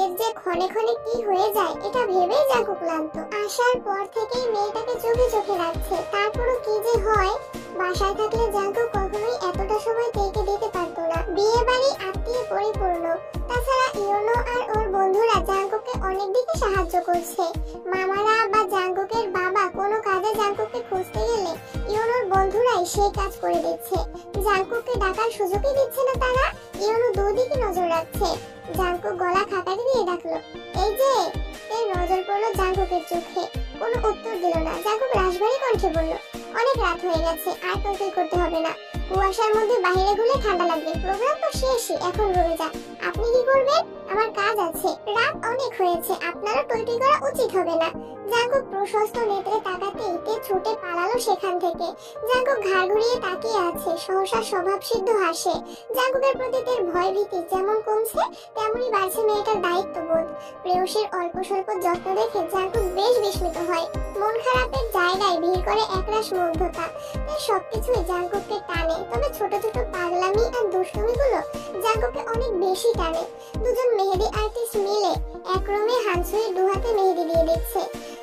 এর যে ক্ষণে ক্ষণে কি হয়ে যায় এটা ভেবেই জাঙ্কুক ক্লান্ত। আসার পর থেকেই মেয়েটাকে চোখে চোখে রাখছে। তারপরও কি যে হয়। বাসায় থাকলে জাঙ্কুক কখনোই এতটা সময় তেকে দিতে পারতো না। বিয়ে বাড়ি আত্মীয় পরিপূর্ণ। তাছাড়া ইয়োনো আর ওর বন্ধুরা জাঙ্কুককে অনেক দিকে সাহায্য করছে। মামারা বা জাঙ্কুকের বাবা কোনো কাজে জাঙ্কুককে খুঁজতে গেলে ইয়োনোর বন্ধুরাই সেই কাজ করে দিচ্ছে। জাঙ্কুককে ডাকার সুযোগই দিচ্ছে না তারা। ইয়োনো দুদিকে নজর রাখছে। জাঙ্কুক গলা খাকারি দিয়ে ডাকলো, এই যে। এর নজর পড়লো জাঙ্কুকের চোখে। কোনো উত্তর দিল না। জাঙ্কুক রাশভারী কণ্ঠে বলল, অনেক রাত হয়ে গেছে, আর টলটল করতে হবে না। কুয়াশার মধ্যে বাইরে ঘুরে ঠান্ডা লাগবে। প্রোগ্রাম তো শেষই, এখন রুমে যান। আপনি কি করবেন? আমার কাজ আছে। রাত অনেক হয়েছে, আপনারও টলটল করা উচিত হবে না। জাঙ্কুক প্রশস্ত নেত্রে তাকাতেই তে ছুটে পালালো সেখান থেকে। জাঙ্কুক ঘাড় ঘুরিয়ে তাকিয়ে আছে, সহসা স্বভাবসিদ্ধ হাসে। জাঙ্কুকের প্রতি তের ভয় ভীতি যেমন কমছে তেমনি বাড়ছে মেয়েটার দায়িত্ববোধ। প্রেয়সীর অল্প স্বল্প যত্ন দেখে জাঙ্কুক বেশ বিস্মিত হয়। মন খারাপের জায়গায় ভিড় করে একরাশ মুগ্ধতা। তের সবকিছুই জাঙ্কুককে টানে, তবে ছোট ছোট পাগলামি আর দুষ্টুমিগুলো জাঙ্কুককে অনেক বেশি টানে। দুজন মেহেদি আর্টিস্ট মিলে এক রুমে হানসুইয়ের দুহাতে মেহেদি দিয়ে দিচ্ছে।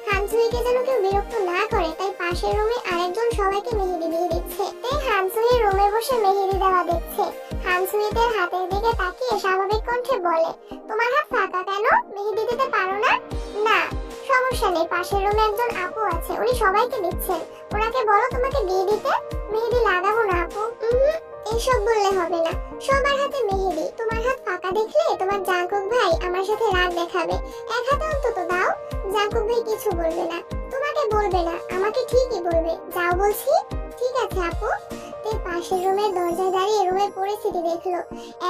হানসুইকে যেন কেউ বিরক্ত না করে তাই পাশের রুমে আরেকজন সবাইকে মেহেদি দিয়ে দিচ্ছে। তাই হানসুইয়ের রুমে বসে মেহেদি দেওয়া দেখছে। হানসুইদের হাতের দিকে তাকিয়ে স্বাভাবিক কণ্ঠে বলে, তোমার হাত ফাঁকা কেন? মেহেদি দিতে পারো না? না, সমস্যা নেই, পাশের রুমে একজন আপু আছে, উনি সবাইকে দিচ্ছেন, ওনাকে বলো তোমাকে দিয়ে দিতে। মেহেদি লাগাবো না আপু। এইসব বললে হবে না, সবার হাতে মেহেদি, তোমার হাত ফাঁকা দেখলে তোমার জাঙ্কুক ভাই আমার সাথে রাগ দেখাবে, এক হাতে অন্তত দাও। জাঙ্কুক ভাই কিছু বলবে না, তোমাকে বলবে না, আমাকে ঠিকই বলবে, যাও বলছি। ঠিক আছে আপু। তে পাশের রুমের দরজায় দাঁড়িয়ে রুমের পরিস্থিতি দেখলো।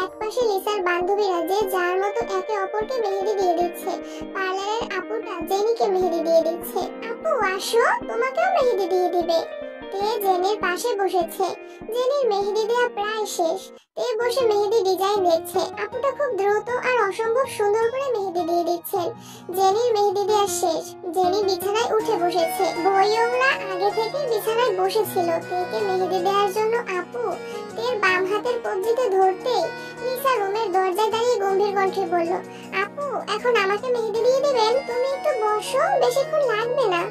এক পাশে লিসার বান্ধবীরা যে যার মতো একে অপরকে মেহেদি দিয়ে দিচ্ছে। পার্লারের আপুটা জেনিকে মেহেদি দিয়ে দিচ্ছে। আপু আসো, তোমাকেও মেহেদি দিয়ে দিবে। তে জেনির পাশে বসেছে। জেনির মেহেদি দেওয়া প্রায় শেষ। তে বসে মেহেদি ডিজাইন দেখছে। আপুটা খুব দ্রুত আর অসম্ভব সুন্দর করে মেহেদি দিয়ে দিচ্ছেন। জেনির মেহেদি দেওয়া শেষ। জেনি বিছানায় উঠে বসেছে। বইওয়ালা আগে থেকে বিছানায় বসেছিল তেকে মেহেদি দেওয়ার জন্য। আপু তের বাম হাতের কবজিতে ধরতেই লিসা রুমের দরজায় দাঁড়িয়ে গম্ভীর কণ্ঠে বলল, আপু এখন আমাকে মেহেদি দিয়ে দিবেন? তুমি একটু বসো, বেশিক্ষণ লাগবে না।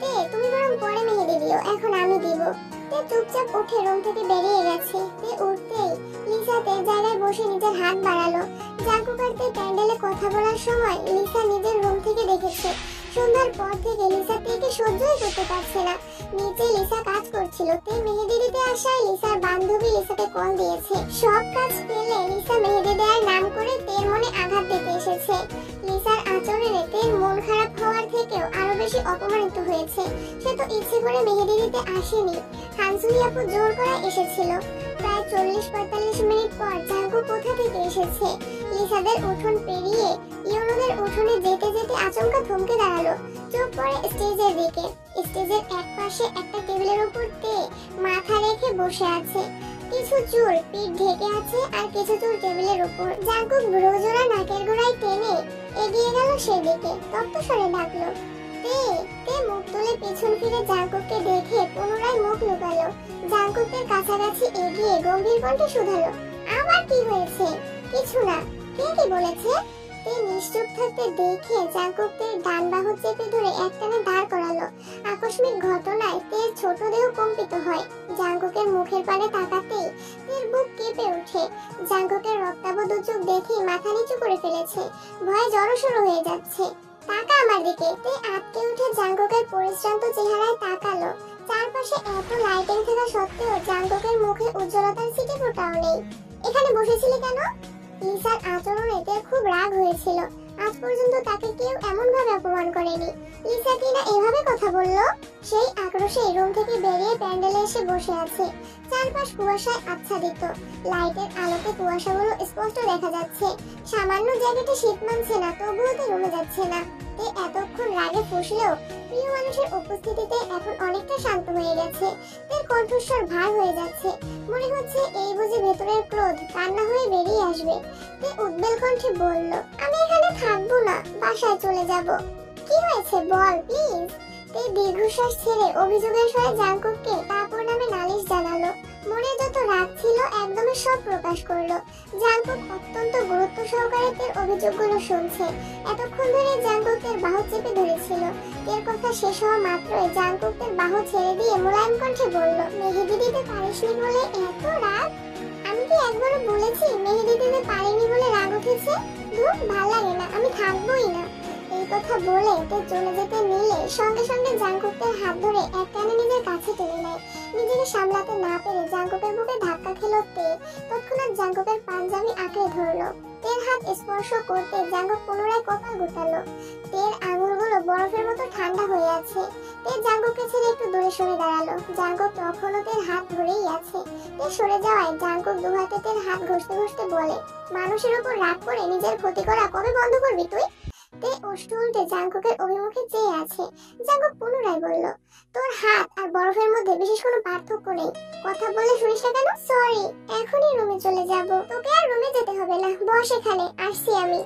তে তুমি বরং পরে মেহেদি দিও, এখন আমি দিব। তে চুপচাপ উঠে রুম থেকে বেরিয়ে গেছে। তে উঠতেই লিসা তের জায়গায় বসে নিজের হাত বাড়ালো। জাঙ্কুক আর তে প্যান্ডেলে কথা বলার সময় লিসা নিজের রুম থেকে দেখেছে সন্ধ্যার পর থেকে লিসা তেকে সহ্যই করতে পারছে না। নিচে লিসা কাজ করছিল। তে মেহেদি দিতে আসায় লিসার বান্ধবী লিসাকে কল দিয়েছে। সব কাজ ফেলে লিসা মেহেদি দেওয়ার নাম করে তের মনে আঘাত দিতে এসেছে। লিসার আচরণে তের মন খারাপ হওয়ার থেকেও আরো বেশি অপমানিত হয়েছে। সে তো ইচ্ছে করে মেহেদি দিতে আসেনি, হানসুই আপু জোর করে এসেছিল। প্রায় 40-45 মিনিট পর জাঙ্কুক কোথা থেকে এসেছে। লিসাদের উঠোন পেরিয়ে ইয়োনোদের উঠোনে যেতে যেতে আচমকা থমকে দাঁড়ালো। চোখ পড়ে স্টেজের দিকে। স্টেজের এক পাশে একটা টেবিলের উপর তে মাথা রেখে বসে আছে। কিছু চুল পিঠ ঢেকে আছে আর কিছু চুল টেবিলের উপর। জাঙ্কুক ভ্রুজোড়া নাকের গোড়ায় টেনে এগিয়ে গেল সেদিকে। তপ্ত স্বরে ডাকলো, তে। তে মুখ তুলে পিছন ফিরে জাঙ্কুককে দেখে পুনরায় মুখ লুকালো। জাঙ্কুকের কাছাকাছি এগিয়ে গম্ভীর কণ্ঠে শুধালো, আবার কি হয়েছে? কিছু না। কে কি বলেছে? তে নিশ্চুপ থাকতে দেখে জাঙ্কুকের ডান বাহু চেপে ধরে একটানে দাঁড় করালো। আকস্মিক ঘটনায় তের ছোট দেহ কম্পিত হয়। জাঙ্কুকের মুখের পানে তাকাতেই তের বুক কেঁপে ওঠে। জাঙ্কুকের রক্তাভ চোখ দেখেই মাথা নিচু করে ফেলেছে। ভয়ে জড়সড় হয়ে যাচ্ছে। তাকা আমার দিকে। তে আটকে উঠে জাঙ্কুকের পরিশ্রান্ত চেহারায় তাকালো। চারপাশে এত লাইটিং থাকা সত্ত্বেও জাঙ্কুকের মুখে উজ্জ্বলতার সিটি ফোঁটাও নেই। এখানে বসেছিলি কেন? লিসার আচরণে তের খুব রাগ হয়েছিল। আজ পর্যন্ত তাকে কেউ এমন ভাবে অপমান করেনি। লিসা কিনা এভাবে কথা বলল। সেই আক্রোশে রুম থেকে বেরিয়ে প্যান্ডেলে এসে বসে আছে। চারপাশ কুয়াশায় আচ্ছাদিত। লাইটের আলোতে কুয়াশাগুলো স্পষ্ট দেখা যাচ্ছে। সামান্য জায়গাতে শীত মানছে না, তবুও তে রুমে যাচ্ছে না। তে এতক্ষণ রাগে ফুঁসলেও প্রিয় মানুষের উপস্থিতিতে এখন অনেকটা শান্ত হয়ে গেছে। তের কণ্ঠস্বর ভার হয়ে যাচ্ছে। মনে হচ্ছে এই বুঝি ভেতরের ক্রোধ কান্না হয়ে বেরিয়ে আসবে। তে উদ্বেল কণ্ঠে বলল, আমি এখানে থাকবো না, বাসায় চলে যাব। কি হয়েছে বল প্লিজ। তে দীর্ঘশ্বাস ছেড়ে অভিযোগের স্বরে জাঙ্কুককে তারপর নামে নালিশ জানালো। মনে যত রাগ ছিল একদমই সব প্রকাশ করলো। জাঙ্কুক অত্যন্ত গুরুত্ব সহকারে তের অভিযোগগুলো শুনছে। এতক্ষণ ধরে জাঙ্কুক তের বাহু চেপে ধরেছিল। তের কথা শেষ হওয়া মাত্রই জাঙ্কুক তের বাহু ছেড়ে দিয়ে মোলায়েম কণ্ঠে বলল, মেহেদি দিতে পারিসনি বলে এত রাগ? আমি কি একবারও বলেছি মেহেদি দিতে পারিনি বলে রাগ উঠেছে? ধুর, ভাল লাগে না, আমি থাকবোই না। এই কথা বলে তে চলে যেতে নিলে সঙ্গে সঙ্গে জাঙ্কুকের হাত ধরে এক টানে নিজের কাছে টেনে নেয়। নিজেকে সামলাতে না পেরে জাঙ্কুকের বুকে ধাক্কা খেলো তে। তৎক্ষণাৎ জাঙ্কুকের পাঞ্জাবি আঁকড়ে ধরলো। তের হাত স্পর্শ করতে জাঙ্কুক পুনরায় কপাল গোটালো। তের আঙুলগুলো বরফের মতো ঠান্ডা হয়ে আছে। তে জাঙ্কুককে ছেড়ে একটু দূরে সরে দাঁড়ালো। জাঙ্কুক তখনও তের হাত ধরেই আছে। তে সরে যাওয়ায় জাঙ্কুক দু হাতে তের হাত ঘষতে ঘষতে বলে, মানুষের উপর রাগ করে নিজের ক্ষতি করা কবে বন্ধ করবি তুই? তে ওষ্ঠ উল্টে জাংকুকের অভিমুখে চেয়ে আছে। জাংকুক পুনরায় বলল, তোর হাত আর বরফের মধ্যে বিশেষ কোনো পার্থক্য নেই। কথা বলে শুনিস না কেন? সরি, এখনই রুমে চলে যাব। তোকে আর রুমে যেতে হবে না, বস এখানে, আসছি আমি।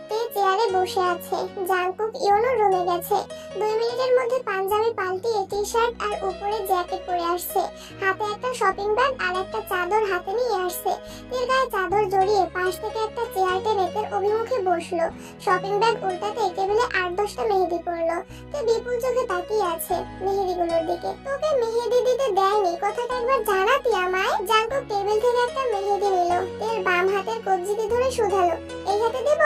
তে চেয়ারে বসে আছে। জাংকুক ইয়োনো রুমে গেছে। 2 মিনিটের মধ্যে পাঞ্জাবি পাল্টিয়ে টি-শার্ট আর উপরে জ্যাকেট পরে আসছে। হাতে একটা শপিং ব্যাগ আর একটা চাদর হাতে নিয়ে আসছে। তের গায়ে চাদর জড়িয়ে পাশ থেকে একটা চেয়ার টেনে তের অভিমুখে বসলো। শপিং ব্যাগ উল্টাতে টেবিলে 8-10টা মেহেদি পড়লো। তে বিপুল চোখে তাকিয়ে আছে মেহেদিগুলোর দিকে। তোকে মেহেদি দিতে দেয়নি, কথাটা একবার জানাতি আমায়। জাংকুক টেবিল থেকে একটা মেহেদি নিল। তের বাম হাতের কবজিতে ধরে শুধালো, এই হাতে দেব?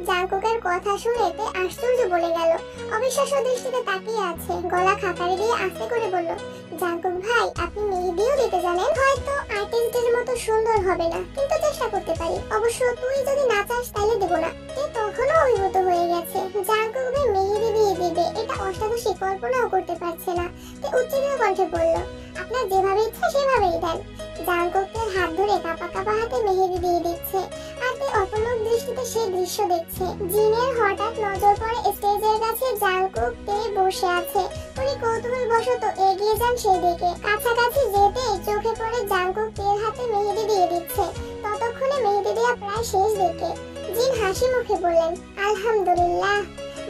জাংকুকের কথা শুনে তে আশ্চর্য বলে গেল। অবিশ্বাস্য দৃষ্টিতে তাকিয়ে আছে। গলা খাকারি দিয়ে আস্তে করে বলল, জাংকুক ভাই, আপনি মেহেদিও দিতে জানেন? হয়তো আর্টিস্টদের মতো সুন্দর হবে না, কিন্তু চেষ্টা করতে পারি। অবশ্য তুই যদি না চাস তাহলে দেব না। তে তখনও অভিভূত হয়ে গেছে। জাংকুক ভাই মেহেদি দিয়ে দিবে, এটা অষ্টাদশী কল্পনাও করতে পারছে না। তে উচ্চারিত কণ্ঠে বলল, আপনার যেভাবে ইচ্ছা সেভাবেই দেন। জাংকুকের হাত ধরে কাঁপা কাঁপা হাতে মেহেদি দিয়ে দিচ্ছে। আর তে অপলক দৃষ্টিতে সেই দৃশ্য দেখছে। জিনের হঠাৎ নজর পড়ে স্টেজের কাছে জাংকুক তে বসে আছে। উনি কৌতূহল বশত এগিয়ে যান সেই দিকে। কাছাকাছি যেতে চোখে পড়ে জাংকুক তের হাতে মেহেদি দিয়ে দিচ্ছে। ততক্ষণে মেহেদি দেওয়া প্রায় শেষ দিকে। জিন হাসি মুখে বললেন, আলহামদুলিল্লাহ।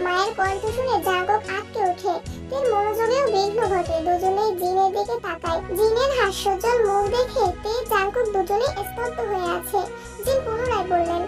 মায়ের কণ্ঠ শুনে জাংকুক আটকে ওঠে। তের মনোযোগেও বিঘ্ন ঘটে। দুজনেই জিনের দিকে তাকায়। জিনের হাস্যোজ্জ্বল মুখ দেখে তে জাংকুক দুজনেই স্তব্ধ হয়ে আছে। জিন পুনরায় বললেন,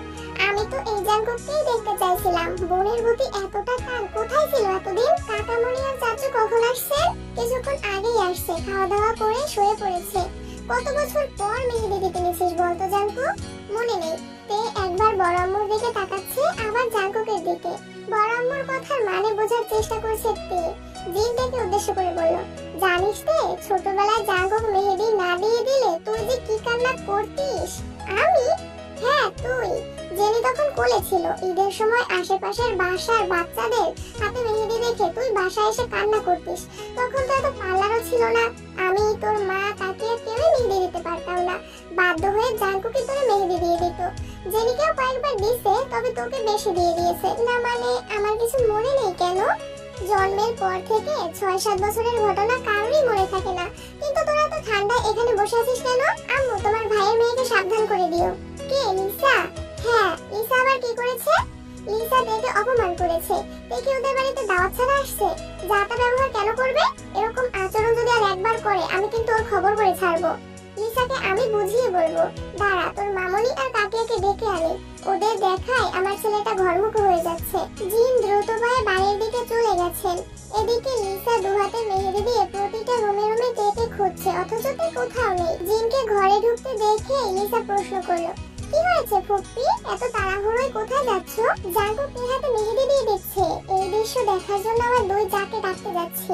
আমি তো এই জাংকুককেই দেখতে চাইছিলাম। বোনের প্রতি এতটা টান কোথায় ছিল এতদিন? কাকামণি আর চাচু কখন আসছে? কিছুক্ষণ আগেই আসছে, খাওয়া দাওয়া করে শুয়ে পড়েছে। কত বছর পর মেহেদি দিতে নিছিস বলতো জাংকুক? মনে নেই। তে একবার বড় আম্মুর দিকে তাকাচ্ছে, আবার জাংকুকের দিকে। বড় আম্মুর কথার মানে বোঝার চেষ্টা করছে তে। জিন তাকে উদ্দেশ্য করে বলল, জানিস তে, ছোটবেলায় জাংকুক মেহেদি না দিয়ে দিলে তুই যে কি কান্না করতিস। আমি? হ্যাঁ তুই। জেনি তখন কোলে ছিল। ঈদের সময় আশেপাশের বাসার বাচ্চাদের হাতে মেহেদি দেখে তুই বাসায় এসে কান্না করতিস। তখন তো এত পার্লারও ছিল না। আমি, তোর মা, কাকিয়া কেউই মেহেদি দিতে পারতাম না। বাধ্য হয়ে জাংকুকই তোরে মেহেদি দিয়ে দিত। জেনিকেও কয়েকবার দিছে, তবে তোকে বেশি দিয়ে দিয়েছে। না মানে আমার কিছু মনে নেই কেন? জন্মের পর থেকে 6-7 বছরের ঘটনা কারোরই মনে থাকে না। কিন্তু তোরা তো ঠান্ডায় এখানে বসে আছিস কেন? আম্মু, তোমার ভাইয়ের মেয়েকে সাবধান করে দিও। কে, লিসা? হ্যাঁ, লিসা আবার কি করেছে? লিসা তেকে অপমান করেছে। তেকে ওদের বাড়িতে দাওয়াত ছাড়া আসছে। যাতা ব্যবহার কেন করবে? এরকম আচরণ যদি আর একবার করে আমি কিন্তু ওর খবর করে ছাড়বো। লিসাকে আমি বুঝিয়ে বলবো। দাঁড়া, তোর মামনি আর কাকিয়াকে ডেকে আনি। ওদের দেখায় আমার ছেলেটা ঘরমুখো হয়ে যাচ্ছে। জিন দ্রুত পায়ে বাড়ির দিকে চলে গেছেন। এদিকে লিসা দুহাতে মেহেদি দিয়ে প্রতিটা রুমে রুমে তেকে খুঁজছে, অথচ তে কোথাও নেই। জিনকে ঘরে ঢুকতে দেখে লিসা প্রশ্ন করলো, কি হয়েছে ফুপ্পি, এত তাড়াহুড়োয় কোথায় যাচ্ছ? জাংকুক তের হাতে মেহেদি দিয়ে দিচ্ছে। এই দৃশ্য দেখার জন্য আমার 2 জাকে ডাকতে যাচ্ছি।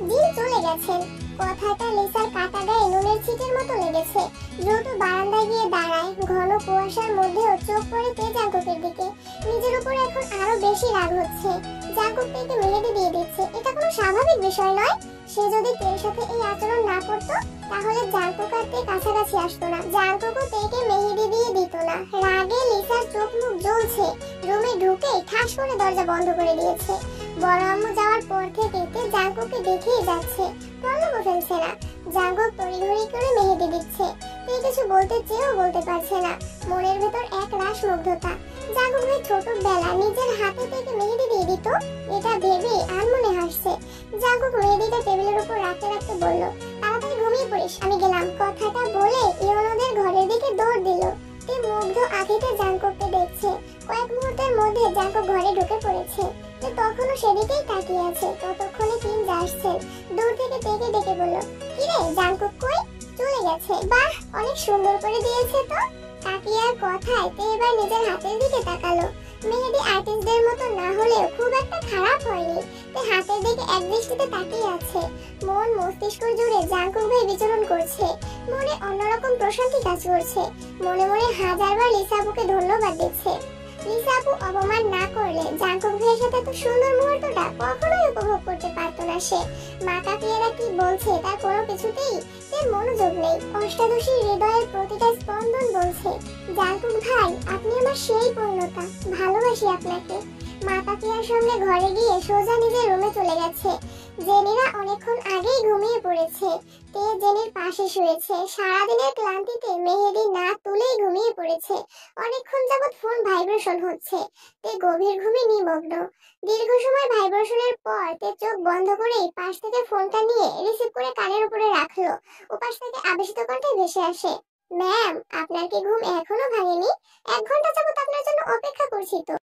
জিন চলে গেছেন। কথাটা লিসার কাটা গায়ে নুনের ছিটের মতো লেগেছে। দ্রুত বারান্দায় গিয়ে দাঁড়ায়। ঘন কুয়াশার মধ্যেও চোখ পড়ে তে জাংকুকের দিকে। নিজের উপর এখন আরো বেশি রাগ হচ্ছে। জাংকুক তেকে মেহেদি দিয়ে দিচ্ছে, এটা কোনো স্বাভাবিক বিষয় নয়। সে যদি তের সাথে এই আচরণ না করতো তাহলে জাংকুক আর তে কাছাকাছি আসতো না। জাংকুকও তেকে মেহেদি দিয়ে দিত না। রাগে লিসার চোখ মুখ জ্বলছে। রুমে ঢুকে ঠাস করে দরজা বন্ধ করে দিয়েছে। বড় আম্মু যাওয়ার পর থেকে তে জাংকুককে দেখেই যাচ্ছে, পলকও ফেলছে না। জাংকুক তড়িঘড়ি করে মেহেদি দিচ্ছে। তে কিছু বলতে চেয়েও বলতে পারছে না। মনের ভেতর এক রাশ মুগ্ধতা। জাংকুক ভাই ছোটবেলা নিজের হাতে থেকে মেহেদি দিয়ে দিত, এটা ভেবে আর মনে হাসছে। জাংকুক মেহেদিটা টেবিলের উপর রাখতে রাখতে বলল, তাড়াতাড়ি ঘুমিয়ে পড়িস, আমি গেলাম। কথাটা বলে ইয়োনোদের ঘরের দিকে দৌড় দিল। তে মুগ্ধ আঁখিতে জাংকুককে দেখছে। কয়েক মুহূর্তের মধ্যে জাংকুক ঘরে ঢুকে পড়েছে। তে তখনও সেদিকেই তাকিয়ে আছে। ততক্ষণে প্রিন্স আসছেন। দূর থেকে তেকে ডেকে বলল, কি রে, জাংকুক কই? চলে গেছে। বাহ, অনেক সুন্দর করে দিয়েছে তো। কাকিয়ার কথায় তে এবার নিজের হাতের দিকে তাকালো। মেহেদি আর্টিস্টদের মতো না হলেও খুব একটা খারাপ হয়নি। তে হাতের দিকে এক দৃষ্টিতে তাকিয়ে আছে। মন মস্তিষ্ক জুড়ে জাংকুক ভাই বিচরণ করছে। মনে অন্যরকম প্রশান্তি কাজ করছে। মনে মনে হাজারবার লিসা আপুকে ধন্যবাদ দিচ্ছে। লিসা আপু অপমান না করলে জাংকুক ভাইয়ের সাথে এত সুন্দর মুহূর্তটা কখনোই উপভোগ করতে পারতো না সে। মা কাকিয়ারা কি বলছে তার কোনো কিছুতেই তার মনোযোগ নেই। অষ্টাদশী হৃদয়ের প্রতিটা স্পন্দন বলছে, জাংকুক ভাই, আপনি আমার সেই পূর্ণতা, ভালোবাসি আপনাকে। মা তাকিয়ার সঙ্গে ঘরে গিয়ে সোজা নিজের রুমে চলে গেছে। জেনিরা অনেকক্ষণ আগেই ঘুমিয়ে পড়েছে। তে জেনির পাশে শুয়েছে। সারাদিনের ক্লান্তিতে মেহেদি না তুলেই ঘুমিয়ে পড়েছে। অনেকক্ষণ যাবৎ ফোন ভাইব্রেশন হচ্ছে। তে গভীর ঘুমে নিমগ্ন। দীর্ঘ সময় ভাইব্রেশনের পর তে চোখ বন্ধ করেই পাশ থেকে ফোনটা নিয়ে রিসিভ করে কানের উপরে রাখলো। ওপাশ থেকে আবেশিত কণ্ঠে ভেসে আসে, ম্যাম, আপনার কি ঘুম এখনো ভাঙেনি? 1 ঘন্টা যাবত আপনার জন্য অপেক্ষা করছি তো।